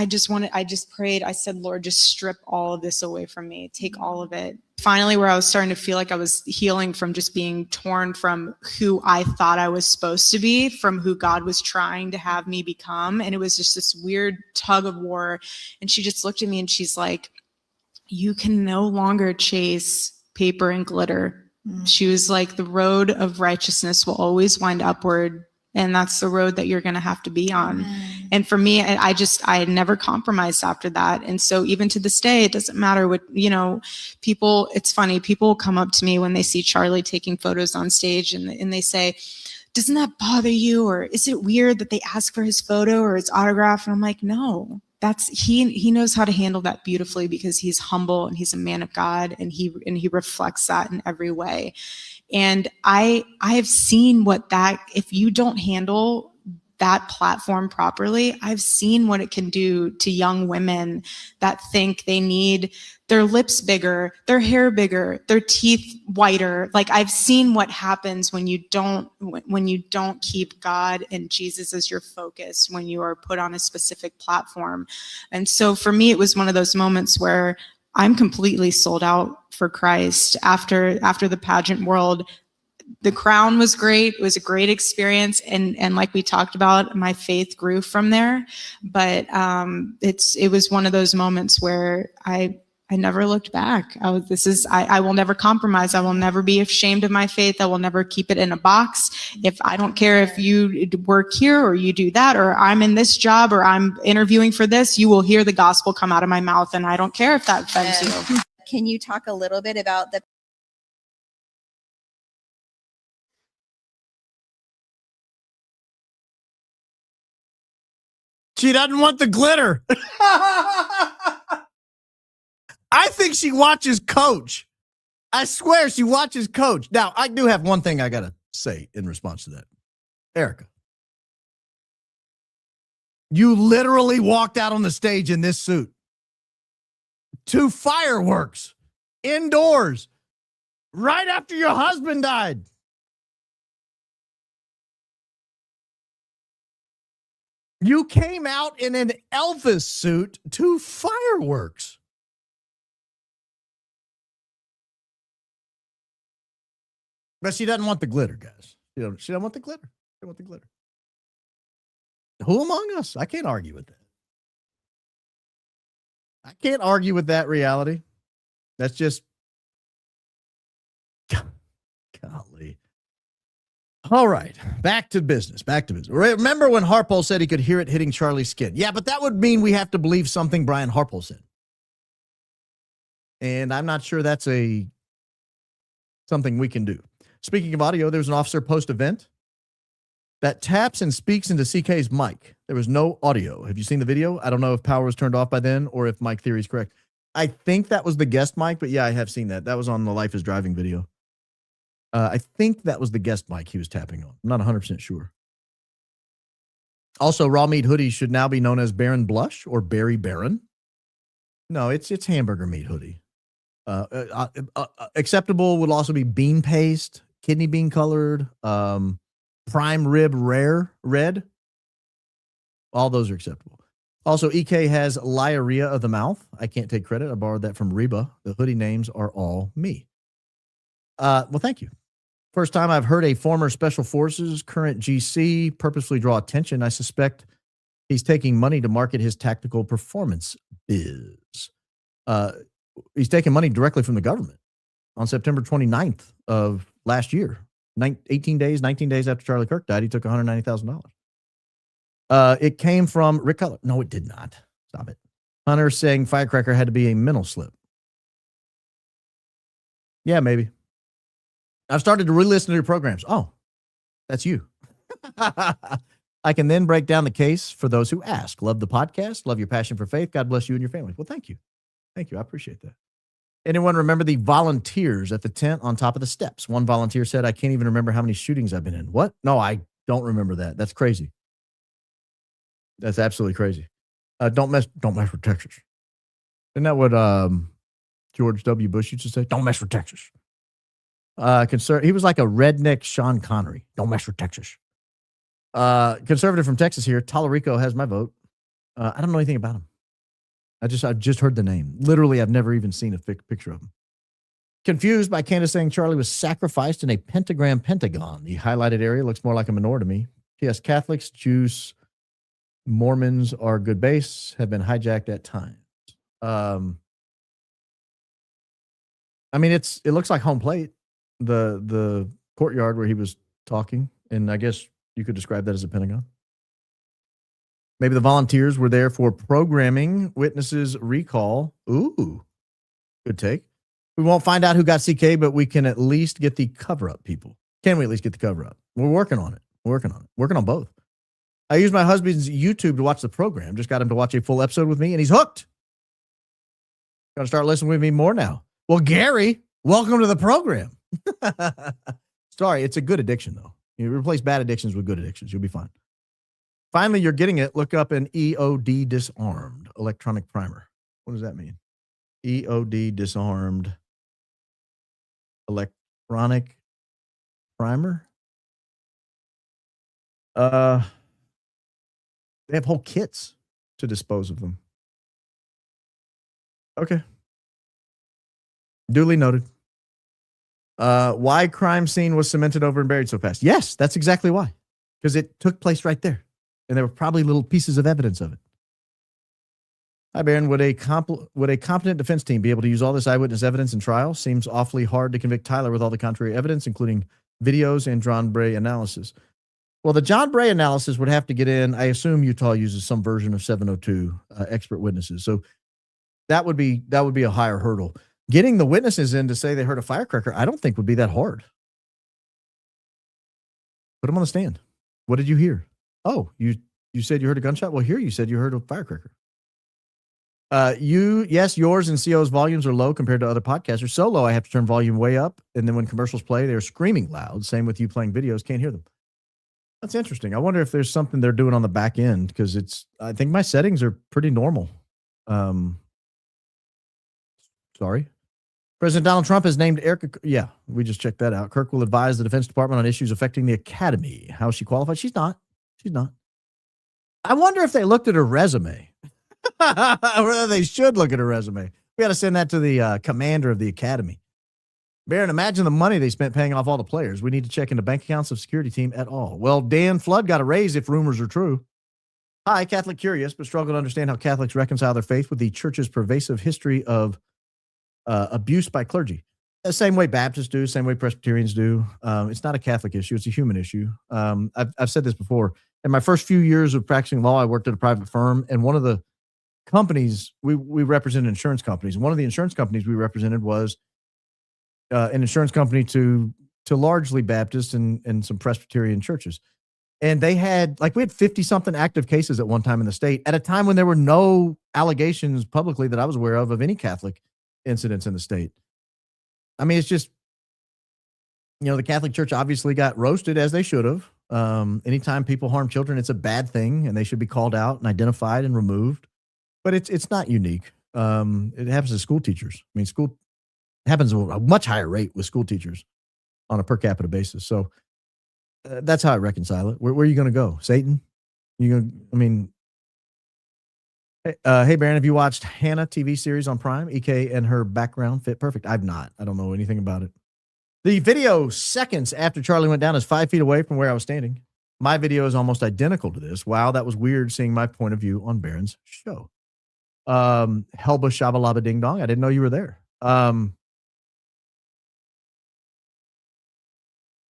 prayed. I said, Lord, just strip all of this away from me. Take all of it. Finally, where I was starting to feel like I was healing from just being torn from who I thought I was supposed to be, from who God was trying to have me become. And it was just this weird tug of war. And she just looked at me and she's like, you can no longer chase paper and glitter. She was like, the road of righteousness will always wind upward. And that's the road that you're going to have to be on. And for me, I had never compromised after that. And so even to this day, it doesn't matter what, people, it's funny, people will come up to me when they see Charlie taking photos on stage and they say, doesn't that bother you? Or is it weird that they ask for his photo or his autograph? And I'm like, no, he knows how to handle that beautifully because he's humble and he's a man of God and he reflects that in every way. And I have seen if you don't handle that platform properly, I've seen what it can do to young women that think they need their lips bigger, their hair bigger, their teeth whiter. Like, I've seen what happens when you don't keep God and Jesus as your focus, when you are put on a specific platform. And so for me, it was one of those moments where I'm completely sold out for Christ after the pageant world. The crown was great. It was a great experience. And like we talked about, my faith grew from there. But it was one of those moments where I never looked back. I will never compromise. I will never be ashamed of my faith. I will never keep it in a box. I don't care if you work here or you do that, or I'm in this job or I'm interviewing for this, you will hear the gospel come out of my mouth. And I don't care if that offends you. Can you talk a little bit about the She doesn't want the glitter. I think she watches Coach. I swear she watches Coach. Now, I do have one thing I got to say in response to that. Erika, you literally walked out on the stage in this suit to fireworks indoors right after your husband died. You came out in an Elvis suit to fireworks. But she doesn't want the glitter, guys. She doesn't want the glitter. She doesn't want the glitter. Who among us? I can't argue with that. I can't argue with that reality. That's just, golly. All right, back to business. Remember when Harpole said he could hear it hitting Charlie's skin? Yeah, but that would mean we have to believe something Brian Harpole said. And I'm not sure that's something we can do. Speaking of audio, there's an officer post-event that taps and speaks into CK's mic. There was no audio. Have you seen the video? I don't know if power was turned off by then or if Mike theory is correct. I think that was the guest mic, but yeah, I have seen that. That was on the Life is Driving video. I think that was the guest mic he was tapping on. I'm not 100% sure. Also, raw meat hoodie should now be known as Baron Blush or Berry Baron. No, it's hamburger meat hoodie. Acceptable would also be bean paste, kidney bean colored, prime rib rare red. All those are acceptable. Also, EK has Liaria of the mouth. I can't take credit. I borrowed that from Reba. The hoodie names are all me. Well, thank you. First time I've heard a former Special Forces, current GC, purposely draw attention. I suspect he's taking money to market his tactical performance biz. He's taking money directly from the government on September 29th of last year. 19 days after Charlie Kirk died, he took $190,000. It came from Rick Cutler. No, it did not. Stop it. Hunter saying Firecracker had to be a mental slip. Yeah, maybe. I've started to re-listen to your programs. Oh, that's you. I can then break down the case for those who ask. Love the podcast. Love your passion for faith. God bless you and your family. Well, thank you. Thank you. I appreciate that. Anyone remember the volunteers at the tent on top of the steps? One volunteer said, I can't even remember how many shootings I've been in. What? No, I don't remember that. That's crazy. That's absolutely crazy. Don't mess with Texas. Isn't that what George W. Bush used to say? Don't mess with Texas. He was like a redneck Sean Connery. Don't mess with Texas. Conservative from Texas here. Tallarico has my vote. I don't know anything about him. I just heard the name. Literally, I've never even seen a picture of him. Confused by Candace saying Charlie was sacrificed in a pentagram pentagon. The highlighted area looks more like a menorah to me. P.S. Catholics, Jews, Mormons are good base, have been hijacked at times. I mean, it looks like home plate. The courtyard where he was talking, and I guess you could describe that as a Pentagon. Maybe the volunteers were there for programming, witnesses recall. Ooh, good take. We won't find out who got CK, but we can at least get the cover-up, people. Can we at least get the cover-up? We're working on it. Working on both. I used my husband's YouTube to watch the program. Just got him to watch a full episode with me, and he's hooked. Got to start listening with me more now. Well, Gary, welcome to the program. Sorry, it's a good addiction, though. You replace bad addictions with good addictions. You'll be fine. Finally, you're getting it. Look up an EOD disarmed electronic primer. What does that mean? EOD disarmed electronic primer. They have whole kits to dispose of them. Okay. Duly noted. Why crime scene was cemented over and buried so fast? Yes, that's exactly why. Because it took place right there. And there were probably little pieces of evidence of it. Hi, Baron. Would a competent defense team be able to use all this eyewitness evidence in trial? Seems awfully hard to convict Tyler with all the contrary evidence, including videos and John Bray analysis. Well, the John Bray analysis would have to get in. I assume Utah uses some version of 702 expert witnesses. So that would be a higher hurdle. Getting the witnesses in to say they heard a firecracker, I don't think would be that hard. Put them on the stand. What did you hear? Oh, you said you heard a gunshot? Well, here you said you heard a firecracker. Yes, yours and CO's volumes are low compared to other podcasters. So low, I have to turn volume way up. And then when commercials play, they're screaming loud. Same with you playing videos. Can't hear them. That's interesting. I wonder if there's something they're doing on the back end because I think my settings are pretty normal. Sorry. President Donald Trump has named Erika. Yeah, we just checked that out. Kirk will advise the Defense Department on issues affecting the academy. How is she qualified? She's not. I wonder if they looked at her resume. Whether they should look at her resume. We got to send that to the commander of the academy. Baron, imagine the money they spent paying off all the players. We need to check into bank accounts of security team at all. Well, Dan Flood got a raise if rumors are true. Hi, Catholic curious, but struggle to understand how Catholics reconcile their faith with the church's pervasive history of abuse by clergy. The same way Baptists do, same way Presbyterians do. It's not a Catholic issue. It's a human issue. I've said this before. In my first few years of practicing law, I worked at a private firm, and one of the companies, we represented insurance companies. And one of the insurance companies we represented was an insurance company to largely Baptist and some Presbyterian churches. And they had, we had 50 something active cases at one time in the state at a time when there were no allegations publicly that I was aware of any Catholic incidents in the state. I mean, it's just, the Catholic Church obviously got roasted as they should have. Anytime people harm children, it's a bad thing and they should be called out and identified and removed. But it's not unique. It happens to school teachers. I mean, school happens at a much higher rate with school teachers on a per capita basis. So that's how I reconcile it. Where are you going to go? Satan? Hey, Baron, have you watched Hannah TV series on Prime? EK and her background fit perfect. I've not. I don't know anything about it. The video seconds after Charlie went down is 5 feet away from where I was standing. My video is almost identical to this. Wow, that was weird seeing my point of view on Baron's show. Helba Shabalaba Ding Dong. I didn't know you were there.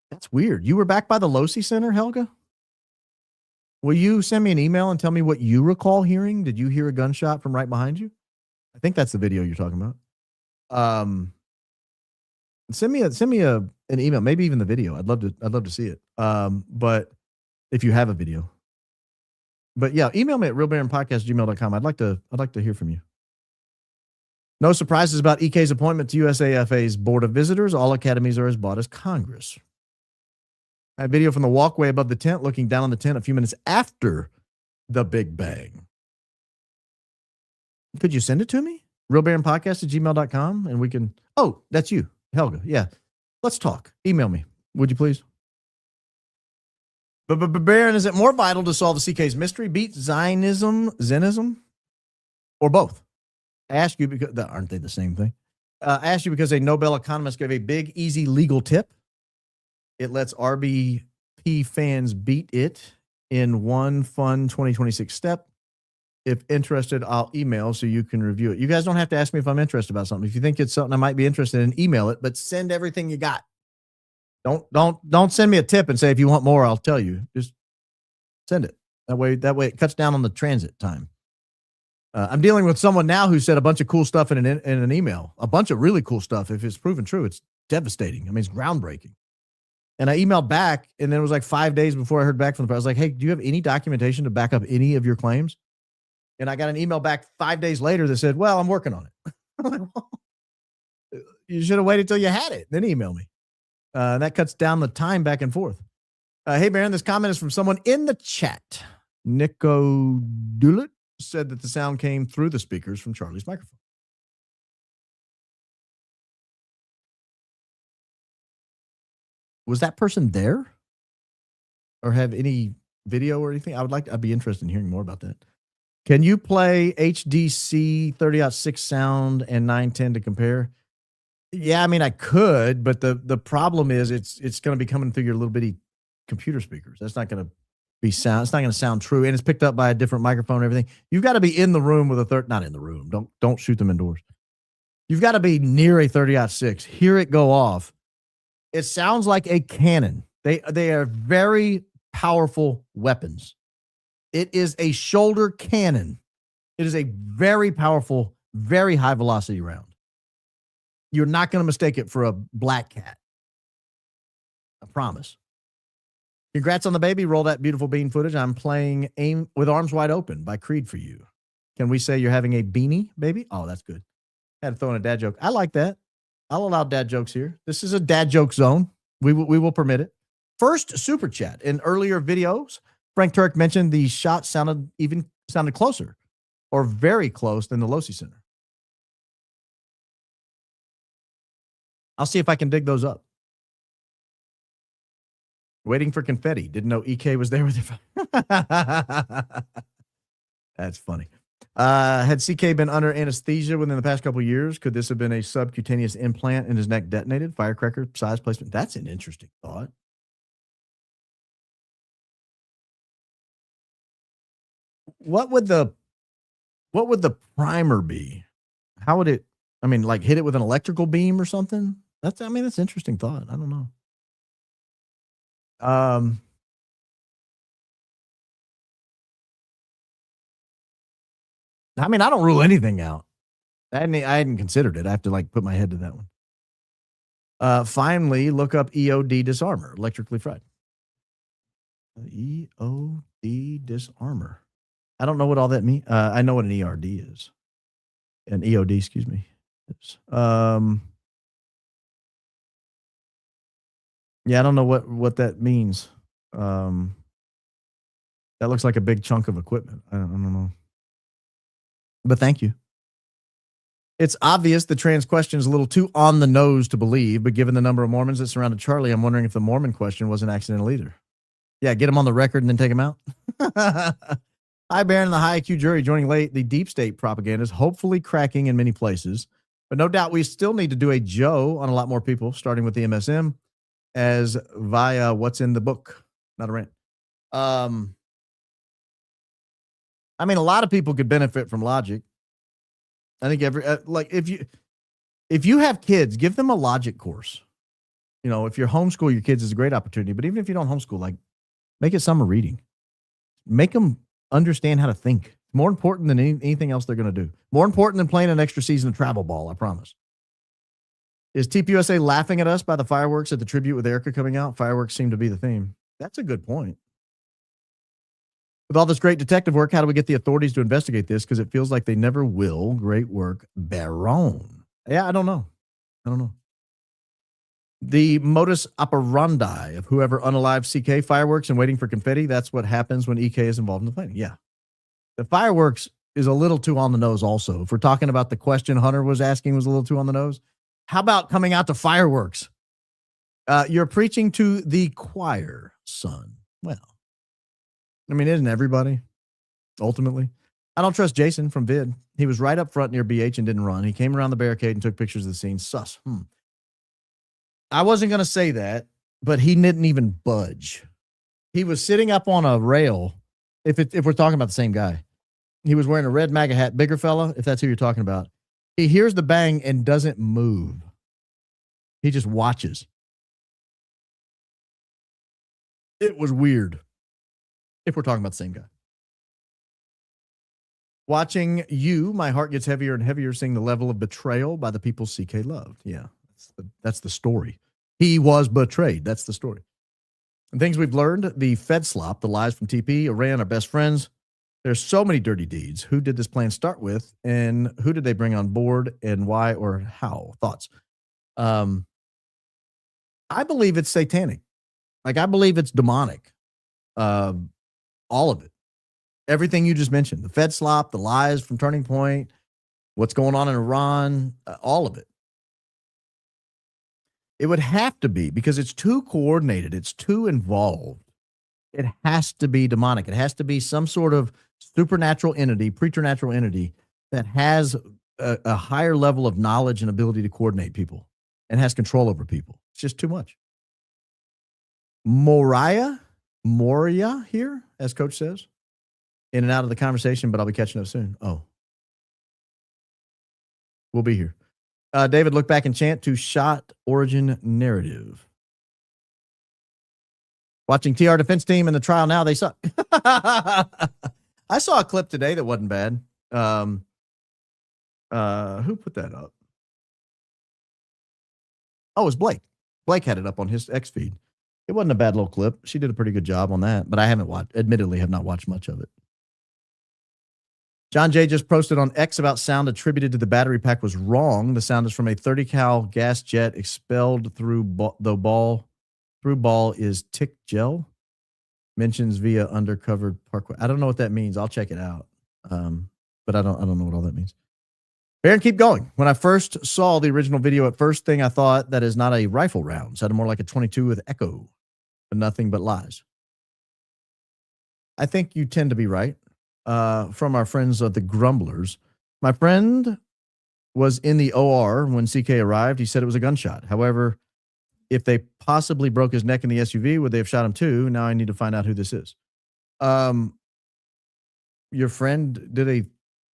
That's weird. You were back by the Losi Center, Helga? Will you send me an email and tell me what you recall hearing? Did you hear a gunshot from right behind you? I think that's the video you're talking about. Send me an email, maybe even the video. I'd love to see it. But if you have a video. But yeah, email me at realbaronpodcast@gmail.com. I'd like to hear from you. No surprises about EK's appointment to USAFA's Board of Visitors. All academies are as bought as Congress. I had video from the walkway above the tent, looking down on the tent a few minutes after the Big Bang. Could you send it to me? realbaronpodcast@gmail.com, and we can. Oh, that's you, Helga. Yeah, let's talk. Email me, would you please? But Baron, is it more vital to solve the CK's mystery, beat Zenism, or both? I ask you because aren't they the same thing? I ask you because a Nobel economist gave a big, easy legal tip. It lets RBP fans beat it in one fun 2026 step. If interested, I'll email so you can review it. You guys don't have to ask me if I'm interested about something. If you think it's something I might be interested in, email it, but send everything you got. Don't send me a tip and say, if you want more, I'll tell you. Just send it. That way it cuts down on the transit time. I'm dealing with someone now who said a bunch of cool stuff in an email, a bunch of really cool stuff. If it's proven true, it's devastating. I mean, it's groundbreaking. And I emailed back, and then it was like 5 days before I heard back from the press. I was like, hey, do you have any documentation to back up any of your claims? And I got an email back 5 days later that said, well, I'm working on it. You should have waited till you had it, then email me. That cuts down the time back and forth. Hey, Baron, this comment is from someone in the chat. Nico Dulit said that the sound came through the speakers from Charlie's microphone. Was that person there? Or have any video or anything? I'd be interested in hearing more about that. Can you play HDC 30.6 sound and 910 to compare? Yeah, I mean I could, but the problem is it's going to be coming through your little bitty computer speakers. That's not going to be sound. It's not going to sound true, and it's picked up by a different microphone and everything. You've got to be in the room with a not in the room. Don't shoot them indoors. You've got to be near a 30.6. Hear it go off. It sounds like a cannon. They are very powerful weapons. It is a shoulder cannon. It is a very powerful, very high velocity round. You're not going to mistake it for a black cat. I promise. Congrats on the baby. Roll that beautiful bean footage. I'm playing Aim with Arms Wide Open by Creed for you. Can we say you're having a beanie, baby? Oh, that's good. Had to throw in a dad joke. I like that. I'll allow dad jokes here. This is a dad joke zone. We will permit it. First super chat. In earlier videos, Frank Turk mentioned the shot sounded closer or very close than the Losi Center. I'll see if I can dig those up. Waiting for confetti. Didn't know EK was there with it. That's funny. Had CK been under anesthesia within the past couple of years? Could this have been a subcutaneous implant and his neck detonated? Firecracker size placement. That's an interesting thought. What would the primer be? How would it? I mean, like hit it with an electrical beam or something? That's an interesting thought. I don't know. I mean, I don't rule anything out. I hadn't considered it. I have to put my head to that one. Finally, look up EOD disarmor, electrically fried. EOD disarmor. I don't know what all that means. I know what an ERD is. An EOD, excuse me. Yeah, I don't know what that means. That looks like a big chunk of equipment. I don't know. But thank you. It's obvious the trans question is a little too on the nose to believe, but given the number of Mormons that surrounded Charlie, I'm wondering if the Mormon question was an accidental either. Yeah, get him on the record and then take him out. Hi, Baron and the high IQ jury joining late. The deep state propaganda is hopefully cracking in many places, but no doubt we still need to do a Joe on a lot more people, starting with the MSM, as via what's in the book. Not a rant. I mean, a lot of people could benefit from logic. I think if you have kids, give them a logic course. You know, if you homeschool your kids, is a great opportunity. But even if you don't homeschool, make it summer reading. Make them understand how to think. More important than anything else they're going to do. More important than playing an extra season of travel ball, I promise. Is TPUSA laughing at us by the fireworks at the tribute with Erika coming out? Fireworks seem to be the theme. That's a good point. With all this great detective work, how do we get the authorities to investigate this? Because it feels like they never will. Great work, Baron. Yeah, I don't know. The modus operandi of whoever unalived CK fireworks and waiting for confetti, that's what happens when EK is involved in the planning. Yeah. The fireworks is a little too on the nose also. If we're talking about the question Hunter was asking was a little too on the nose, how about coming out to fireworks? You're preaching to the choir, son. Well, I mean, isn't everybody? Ultimately. I don't trust Jason from Vid. He was right up front near BH and didn't run. He came around the barricade and took pictures of the scene. Sus. I wasn't going to say that, but he didn't even budge. He was sitting up on a rail. If we're talking about the same guy, he was wearing a red MAGA hat, bigger fella, if that's who you're talking about. He hears the bang and doesn't move. He just watches. It was weird. If we're talking about the same guy. Watching you, my heart gets heavier and heavier, seeing the level of betrayal by the people CK loved. Yeah, that's the story. He was betrayed. That's the story. And things we've learned, the Fed slop, the lies from TP, Iran, our best friends. There's so many dirty deeds. Who did this plan start with? And who did they bring on board and why or how? Thoughts? I believe it's satanic. I believe it's demonic. All of it. Everything you just mentioned, the Fed slop, the lies from Turning Point, what's going on in Iran, all of it. It would have to be, because it's too coordinated, it's too involved. It has to be demonic. It has to be some sort of supernatural entity, preternatural entity that has a higher level of knowledge and ability to coordinate people and has control over people. It's just too much. Moria here, as Coach says. In and out of the conversation, but I'll be catching up soon. Oh. We'll be here. David, look back and chant to shot origin narrative. Watching TR defense team in the trial now, they suck. I saw a clip today that wasn't bad. Who put that up? Oh, it was Blake. Blake had it up on his X feed. It wasn't a bad little clip. She did a pretty good job on that, but I haven't watched, admittedly, have not watched much of it. John J. just posted on X about sound attributed to the battery pack was wrong. The sound is from a 30 cal gas jet expelled through ball is tick gel. Mentions via undercover parkway. I don't know what that means. I'll check it out. But I don't know what all that means. Baron, keep going. When I first saw the original video, at first thing I thought that is not a rifle round. Sounded more like a 22 with echo, but nothing but lies. I think you tend to be right. From our friends of the Grumblers. My friend was in the OR when CK arrived. He said it was a gunshot. However, if they possibly broke his neck in the SUV, would they have shot him too? Now I need to find out who this is. Your friend did a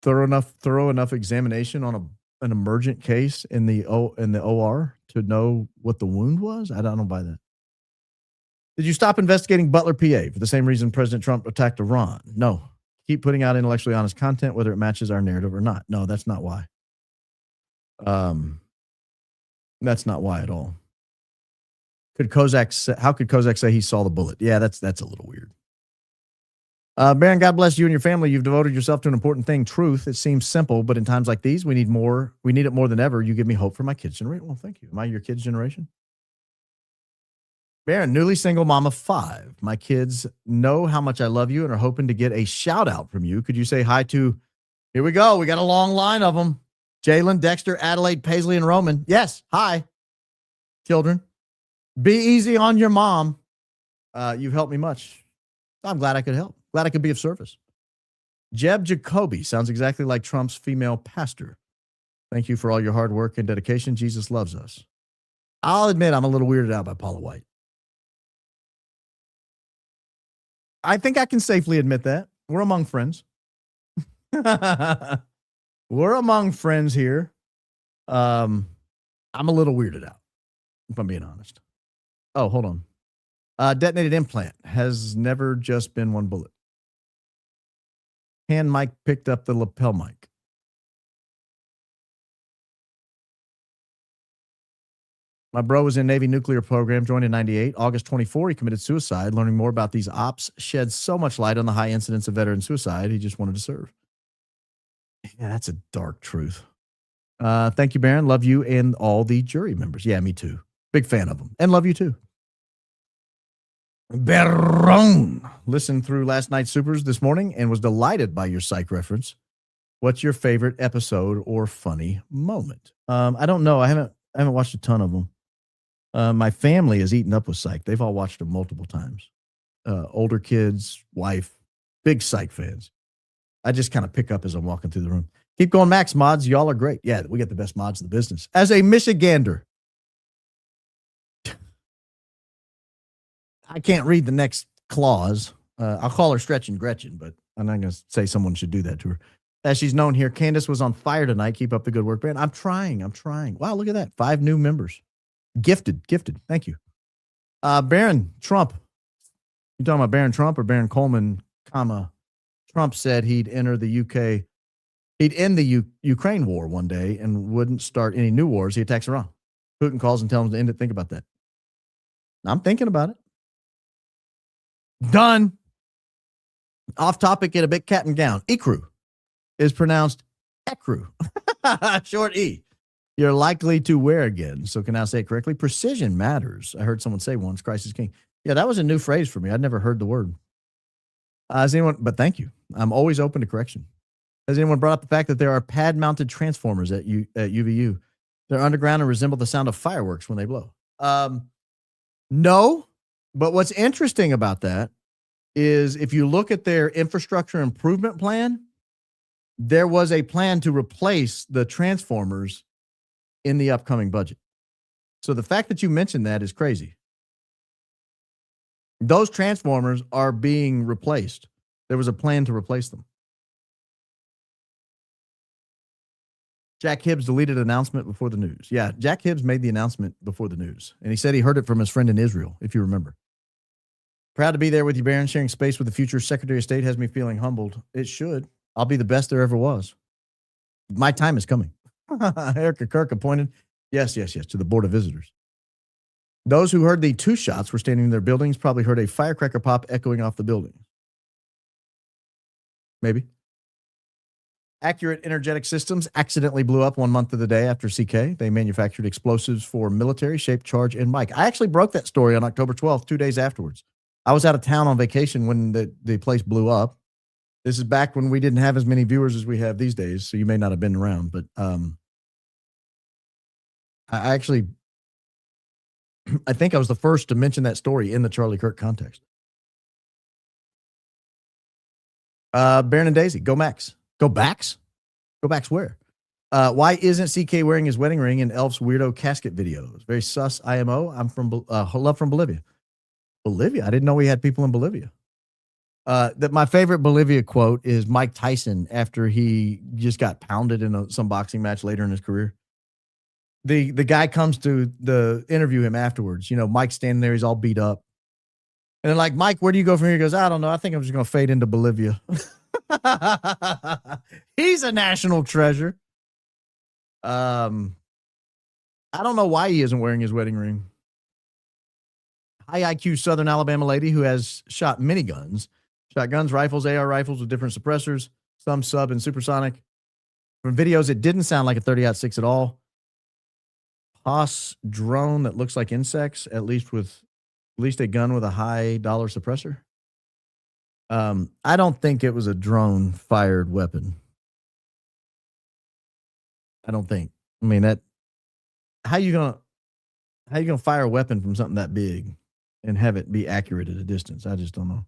thorough enough examination on an emergent case in the OR to know what the wound was? I don't buy that. Did you stop investigating Butler, PA for the same reason President Trump attacked Iran? No. Keep putting out intellectually honest content, whether it matches our narrative or not. No, that's not why. That's not why at all. How could Kozak say he saw the bullet? Yeah, that's a little weird. Baron, God bless you and your family. You've devoted yourself to an important thing, truth. It seems simple, but in times like these, we need more. We need it more than ever. You give me hope for my kids' generation. Well, thank you. Am I your kids' generation? Baron, newly single mom of 5. My kids know how much I love you and are hoping to get a shout out from you. Could you say hi to, here we go. We got a long line of them. Jalen, Dexter, Adelaide, Paisley, and Roman. Yes. Hi, children. Be easy on your mom. You've helped me much. I'm glad I could help. Glad I could be of service. Jeb Jacobi sounds exactly like Trump's female pastor. Thank you for all your hard work and dedication. Jesus loves us. I'll admit I'm a little weirded out by Paula White. I think I can safely admit that. We're among friends. We're among friends here. I'm a little weirded out, if I'm being honest. Oh, hold on. Detonated implant has never just been one bullet. Hand mic picked up the lapel mic. My bro was in Navy nuclear program, joined in 98. August 24, he committed suicide. Learning more about these ops sheds so much light on the high incidence of veteran suicide. He just wanted to serve. Yeah, that's a dark truth. Thank you, Baron. Love you and all the jury members. Yeah, me too. Big fan of them. And love you too. Baron listened through last night's Supers this morning and was delighted by your psych reference. What's your favorite episode or funny moment? I don't know. I haven't watched a ton of them. My family is eaten up with Psych. They've all watched them multiple times. Older kids, wife, big Psych fans. I just kind of pick up as I'm walking through the room. Keep going, Max mods. Y'all are great. Yeah, we get the best mods in the business. As a Michigander, I can't read the next clause. I'll call her Stretch and Gretchen, but I'm not going to say someone should do that to her. As she's known here, Candace was on fire tonight. Keep up the good work, man. I'm trying. Wow, look at that. 5 new members. Gifted. Thank you. Baron Trump. You talking about Baron Trump or Baron Coleman, Trump said he'd enter the UK. He'd end the Ukraine war one day and wouldn't start any new wars. He attacks Iran. Putin calls and tells him to end it. Think about that. I'm thinking about it. Done. Off topic, get a big cat and gown. Ecru is pronounced ecru. Short E. You're likely to wear again. So can I say it correctly? Precision matters. I heard someone say once, Christ is king. Yeah, that was a new phrase for me. I'd never heard the word. Is anyone, but thank you. I'm always open to correction. Has anyone brought up the fact that there are pad-mounted transformers at UVU? They're underground and resemble the sound of fireworks when they blow. No, but what's interesting about that is if you look at their infrastructure improvement plan, there was a plan to replace the transformers in the upcoming budget. So the fact that you mentioned that is crazy. Those transformers are being replaced. There was a plan to replace them. Jack Hibbs deleted an announcement before the news. Yeah, Jack Hibbs made the announcement before the news, and he said he heard it from his friend in Israel, if you remember. Proud to be there with you, Baron. Sharing space with the future Secretary of State has me feeling humbled. It should. I'll be the best there ever was. My time is coming. Erika Kirk appointed. Yes, to the Board of Visitors. Those who heard the 2 shots were standing in their buildings probably heard a firecracker pop echoing off the building. Maybe. Accurate Energetic Systems accidentally blew up 1 month of the day after CK. They manufactured explosives for military, Shape, Charge, and Mike. I actually broke that story on October 12th, 2 days afterwards. I was out of town on vacation when the place blew up. This is back when we didn't have as many viewers as we have these days, so you may not have been around. But I think I was the first to mention that story in the Charlie Kirk context. Baron and Daisy, go Max. Go Backs? Go Backs where? Why isn't CK wearing his wedding ring in Elf's weirdo casket videos? Very sus IMO. I'm from love from Bolivia. Bolivia? I didn't know we had people in Bolivia. My favorite Bolivia quote is Mike Tyson after he just got pounded in some boxing match later in his career. The guy comes to interview him afterwards. You know, Mike's standing there. He's all beat up. And they're like, Mike, where do you go from here? He goes, I don't know. I think I'm just going to fade into Bolivia. He's a national treasure. I don't know why he isn't wearing his wedding ring. High IQ Southern Alabama lady who has shot miniguns, shotguns, rifles, AR rifles with different suppressors, some sub and supersonic. From videos, it didn't sound like a 30-06 at all. Haas drone that looks like insects, at least a gun with a high dollar suppressor. I don't think it was a drone fired weapon. I don't think. I mean, how you gonna fire a weapon from something that big and have it be accurate at a distance? I just don't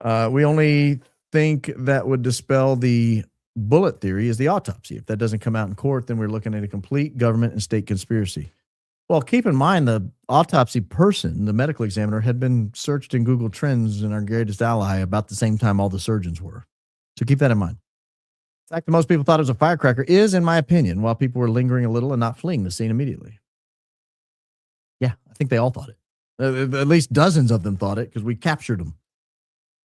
know. We only think that would dispel the bullet theory is the autopsy. If that doesn't come out in court, then we're looking at a complete government and state conspiracy. Well, keep in mind the autopsy person, the medical examiner, had been searched in Google Trends and our greatest ally about the same time all the surgeons were. So keep that in mind. The fact that most people thought it was a firecracker is, in my opinion, while people were lingering a little and not fleeing the scene immediately. Yeah, I think they all thought it. At least dozens of them thought it because we captured them.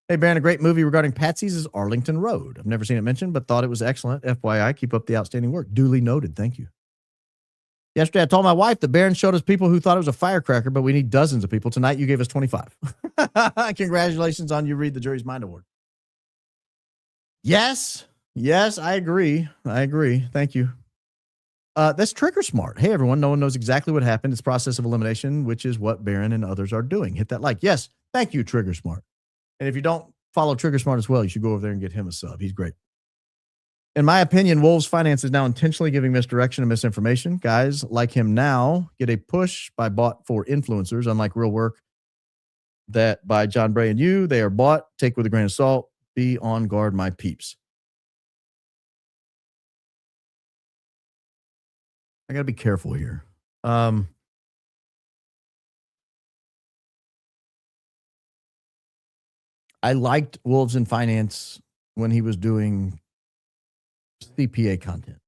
Hey, Baron, a great movie regarding Patsy's is Arlington Road. I've never seen it mentioned, but thought it was excellent. FYI, keep up the outstanding work. Duly noted. Thank you. Yesterday, I told my wife the Baron showed us people who thought it was a firecracker, but we need dozens of people. Tonight, you gave us 25. Congratulations on you read the Jury's Mind Award. Yes, I agree. Thank you. That's trigger smart. Hey, everyone, no one knows exactly what happened. It's process of elimination, which is what Baron and others are doing. Hit that like. Yes, thank you, Trigger Smart. And if you don't follow Trigger Smart as well, you should go over there and get him a sub. He's great. In my opinion, Wolves Finance is now intentionally giving misdirection and misinformation. Guys like him now get a push by bought for influencers, unlike real work that by John Bray and you, they are bought. Take with a grain of salt. Be on guard, my peeps. I got to be careful here. I liked Wolves in Finance when he was doing CPA content.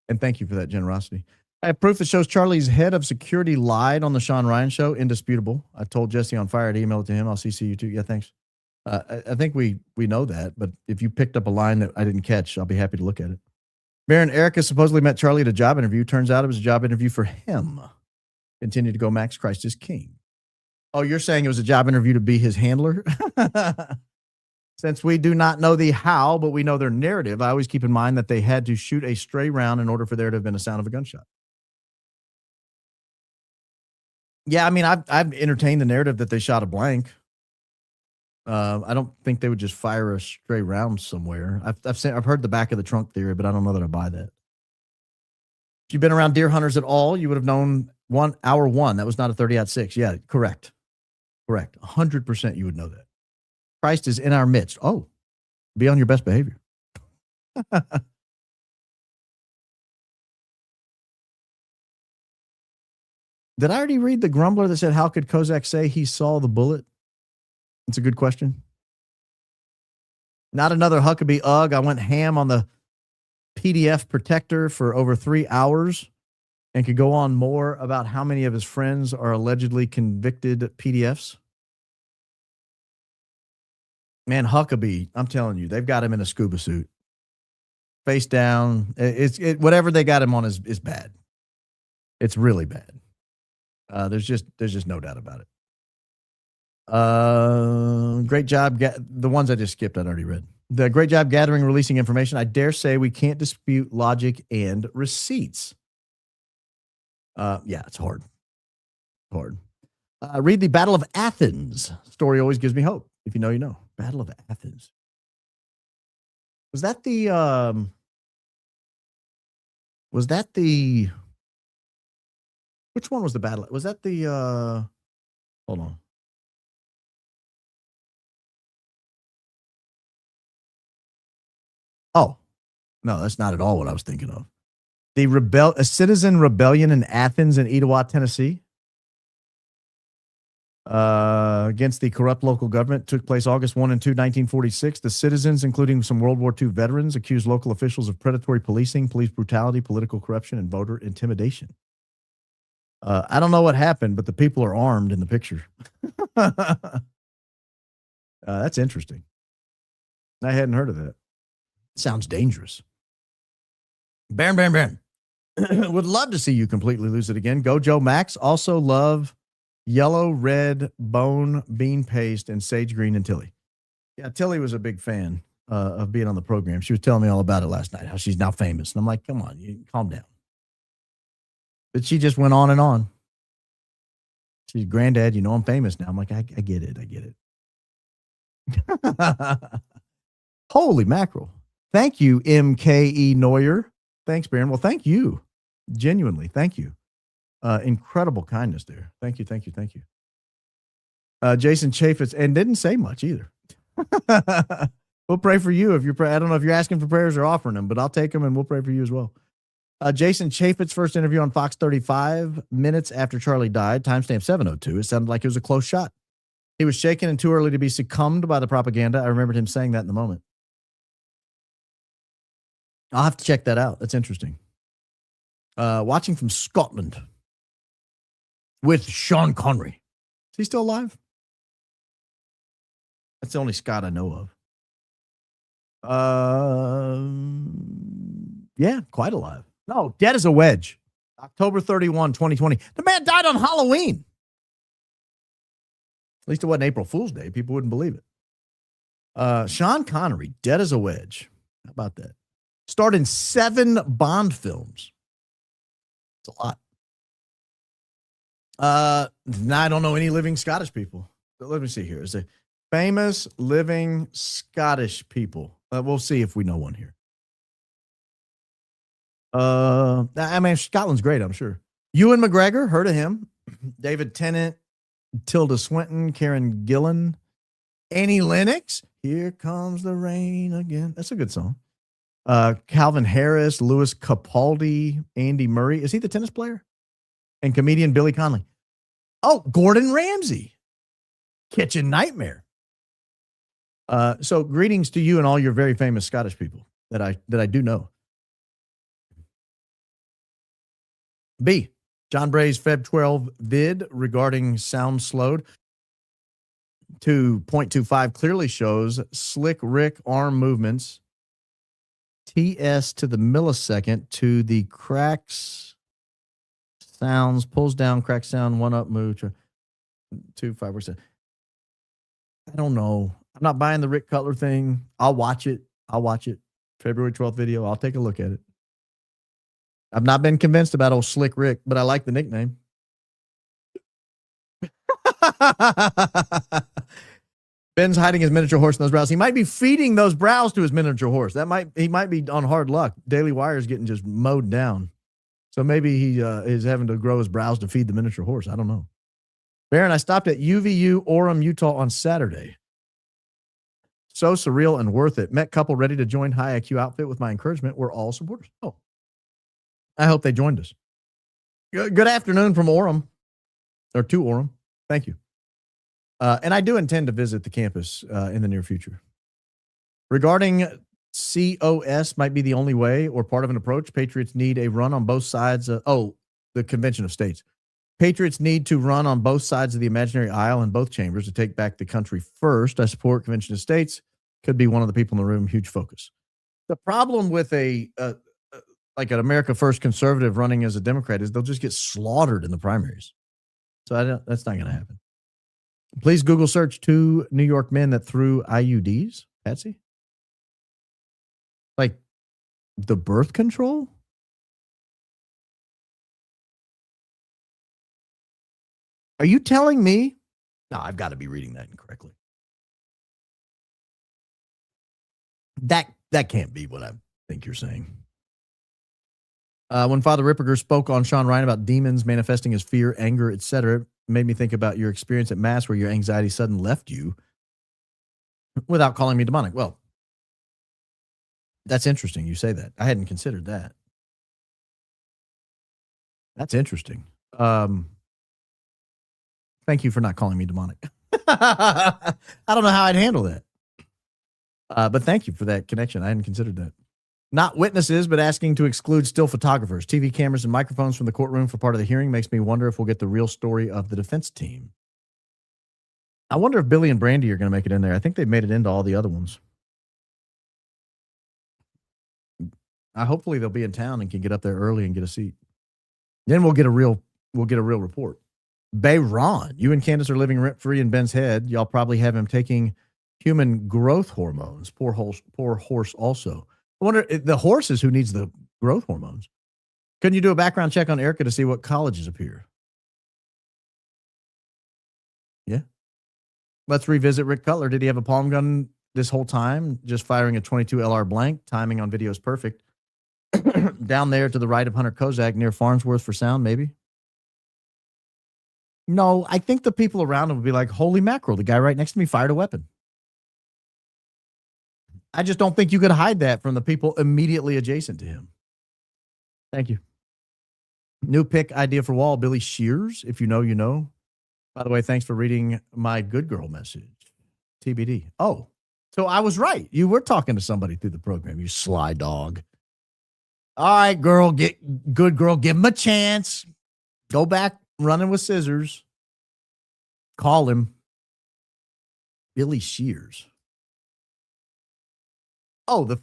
And thank you for that generosity. I have proof that shows Charlie's head of security lied on the Sean Ryan show. Indisputable. I told Jesse on fire to email it to him. I'll CC you too. Yeah, thanks. I think we know that, but if you picked up a line that I didn't catch, I'll be happy to look at it. Baron, Erika supposedly met Charlie at a job interview. Turns out it was a job interview for him. Continue to go, Max Christ is king. Oh, you're saying it was a job interview to be his handler? Since we do not know the how, but we know their narrative, I always keep in mind that they had to shoot a stray round in order for there to have been a sound of a gunshot. Yeah, I mean, I've entertained the narrative that they shot a blank. I don't think they would just fire a stray round somewhere. I've heard the back of the trunk theory, but I don't know that I buy that. If you've been around deer hunters at all, you would have known hour one. That was not a 30-06. Yeah, correct. 100% you would know that. Christ is in our midst. Oh, be on your best behavior. Did I already read the grumbler that said, how could Kozak say he saw the bullet? It's a good question. Not another Huckabee ugh. I went ham on the PDF protector for over 3 hours and could go on more about how many of his friends are allegedly convicted PDFs. Man, Huckabee, I'm telling you, they've got him in a scuba suit. Face down. Whatever they got him on is bad. It's really bad. There's just no doubt about it. Great job. The ones I just skipped, I'd already read. The great job gathering, releasing information. I dare say we can't dispute logic and receipts. Yeah, it's hard. Read the Battle of Athens. Story always gives me hope. If you know, you know. Battle of Athens. Was that the which one was the battle? Was that the hold on. Oh, no, that's not at all what I was thinking of. A citizen rebellion in Athens and Etowah, Tennessee, against the corrupt local government took place August 1 and 2, 1946. The citizens, including some World War II veterans, accused local officials of predatory policing, police brutality, political corruption, and voter intimidation. I don't know what happened, but the people are armed in the picture. That's interesting. I hadn't heard of that. Sounds dangerous. Baron. Would love to see you completely lose it again. Go Joe Max. Also love yellow, red, bone, bean paste, and sage green and Tilly. Yeah, Tilly was a big fan of being on the program. She was telling me all about it last night, how she's now famous. And I'm like, come on, you calm down. But she just went on and on. She's granddad, you know I'm famous now. I'm like, I get it. Holy mackerel. Thank you, MKE Neuer. Thanks, Baron. Well, thank you. Genuinely, thank you. Incredible kindness there. Thank you. Jason Chaffetz, and didn't say much either. We'll pray for you if you're. I don't know if you're asking for prayers or offering them, but I'll take them and we'll pray for you as well. Jason Chaffetz, first interview on Fox 35 minutes after Charlie died. Timestamp 7:02. It sounded like it was a close shot. He was shaken and too early to be succumbed by the propaganda. I remembered him saying that in the moment. I'll have to check that out. That's interesting. Watching from Scotland with Sean Connery. Is he still alive? That's the only Scott I know of. Yeah, quite alive. No, dead as a wedge. October 31, 2020. The man died on Halloween. At least it wasn't April Fool's Day. People wouldn't believe it. Sean Connery, dead as a wedge. How about that? Starred in 7 Bond films. It's a lot. Now I don't know any living Scottish people. But let me see here. Is it famous living Scottish people? We'll see if we know one here. I mean, Scotland's great, I'm sure. Ewan McGregor, heard of him. David Tennant, Tilda Swinton, Karen Gillan, Annie Lennox. Here Comes the Rain Again. That's a good song. Calvin Harris, Louis Capaldi, Andy Murray. Is he the tennis player? And comedian Billy Connolly. Oh, Gordon Ramsay. Kitchen Nightmare. So greetings to you and all your very famous Scottish people that I do know. B. John Bray's Feb 12 vid regarding sound slowed to 0.25 clearly shows Slick Rick arm movements TS to the millisecond to the cracks sounds, pulls down, crack sound, 1 up move to 5%. I don't know. I'm not buying the Rick Cutler thing. I'll watch it. February 12th video. I'll take a look at it. I've not been convinced about old Slick Rick, but I like the nickname. Ben's hiding his miniature horse in those browse. He might be feeding those browse to his miniature horse. He might be on hard luck. Daily Wire is getting just mowed down. So maybe he is having to grow his browse to feed the miniature horse. I don't know. Baron, I stopped at UVU Orem, Utah on Saturday. So surreal and worth it. Met couple ready to join high IQ outfit with my encouragement. We're all supporters. Oh, I hope they joined us. Good afternoon from Orem, or to Orem. Thank you. And I do intend to visit the campus in the near future. Regarding COS might be the only way or part of an approach. Patriots need a run on both sides. The Convention of States. Patriots need to run on both sides of the imaginary aisle in both chambers to take back the country first. I support Convention of States. Could be one of the people in the room. Huge focus. The problem with like an America First conservative running as a Democrat is they'll just get slaughtered in the primaries. So that's not going to happen. Please Google search 2 New York men that threw IUDs. Patsy? Like the birth control? Are you telling me? No, I've got to be reading that incorrectly. That can't be what I think you're saying. When Father Ripperger spoke on Sean Ryan about demons manifesting as fear, anger, etc., made me think about your experience at Mass where your anxiety suddenly left you without calling me demonic. Well, that's interesting. You say that. I hadn't considered that. That's interesting. Thank you for not calling me demonic. I don't know how I'd handle that. But thank you for that connection. I hadn't considered that. Not witnesses, but asking to exclude still photographers, TV cameras, and microphones from the courtroom for part of the hearing makes me wonder if we'll get the real story of the defense team. I wonder if Billy and Brandy are going to make it in there. I think they've made it into all the other ones. Hopefully they'll be in town and can get up there early and get a seat. Then we'll get a real report. Bayron, you and Candace are living rent-free in Ben's head. Y'all probably have him taking human growth hormones. Poor horse also. I wonder, the horse is who needs the growth hormones. Couldn't you do a background check on Erika to see what colleges appear? Yeah. Let's revisit Rick Cutler. Did he have a palm gun this whole time? Just firing a 22 LR blank. Timing on video is perfect. Down there to the right of Hunter Kozak near Farnsworth for sound, maybe? No, I think the people around him would be like, holy mackerel, the guy right next to me fired a weapon. I just don't think you could hide that from the people immediately adjacent to him. Thank you. New pick idea for wall, Billy Shears. If you know, you know. By the way, thanks for reading my good girl message. TBD. Oh, so I was right. You were talking to somebody through the program, you sly dog. All right, girl, good girl, give him a chance. Go back running with scissors. Call him. Billy Shears. Oh, the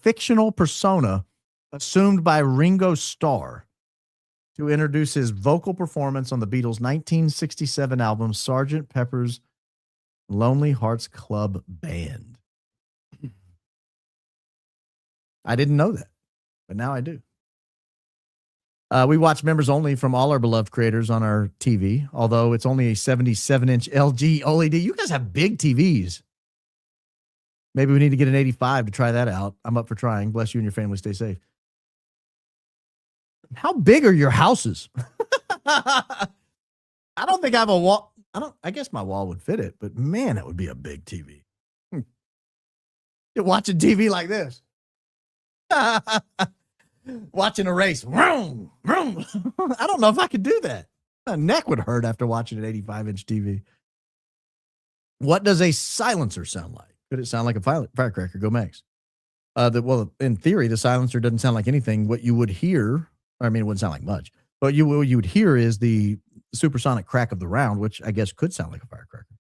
fictional persona assumed by Ringo Starr to introduce his vocal performance on the Beatles' 1967 album, Sgt. Pepper's Lonely Hearts Club Band. I didn't know that, but now I do. We watch members only from all our beloved creators on our TV, although it's only a 77-inch LG OLED. You guys have big TVs. Maybe we need to get an 85 to try that out. I'm up for trying. Bless you and your family. Stay safe. How big are your houses? I don't think I have a wall. I guess my wall would fit it, but man, that would be a big TV. You're watching TV like this. Watching a race. Vroom, vroom. I don't know if I could do that. My neck would hurt after watching an 85-inch TV. What does a silencer sound like? Could it sound like a firecracker? Go Max. Well, in theory, the silencer doesn't sound like anything. What you would hear, it wouldn't sound like much, but what you would hear is the supersonic crack of the round, which I guess could sound like a firecracker.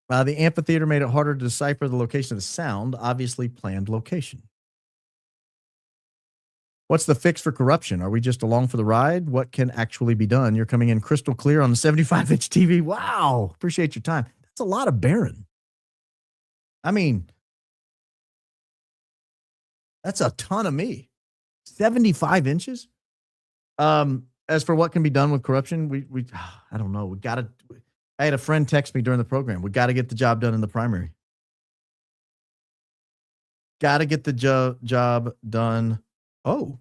The amphitheater made it harder to decipher the location of the sound, obviously planned location. What's the fix for corruption? Are we just along for the ride? What can actually be done? You're coming in crystal clear on the 75-inch TV. Wow. Appreciate your time. That's a lot of Baron. That's a ton of me. 75 inches. as for what can be done with corruption, we I don't know. I had a friend text me during the program. We got to get the job done in the primary. Got to get the job done. Oh,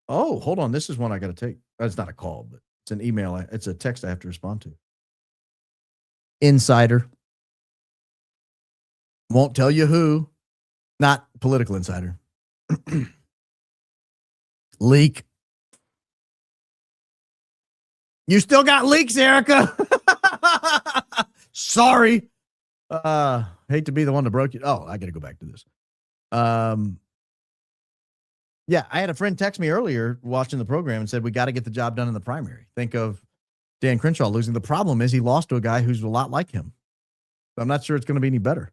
hold on. This is one I got to take. It's not a call, but it's an email. It's a text I have to respond to. Insider. Won't tell you who. Not political insider. Leak. You still got leaks, Erika. Sorry. Hate to be the one that broke you. Oh, I got to go back to this. Yeah, I had a friend text me earlier watching the program and said, we got to get the job done in the primary. Think of Dan Crenshaw losing. The problem is he lost to a guy who's a lot like him. I'm not sure it's going to be any better.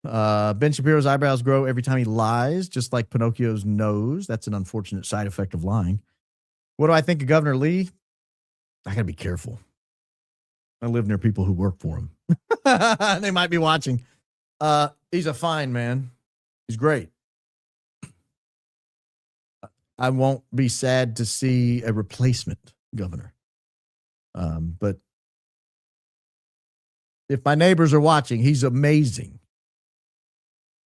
Ben Shapiro's eyebrows grow every time he lies, just like Pinocchio's nose. That's an unfortunate side effect of lying. What do I think of Governor Lee? I got to be careful. I live near people who work for him. They might be watching. He's a fine man. He's great. I won't be sad to see a replacement governor. But if my neighbors are watching, he's amazing.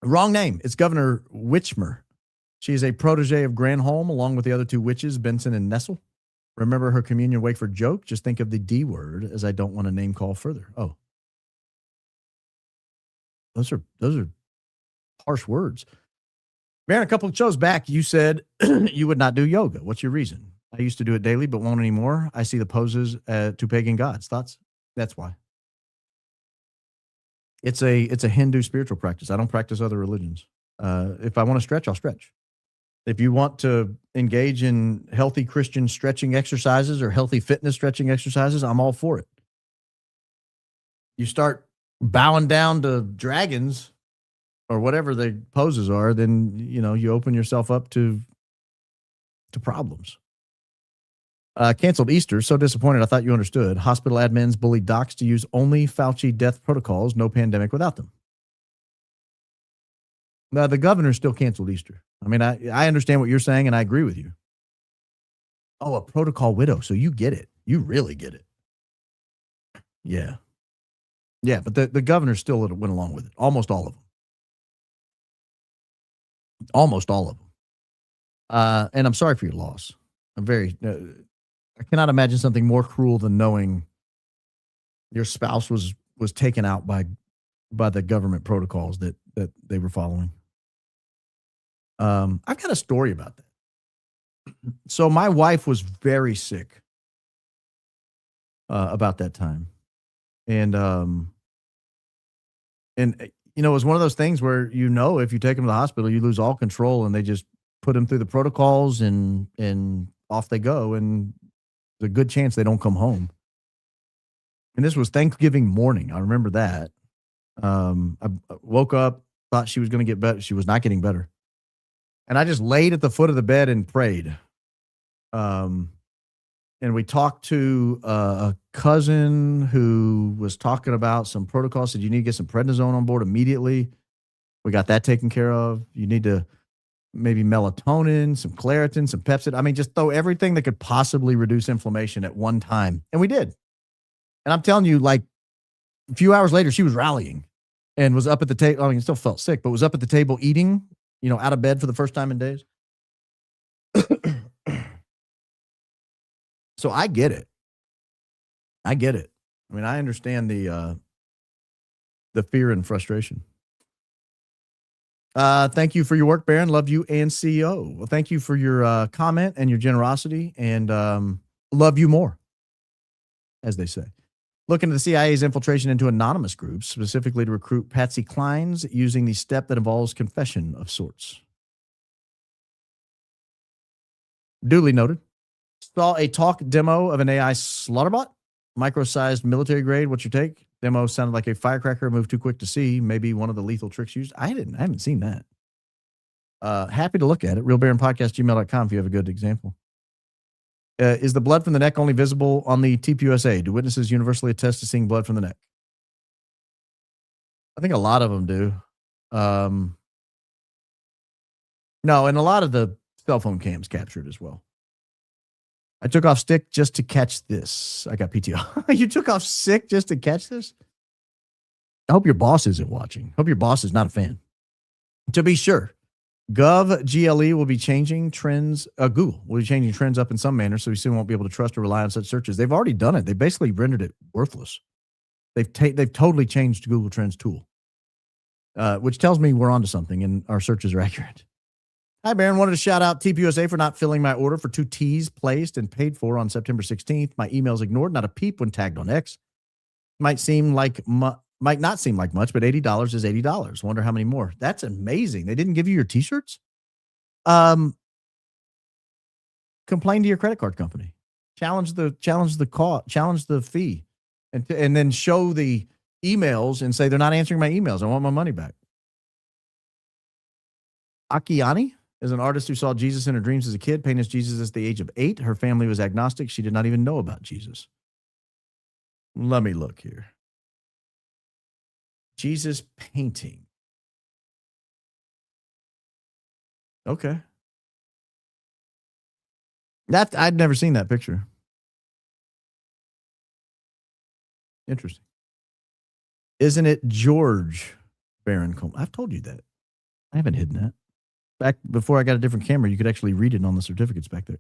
Wrong name. It's Governor Whitmer. She is a protege of Granholm, along with the other two witches, Benson and Nessel. Remember her communion wafer joke? Just think of the D word, as I don't want to name call further. Oh. Those are harsh words. Man, a couple of shows back, you said you would not do yoga. What's your reason? I used to do it daily, but won't anymore. I see the poses to pagan gods. Thoughts? That's why. It's a Hindu spiritual practice. I don't practice other religions. If I want to stretch, I'll stretch. If you want to engage in healthy Christian stretching exercises or healthy fitness stretching exercises, I'm all for it. You start bowing down to dragons or whatever the poses are, then, you open yourself up to problems. Canceled Easter. So disappointed. I thought you understood. Hospital admins bullied docs to use only Fauci death protocols. No pandemic without them. Now, the governor still canceled Easter. I mean, I understand what you're saying, and I agree with you. Oh, a protocol widow. So you get it. You really get it. Yeah. Yeah, but the governor still went along with it. Almost all of them. Almost all of them. And I'm sorry for your loss. I cannot imagine something more cruel than knowing your spouse was taken out by the government protocols that they were following. I've got a story about that. So my wife was very sick about that time. And it was one of those things where, if you take them to the hospital, you lose all control, and they just put them through the protocols and off they go. And there's a good chance they don't come home. And this was Thanksgiving morning. I remember that. I woke up, thought she was going to get better. She was not getting better. And I just laid at the foot of the bed and prayed. And we talked to a cousin who was talking about some protocols. Said, you need to get some prednisone on board immediately. We got that taken care of. You need to maybe melatonin, some Claritin, some Pepsid. I mean, just throw everything that could possibly reduce inflammation at one time. And we did. And I'm telling you, like, a few hours later, she was rallying and was up at the table. I mean, still felt sick, but was up at the table eating, out of bed for the first time in days. So I get it. I mean, I understand the fear and frustration. Thank you for your work, Baron. Love you and CEO. Well, thank you for your comment and your generosity, and love you more, as they say. Look into the CIA's infiltration into anonymous groups, specifically to recruit Patsy Clines using the step that involves confession of sorts. Duly noted. Saw a talk demo of an AI slaughterbot, micro-sized military grade. What's your take? Demo sounded like a firecracker, moved too quick to see. Maybe one of the lethal tricks used. I haven't seen that. Happy to look at it. RealBaronPodcast@gmail.com if you have a good example. Is the blood from the neck only visible on the TPUSA? Do witnesses universally attest to seeing blood from the neck? I think a lot of them do. No, and a lot of the Cell phone cams captured as well. I took off sick just to catch this. I got PTO. You took off sick just to catch this? I hope your boss isn't watching. Hope your boss is not a fan. To be sure, GovGLE will be changing trends. Google will be changing trends up in some manner, so we soon won't be able to trust or rely on such searches. They've already done it. They basically rendered it worthless. They've totally changed Google Trends tool, which tells me we're onto something and our searches are accurate. Hi, Baron. Wanted to shout out TPUSA for not filling my order for 2 teas placed and paid for on September 16th. My email's ignored, not a peep when tagged on X. Might not seem like much, but $80 is $80. Wonder how many more. That's amazing. They didn't give you your T-shirts? Complain to your credit card company. Challenge the fee, and then show the emails and say they're not answering my emails. I want my money back. Akiani is an artist who saw Jesus in her dreams as a kid, painted Jesus at the age of 8. Her family was agnostic. She did not even know about Jesus. Let me look here. Jesus painting. Okay. I'd never seen that picture. Interesting. Isn't it George Baron Coleman? I've told you that. I haven't hidden that. Back before I got a different camera, you could actually read it on the certificates back there.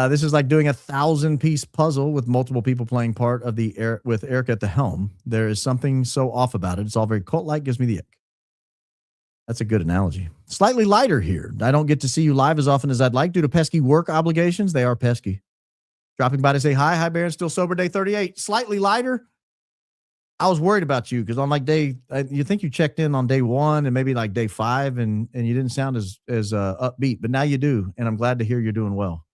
This is like doing a 1,000-piece puzzle with multiple people playing part of with Erika at the helm. There is something so off about it. It's all very cult-like, gives me the ick. That's a good analogy. Slightly lighter here. I don't get to see you live as often as I'd like due to pesky work obligations. They are pesky. Dropping by to say hi. Hi, Baron. Still sober day 38. Slightly lighter. I was worried about you because on like you think you checked in on day 1 and maybe like day 5 and you didn't sound as upbeat, but now you do. And I'm glad to hear you're doing well.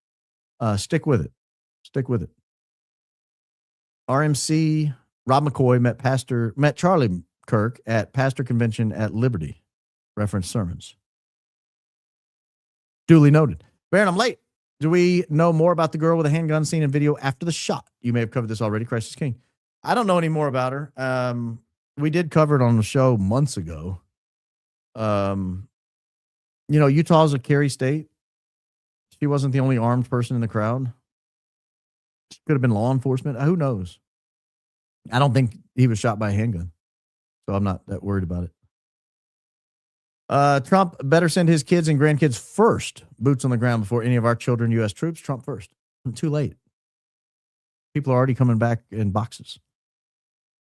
Stick with it. Stick with it. RMC Rob McCoy met Charlie Kirk at pastor convention at Liberty. Reference sermons. Duly noted. Baron, I'm late. Do we know more about the girl with a handgun seen in video after the shot? You may have covered this already. Christ is King. I don't know any more about her. We did cover it on the show months ago. Utah's a carry state. She wasn't the only armed person in the crowd. She could have been law enforcement. Who knows? I don't think he was shot by a handgun. So I'm not that worried about it. Trump better send his kids and grandkids first. Boots on the ground before any of our children, U.S. troops. Trump first. Too late. People are already coming back in boxes.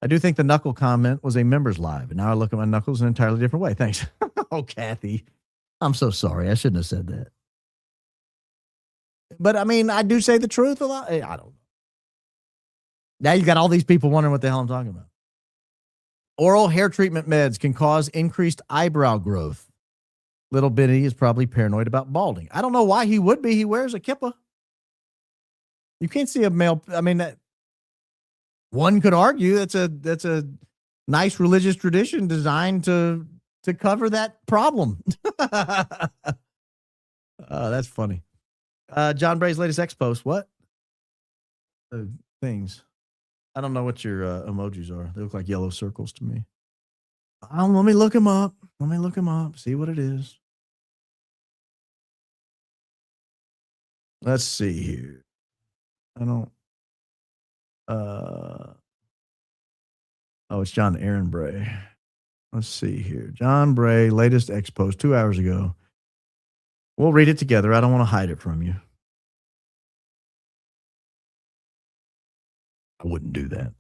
I do think the knuckle comment was a members live. And now I look at my knuckles in an entirely different way. Thanks. Oh, Kathy. I'm so sorry. I shouldn't have said that. But I mean, I do say the truth a lot. I don't know. Now you got all these people wondering what the hell I'm talking about. Oral hair treatment meds can cause increased eyebrow growth. Little Benny is probably paranoid about balding. I don't know why he would be. He wears a kippah. You can't see a male. I mean, one could argue that's a nice religious tradition designed to cover that problem. That's funny. John Bray's latest X post. What? Things. I don't know what your emojis are. They look like yellow circles to me. Let me look them up. See what it is. Let's see here. I don't. It's John Aaron Bray. Let's see here. John Bray, latest X post 2 hours ago. We'll read it together. I don't want to hide it from you. I wouldn't do that.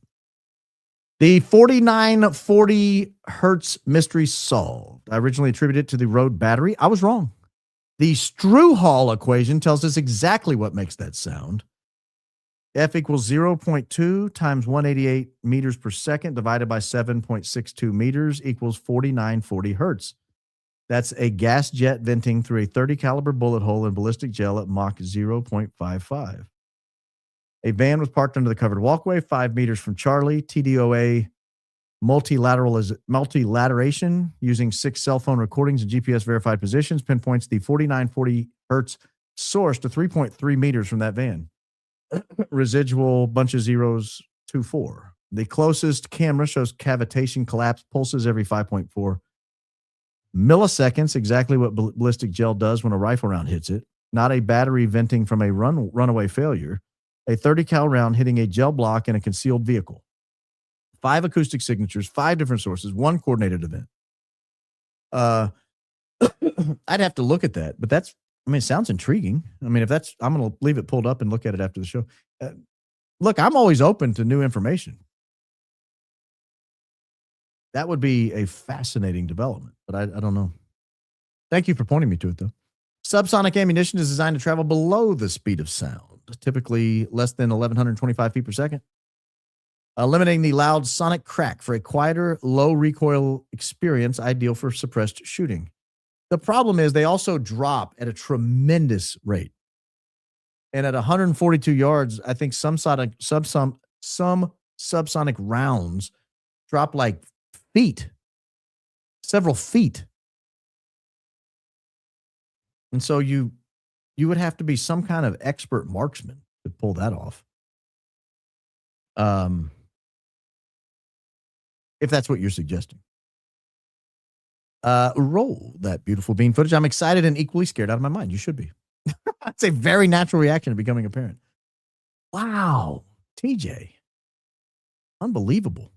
The 4940 hertz mystery solved. I originally attributed it to the road battery. I was wrong. The Struhall equation tells us exactly what makes that sound. F equals 0.2 times 188 meters per second divided by 7.62 meters equals 4940 hertz. That's a gas jet venting through a 30 caliber bullet hole in ballistic gel at Mach 0.55. A van was parked under the covered walkway 5 meters from Charlie. TDOA multilateration using 6 cell phone recordings and GPS verified positions pinpoints the 4940 hertz source to 3.3 meters from that van. Residual bunch of zeros 2.4. The closest camera shows cavitation collapse pulses every 5.4. Milliseconds, exactly what ballistic gel does when a rifle round hits it. Not a battery venting from a runaway failure. A 30 cal round hitting a gel block in a concealed vehicle. 5 acoustic signatures, 5 different sources, 1 coordinated event. I'd have to look at that, but it sounds intriguing. I'm going to leave it pulled up and look at it after the show. Look, I'm always open to new information. That would be a fascinating development, but I don't know. Thank you for pointing me to it, though. Subsonic ammunition is designed to travel below the speed of sound, typically less than 1,125 feet per second, eliminating the loud sonic crack for a quieter, low recoil experience ideal for suppressed shooting. The problem is they also drop at a tremendous rate. And at 142 yards, I think some subsonic rounds drop like feet, several feet. And so you would have to be some kind of expert marksman to pull that off. If that's what you're suggesting. Roll that beautiful bean footage. I'm excited and equally scared out of my mind. You should be. It's a very natural reaction to becoming a parent. Wow. TJ. Unbelievable.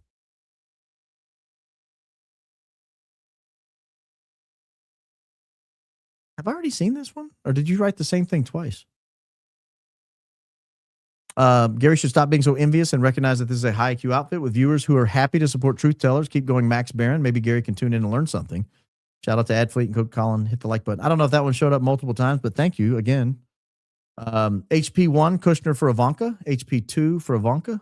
Have I already seen this one? Or did you write the same thing twice? Gary should stop being so envious and recognize that this is a high IQ outfit with viewers who are happy to support truth tellers. Keep going, Max Barron. Maybe Gary can tune in and learn something. Shout out to Adfleet and Code Colin. Hit the like button. I don't know if that one showed up multiple times, but thank you again. HP1, Kushner for Ivanka. HP2 for Ivanka.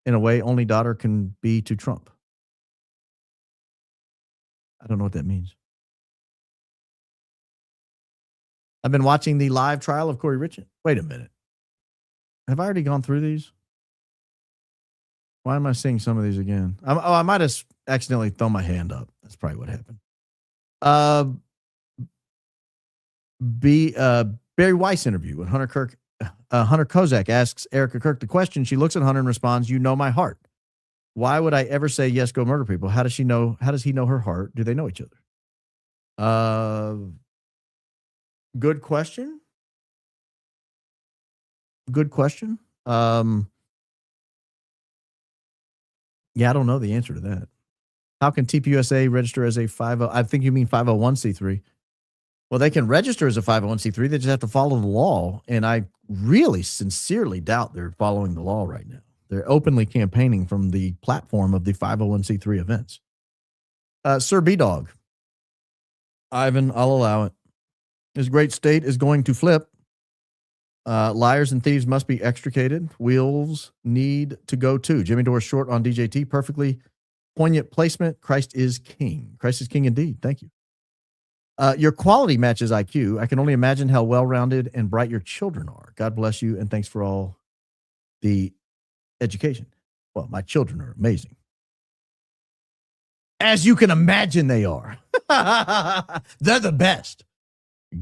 In a way, only daughter can be to Trump. I don't know what that means. I've been watching the live trial of Corey Richard. Wait a minute. Have I already gone through these? Why am I seeing some of these again? I might have accidentally thrown my hand up. That's probably what happened. Barry Weiss interview when Hunter Kozak asks Erika Kirk the question. She looks at Hunter and responds, "You know my heart. Why would I ever say yes, go murder people? How does she know? How does he know her heart? Do they know each other?" Good question. Good question. Yeah, I don't know the answer to that. How can TPUSA register as a 50? I think you mean 501c3. Well, they can register as a 501c3. They just have to follow the law. And I really sincerely doubt they're following the law right now. They're openly campaigning from the platform of the 501c3 events. Sir B-Dog. Ivan, I'll allow it. This great state is going to flip. Liars and thieves must be extricated. Wheels need to go too. Jimmy Dore short on DJT. Perfectly poignant placement. Christ is king. Christ is king indeed. Thank you. Your quality matches IQ. I can only imagine how well-rounded and bright your children are. God bless you, and thanks for all the education. Well, my children are amazing. As you can imagine, they are. They're the best.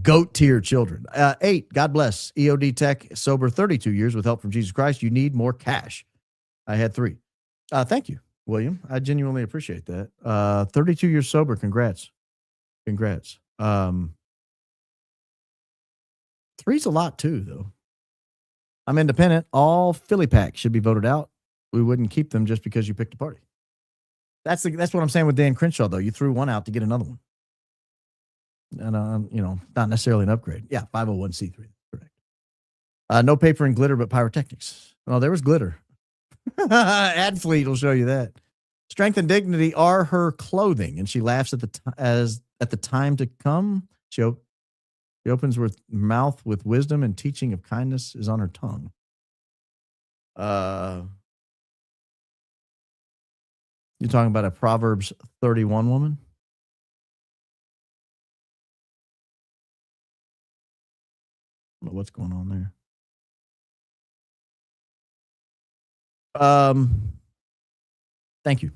Goat tier children. 8, God bless. EOD Tech, sober 32 years with help from Jesus Christ. You need more cash. I had 3. Thank you, William. I genuinely appreciate that. 32 years sober. Congrats. Congrats. 3's a lot too, though. I'm independent. All Philly packs should be voted out. We wouldn't keep them just because you picked a party. That's what I'm saying with Dan Crenshaw, though. You threw one out to get another one. And, not necessarily an upgrade. Yeah, 501c3. Correct. No paper and glitter, but pyrotechnics. Oh, there was glitter. Adfleet will show you that. Strength and dignity are her clothing, and she laughs at the time to come. She opens her mouth with wisdom, and teaching of kindness is on her tongue. You're talking about a Proverbs 31 woman? I don't know what's going on there. Thank you.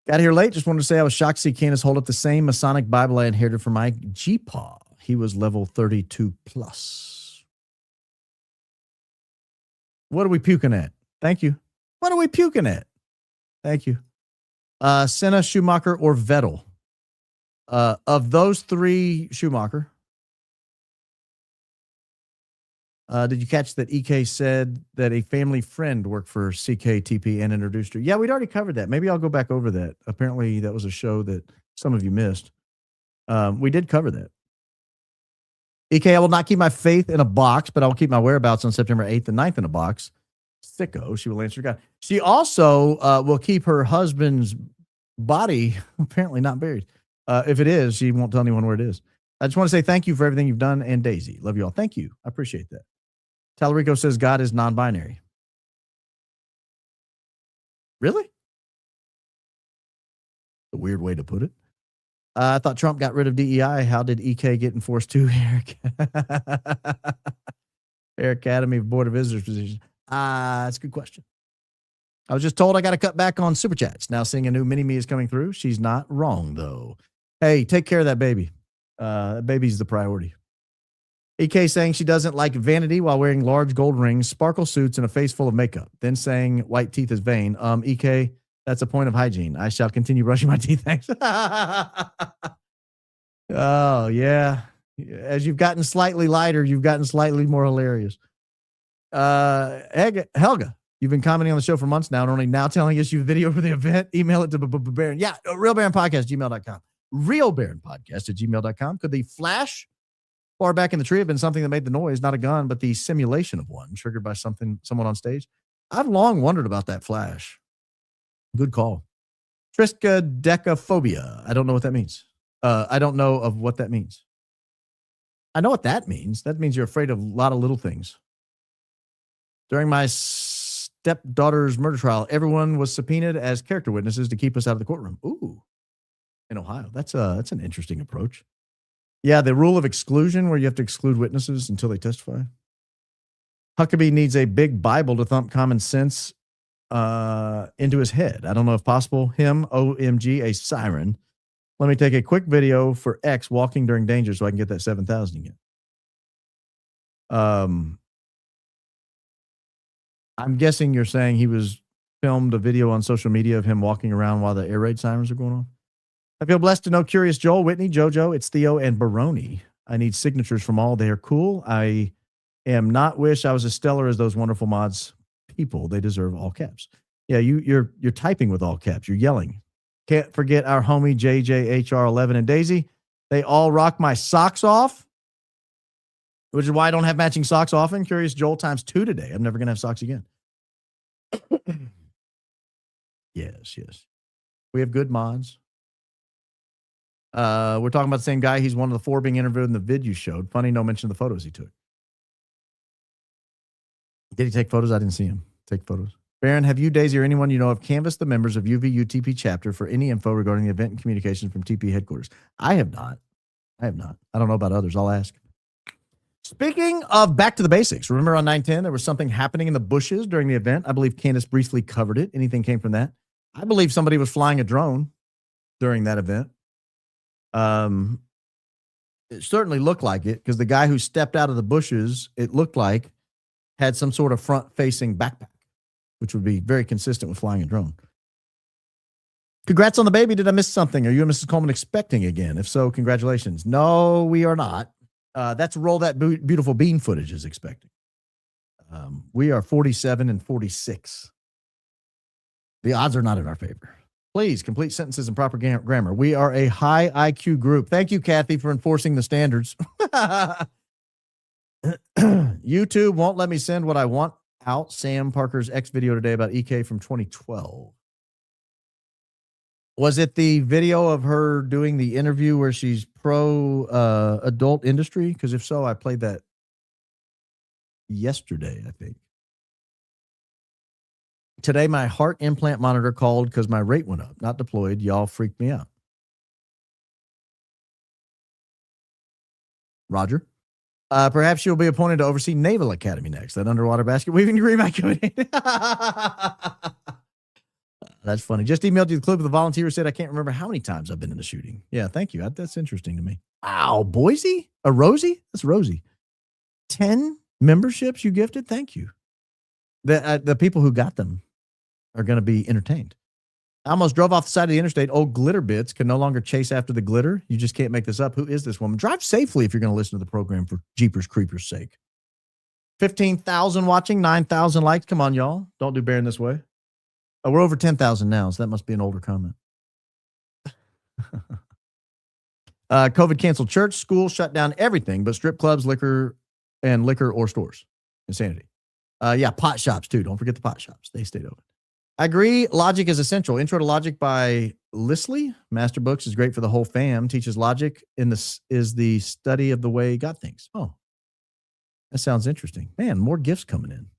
Got here late. Just wanted to say I was shocked to see Candace hold up the same Masonic Bible I inherited from my G-Paw. He was level 32 plus. What are we puking at? Thank you. What are we puking at? Thank you. Senna, Schumacher, or Vettel? Of those three, Schumacher, did you catch that EK said that a family friend worked for CKTP and introduced her? Yeah, we'd already covered that. Maybe I'll go back over that. Apparently, that was a show that some of you missed. We did cover that. EK, I will not keep my faith in a box, but I will keep my whereabouts on September 8th and 9th in a box. Sicko, she will answer God. She also will keep her husband's body apparently not buried. If it is, she won't tell anyone where it is. I just want to say thank you for everything you've done, and Daisy. Love you all. Thank you. I appreciate that. Talarico says God is non-binary. Really? A weird way to put it. I thought Trump got rid of DEI. How did EK get enforced to Air Academy of Board of Visitors position? That's a good question. I was just told I got to cut back on super chats. Now seeing a new mini-me is coming through. She's not wrong, though. Hey, take care of that baby. That baby's the priority. EK saying she doesn't like vanity while wearing large gold rings, sparkle suits, and a face full of makeup. Then saying white teeth is vain. EK, that's a point of hygiene. I shall continue brushing my teeth. Thanks. Oh, yeah. As you've gotten slightly lighter, you've gotten slightly more hilarious. Helga, you've been commenting on the show for months now and only now telling us you have video for the event. Email it to Baron. Yeah, realbaronpodcast@gmail.com. realbaronpodcast@gmail.com. Could the flash far back in the tree have been something that made the noise, not a gun, but the simulation of one triggered by someone on stage? I've long wondered about that flash. Good call. Triskaidekaphobia. I don't know what that means. I don't know of what that means. I know what that means. That means you're afraid of a lot of little things. During my stepdaughter's murder trial, everyone was subpoenaed as character witnesses to keep us out of the courtroom. Ooh, in Ohio. That's an interesting approach. Yeah, the rule of exclusion where you have to exclude witnesses until they testify. Huckabee needs a big Bible to thump common sense into his head. I don't know if possible. Him, OMG, a siren. Let me take a quick video for X walking during danger so I can get that 7,000 again. I'm guessing you're saying he was filmed a video on social media of him walking around while the air raid sirens are going on. I feel blessed to know Curious Joel, Whitney, JoJo, it's Theo, and Baroni. I need signatures from all. They are cool. I am not wish I was as stellar as those wonderful mods people. They deserve all caps. Yeah, you're typing with all caps. You're yelling. Can't forget our homie JJHR11 and Daisy. They all rock my socks off, which is why I don't have matching socks often. Curious Joel times 2 today. I'm never going to have socks again. Yes. We have good mods. We're talking about the same guy. He's one of the 4 being interviewed in the vid you showed. Funny, no mention of the photos he took. Did he take photos? I didn't see him take photos. Baron, have you, Daisy, or anyone you know of canvassed the members of UVU TP chapter for any info regarding the event and communications from TP headquarters? I have not. I don't know about others. I'll ask. Speaking of back to the basics, remember on 9/10, there was something happening in the bushes during the event. I believe Candace briefly covered it. Anything came from that? I believe somebody was flying a drone during that event. It certainly looked like it because the guy who stepped out of the bushes, it looked like, had some sort of front-facing backpack, which would be very consistent with flying a drone. Congrats on the baby. Did I miss something? Are you and Mrs. Coleman expecting again? If so, congratulations. No, we are not. That's roll that beautiful bean footage is expecting. We are 47 and 46. The odds are not in our favor. Please complete sentences in proper grammar. We are a high IQ group. Thank you, Kathy, for enforcing the standards. YouTube won't let me send what I want out. Sam Parker's X video today about EK from 2012. Was it the video of her doing the interview where she's pro adult industry? Because if so, I played that yesterday, I think. Today, my heart implant monitor called because my rate went up. Not deployed. Y'all freaked me out. Roger. Perhaps you'll be appointed to oversee Naval Academy next. That underwater basket weaving degree might come in. That's funny. Just emailed you the clip of the volunteer who said, I can't remember how many times I've been in a shooting. Yeah, thank you. That's interesting to me. Wow, Boise? A Rosie? That's Rosie. 10 memberships you gifted? Thank you. The people who got them are going to be entertained. I almost drove off the side of the interstate. Old glitter bits can no longer chase after the glitter. You just can't make this up. Who is this woman? Drive safely if you're going to listen to the program for Jeepers Creepers' sake. 15,000 watching, 9,000 likes. Come on, y'all. Don't do Baron this way. Oh, we're over 10,000 now, so that must be an older comment. COVID canceled church, school, shut down everything but strip clubs, liquor or stores. Insanity. Yeah, pot shops too. Don't forget the pot shops. They stayed open. I agree. Logic is essential. Intro to Logic by Lisley. Master Books is great for the whole fam. Teaches logic is the study of the way God thinks. Oh, that sounds interesting. Man, more gifts coming in.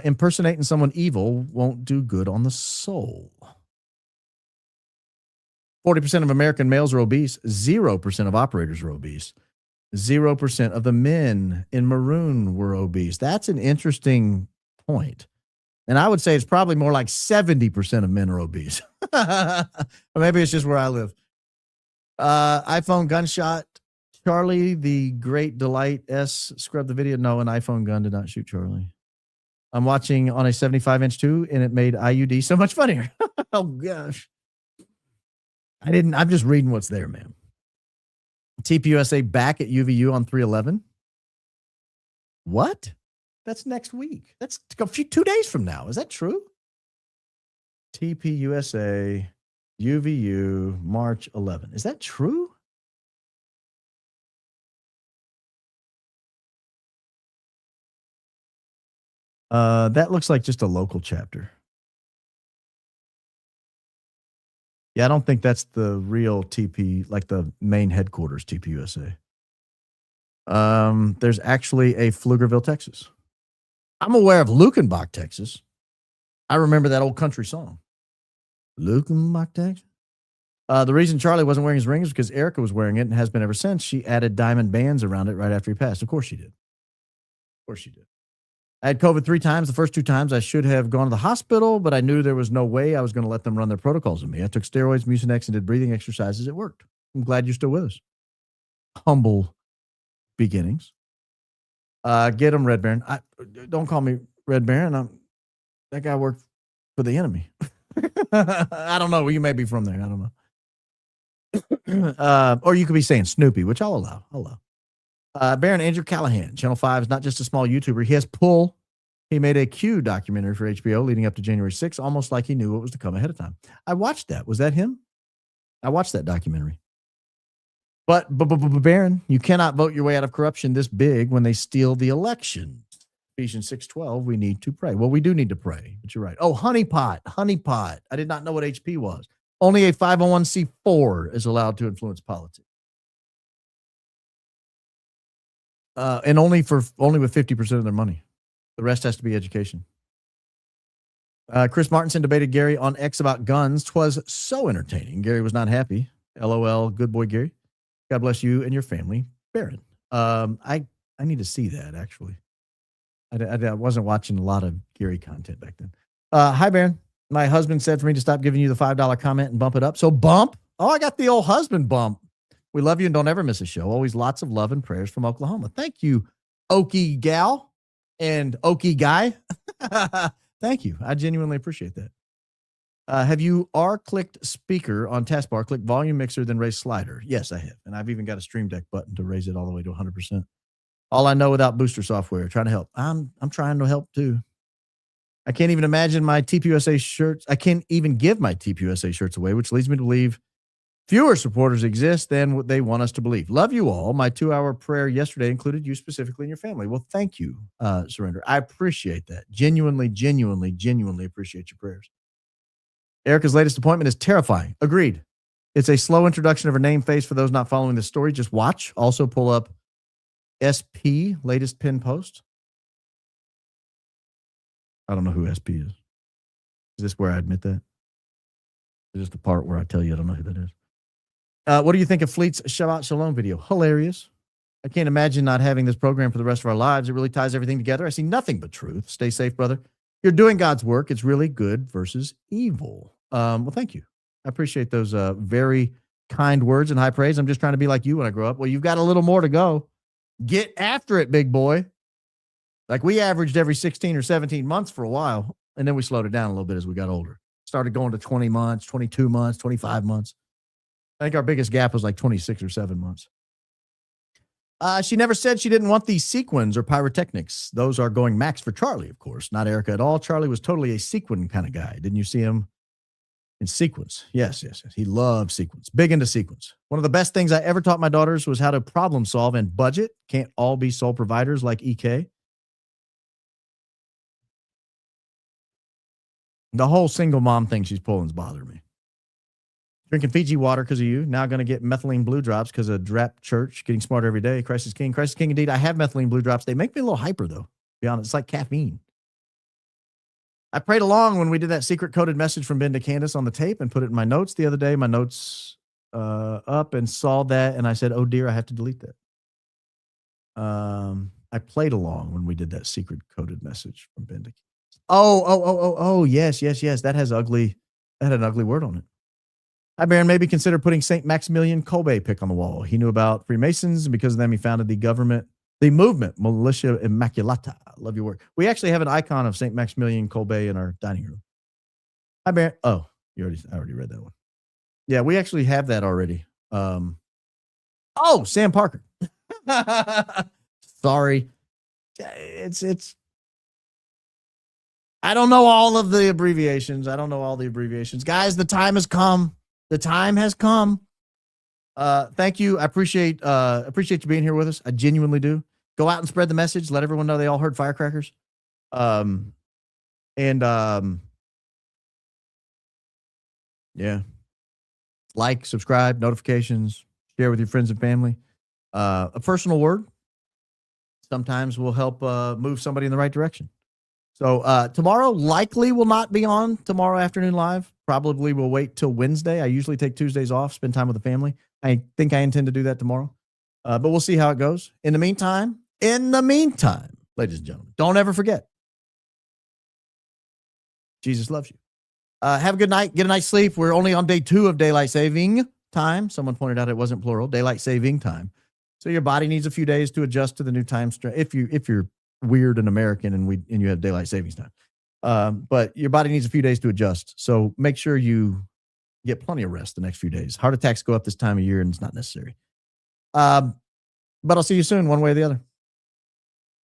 Impersonating someone evil won't do good on the soul. 40% of American males are obese. 0% of operators are obese. 0% of the men in maroon were obese. That's an interesting point. And I would say it's probably more like 70% of men are obese. Or maybe it's just where I live. iPhone gunshot. Charlie, the Great Delight S scrubbed the video. No, an iPhone gun did not shoot Charlie. I'm watching on a 75-inch too, and it made IUD so much funnier. Oh, gosh. I'm just reading what's there, man. TPUSA back at UVU on 3/11. What? That's next week. That's 2 days from now. Is that true? TPUSA, UVU, March 11. Is that true? That looks like just a local chapter. Yeah, I don't think that's the real TP, like the main headquarters, TPUSA. There's actually a Pflugerville, Texas. I'm aware of Lukenbach, Texas. I remember that old country song. Lukenbach, Texas. The reason Charlie wasn't wearing his ring is because Erika was wearing it and has been ever since. She added diamond bands around it right after he passed. Of course she did. Of course she did. I had COVID 3 times. The first 2 times I should have gone to the hospital, but I knew there was no way I was going to let them run their protocols on me. I took steroids, Mucinex, and did breathing exercises. It worked. I'm glad you're still with us. Humble beginnings. Get him, Red Baron. Don't call me Red Baron. That guy worked for the enemy. I don't know. You may be from there. I don't know. Or you could be saying Snoopy, which I'll allow. Baron Andrew Callahan, Channel 5 is not just a small YouTuber. He has pull. He made a Q documentary for HBO leading up to January 6th, almost like he knew what was to come ahead of time. I watched that. Was that him? I watched that documentary. But Baron, you cannot vote your way out of corruption this big when they steal the election. Ephesians 6:12, we need to pray. Well, we do need to pray, but you're right. Oh, honeypot. I did not know what HP was. Only a 501c4 is allowed to influence politics. And only with 50% of their money. The rest has to be education. Chris Martinson debated Gary on X about guns. 'Twas so entertaining. Gary was not happy. LOL. Good boy, Gary. God bless you and your family, Baron. I need to see that actually. I wasn't watching a lot of Gary content back then. Hi, Baron. My husband said for me to stop giving you the $5 comment and bump it up. So bump. Oh, I got the old husband bump. We love you and don't ever miss a show. Always lots of love and prayers from Oklahoma. Thank you, Okie gal and Okie guy. Thank you. I genuinely appreciate that. Have you R-clicked speaker on taskbar, click volume mixer, then raise slider? Yes, I have. And I've even got a Stream Deck button to raise it all the way to 100%. All I know without booster software, trying to help. I'm trying to help too. I can't even imagine my TPUSA shirts. I can't even give my TPUSA shirts away, which leads me to believe fewer supporters exist than what they want us to believe. Love you all. My 2-hour prayer yesterday included you specifically and your family. Well, thank you, Surrender. I appreciate that. Genuinely appreciate your prayers. Erika's latest appointment is terrifying. Agreed. It's a slow introduction of her name face for those not following the story. Just watch. Also pull up SP, latest pin post. I don't know who SP is. Is this where I admit that? Is this the part where I tell you I don't know who that is? What do you think of Fleet's Shabbat Shalom video? Hilarious. I can't imagine not having this program for the rest of our lives. It really ties everything together. I see nothing but truth. Stay safe, brother. You're doing God's work. It's really good versus evil. Well, thank you. I appreciate those very kind words and high praise. I'm just trying to be like you when I grow up. Well, you've got a little more to go. Get after it, big boy. Like we averaged every 16 or 17 months for a while, and then we slowed it down a little bit as we got older. Started going to 20 months, 22 months, 25 months. I think our biggest gap was like 26 or 7 months. She never said she didn't want these sequins or pyrotechnics. Those are going max for Charlie, of course, not Erika at all. Charlie was totally a sequin kind of guy. Didn't you see him in sequins? Yes. He loved sequins. Big into sequins. One of the best things I ever taught my daughters was how to problem solve and budget. Can't all be sole providers like EK. The whole single mom thing she's pulling is bothering me. Drinking Fiji water because of you. Now going to get methylene blue drops because of Drap Church. Getting smarter every day. Christ is King. Christ is King indeed. I have methylene blue drops. They make me a little hyper, though. To be honest, it's like caffeine. I prayed along when we did that secret coded message from Ben to Candace on the tape and put it in my notes the other day. My notes up and saw that, and I said, "Oh dear, I have to delete that." I played along when we did that secret coded message from Ben to Candace. Oh, yes. That had an ugly word on it. Hi, Baron. Maybe consider putting St. Maximilian Kolbe pic on the wall. He knew about Freemasons, and because of them, he founded the movement, Militia Immaculata. I love your work. We actually have an icon of St. Maximilian Kolbe in our dining room. Hi, Baron. Oh, I already read that one. Yeah, we actually have that already. Sam Parker. Sorry. It's. I don't know all of the abbreviations. Guys, the time has come. The time has come. Thank you. I appreciate you being here with us. I genuinely do. Go out and spread the message. Let everyone know they all heard firecrackers. Yeah. Like, subscribe, notifications, share with your friends and family. A personal word sometimes will help move somebody in the right direction. So tomorrow likely will not be on tomorrow afternoon live. Probably will wait till Wednesday. I usually take Tuesdays off, spend time with the family. I think I intend to do that tomorrow. But we'll see how it goes. In the meantime, ladies and gentlemen, don't ever forget. Jesus loves you. Have a good night. Get a night's sleep. We're only on day 2 of daylight saving time. Someone pointed out it wasn't plural. Daylight saving time. So your body needs a few days to adjust to the new time. If you're weird and American and you have daylight savings time. But your body needs a few days to adjust. So make sure you get plenty of rest the next few days. Heart attacks go up this time of year and it's not necessary. But I'll see you soon, one way or the other.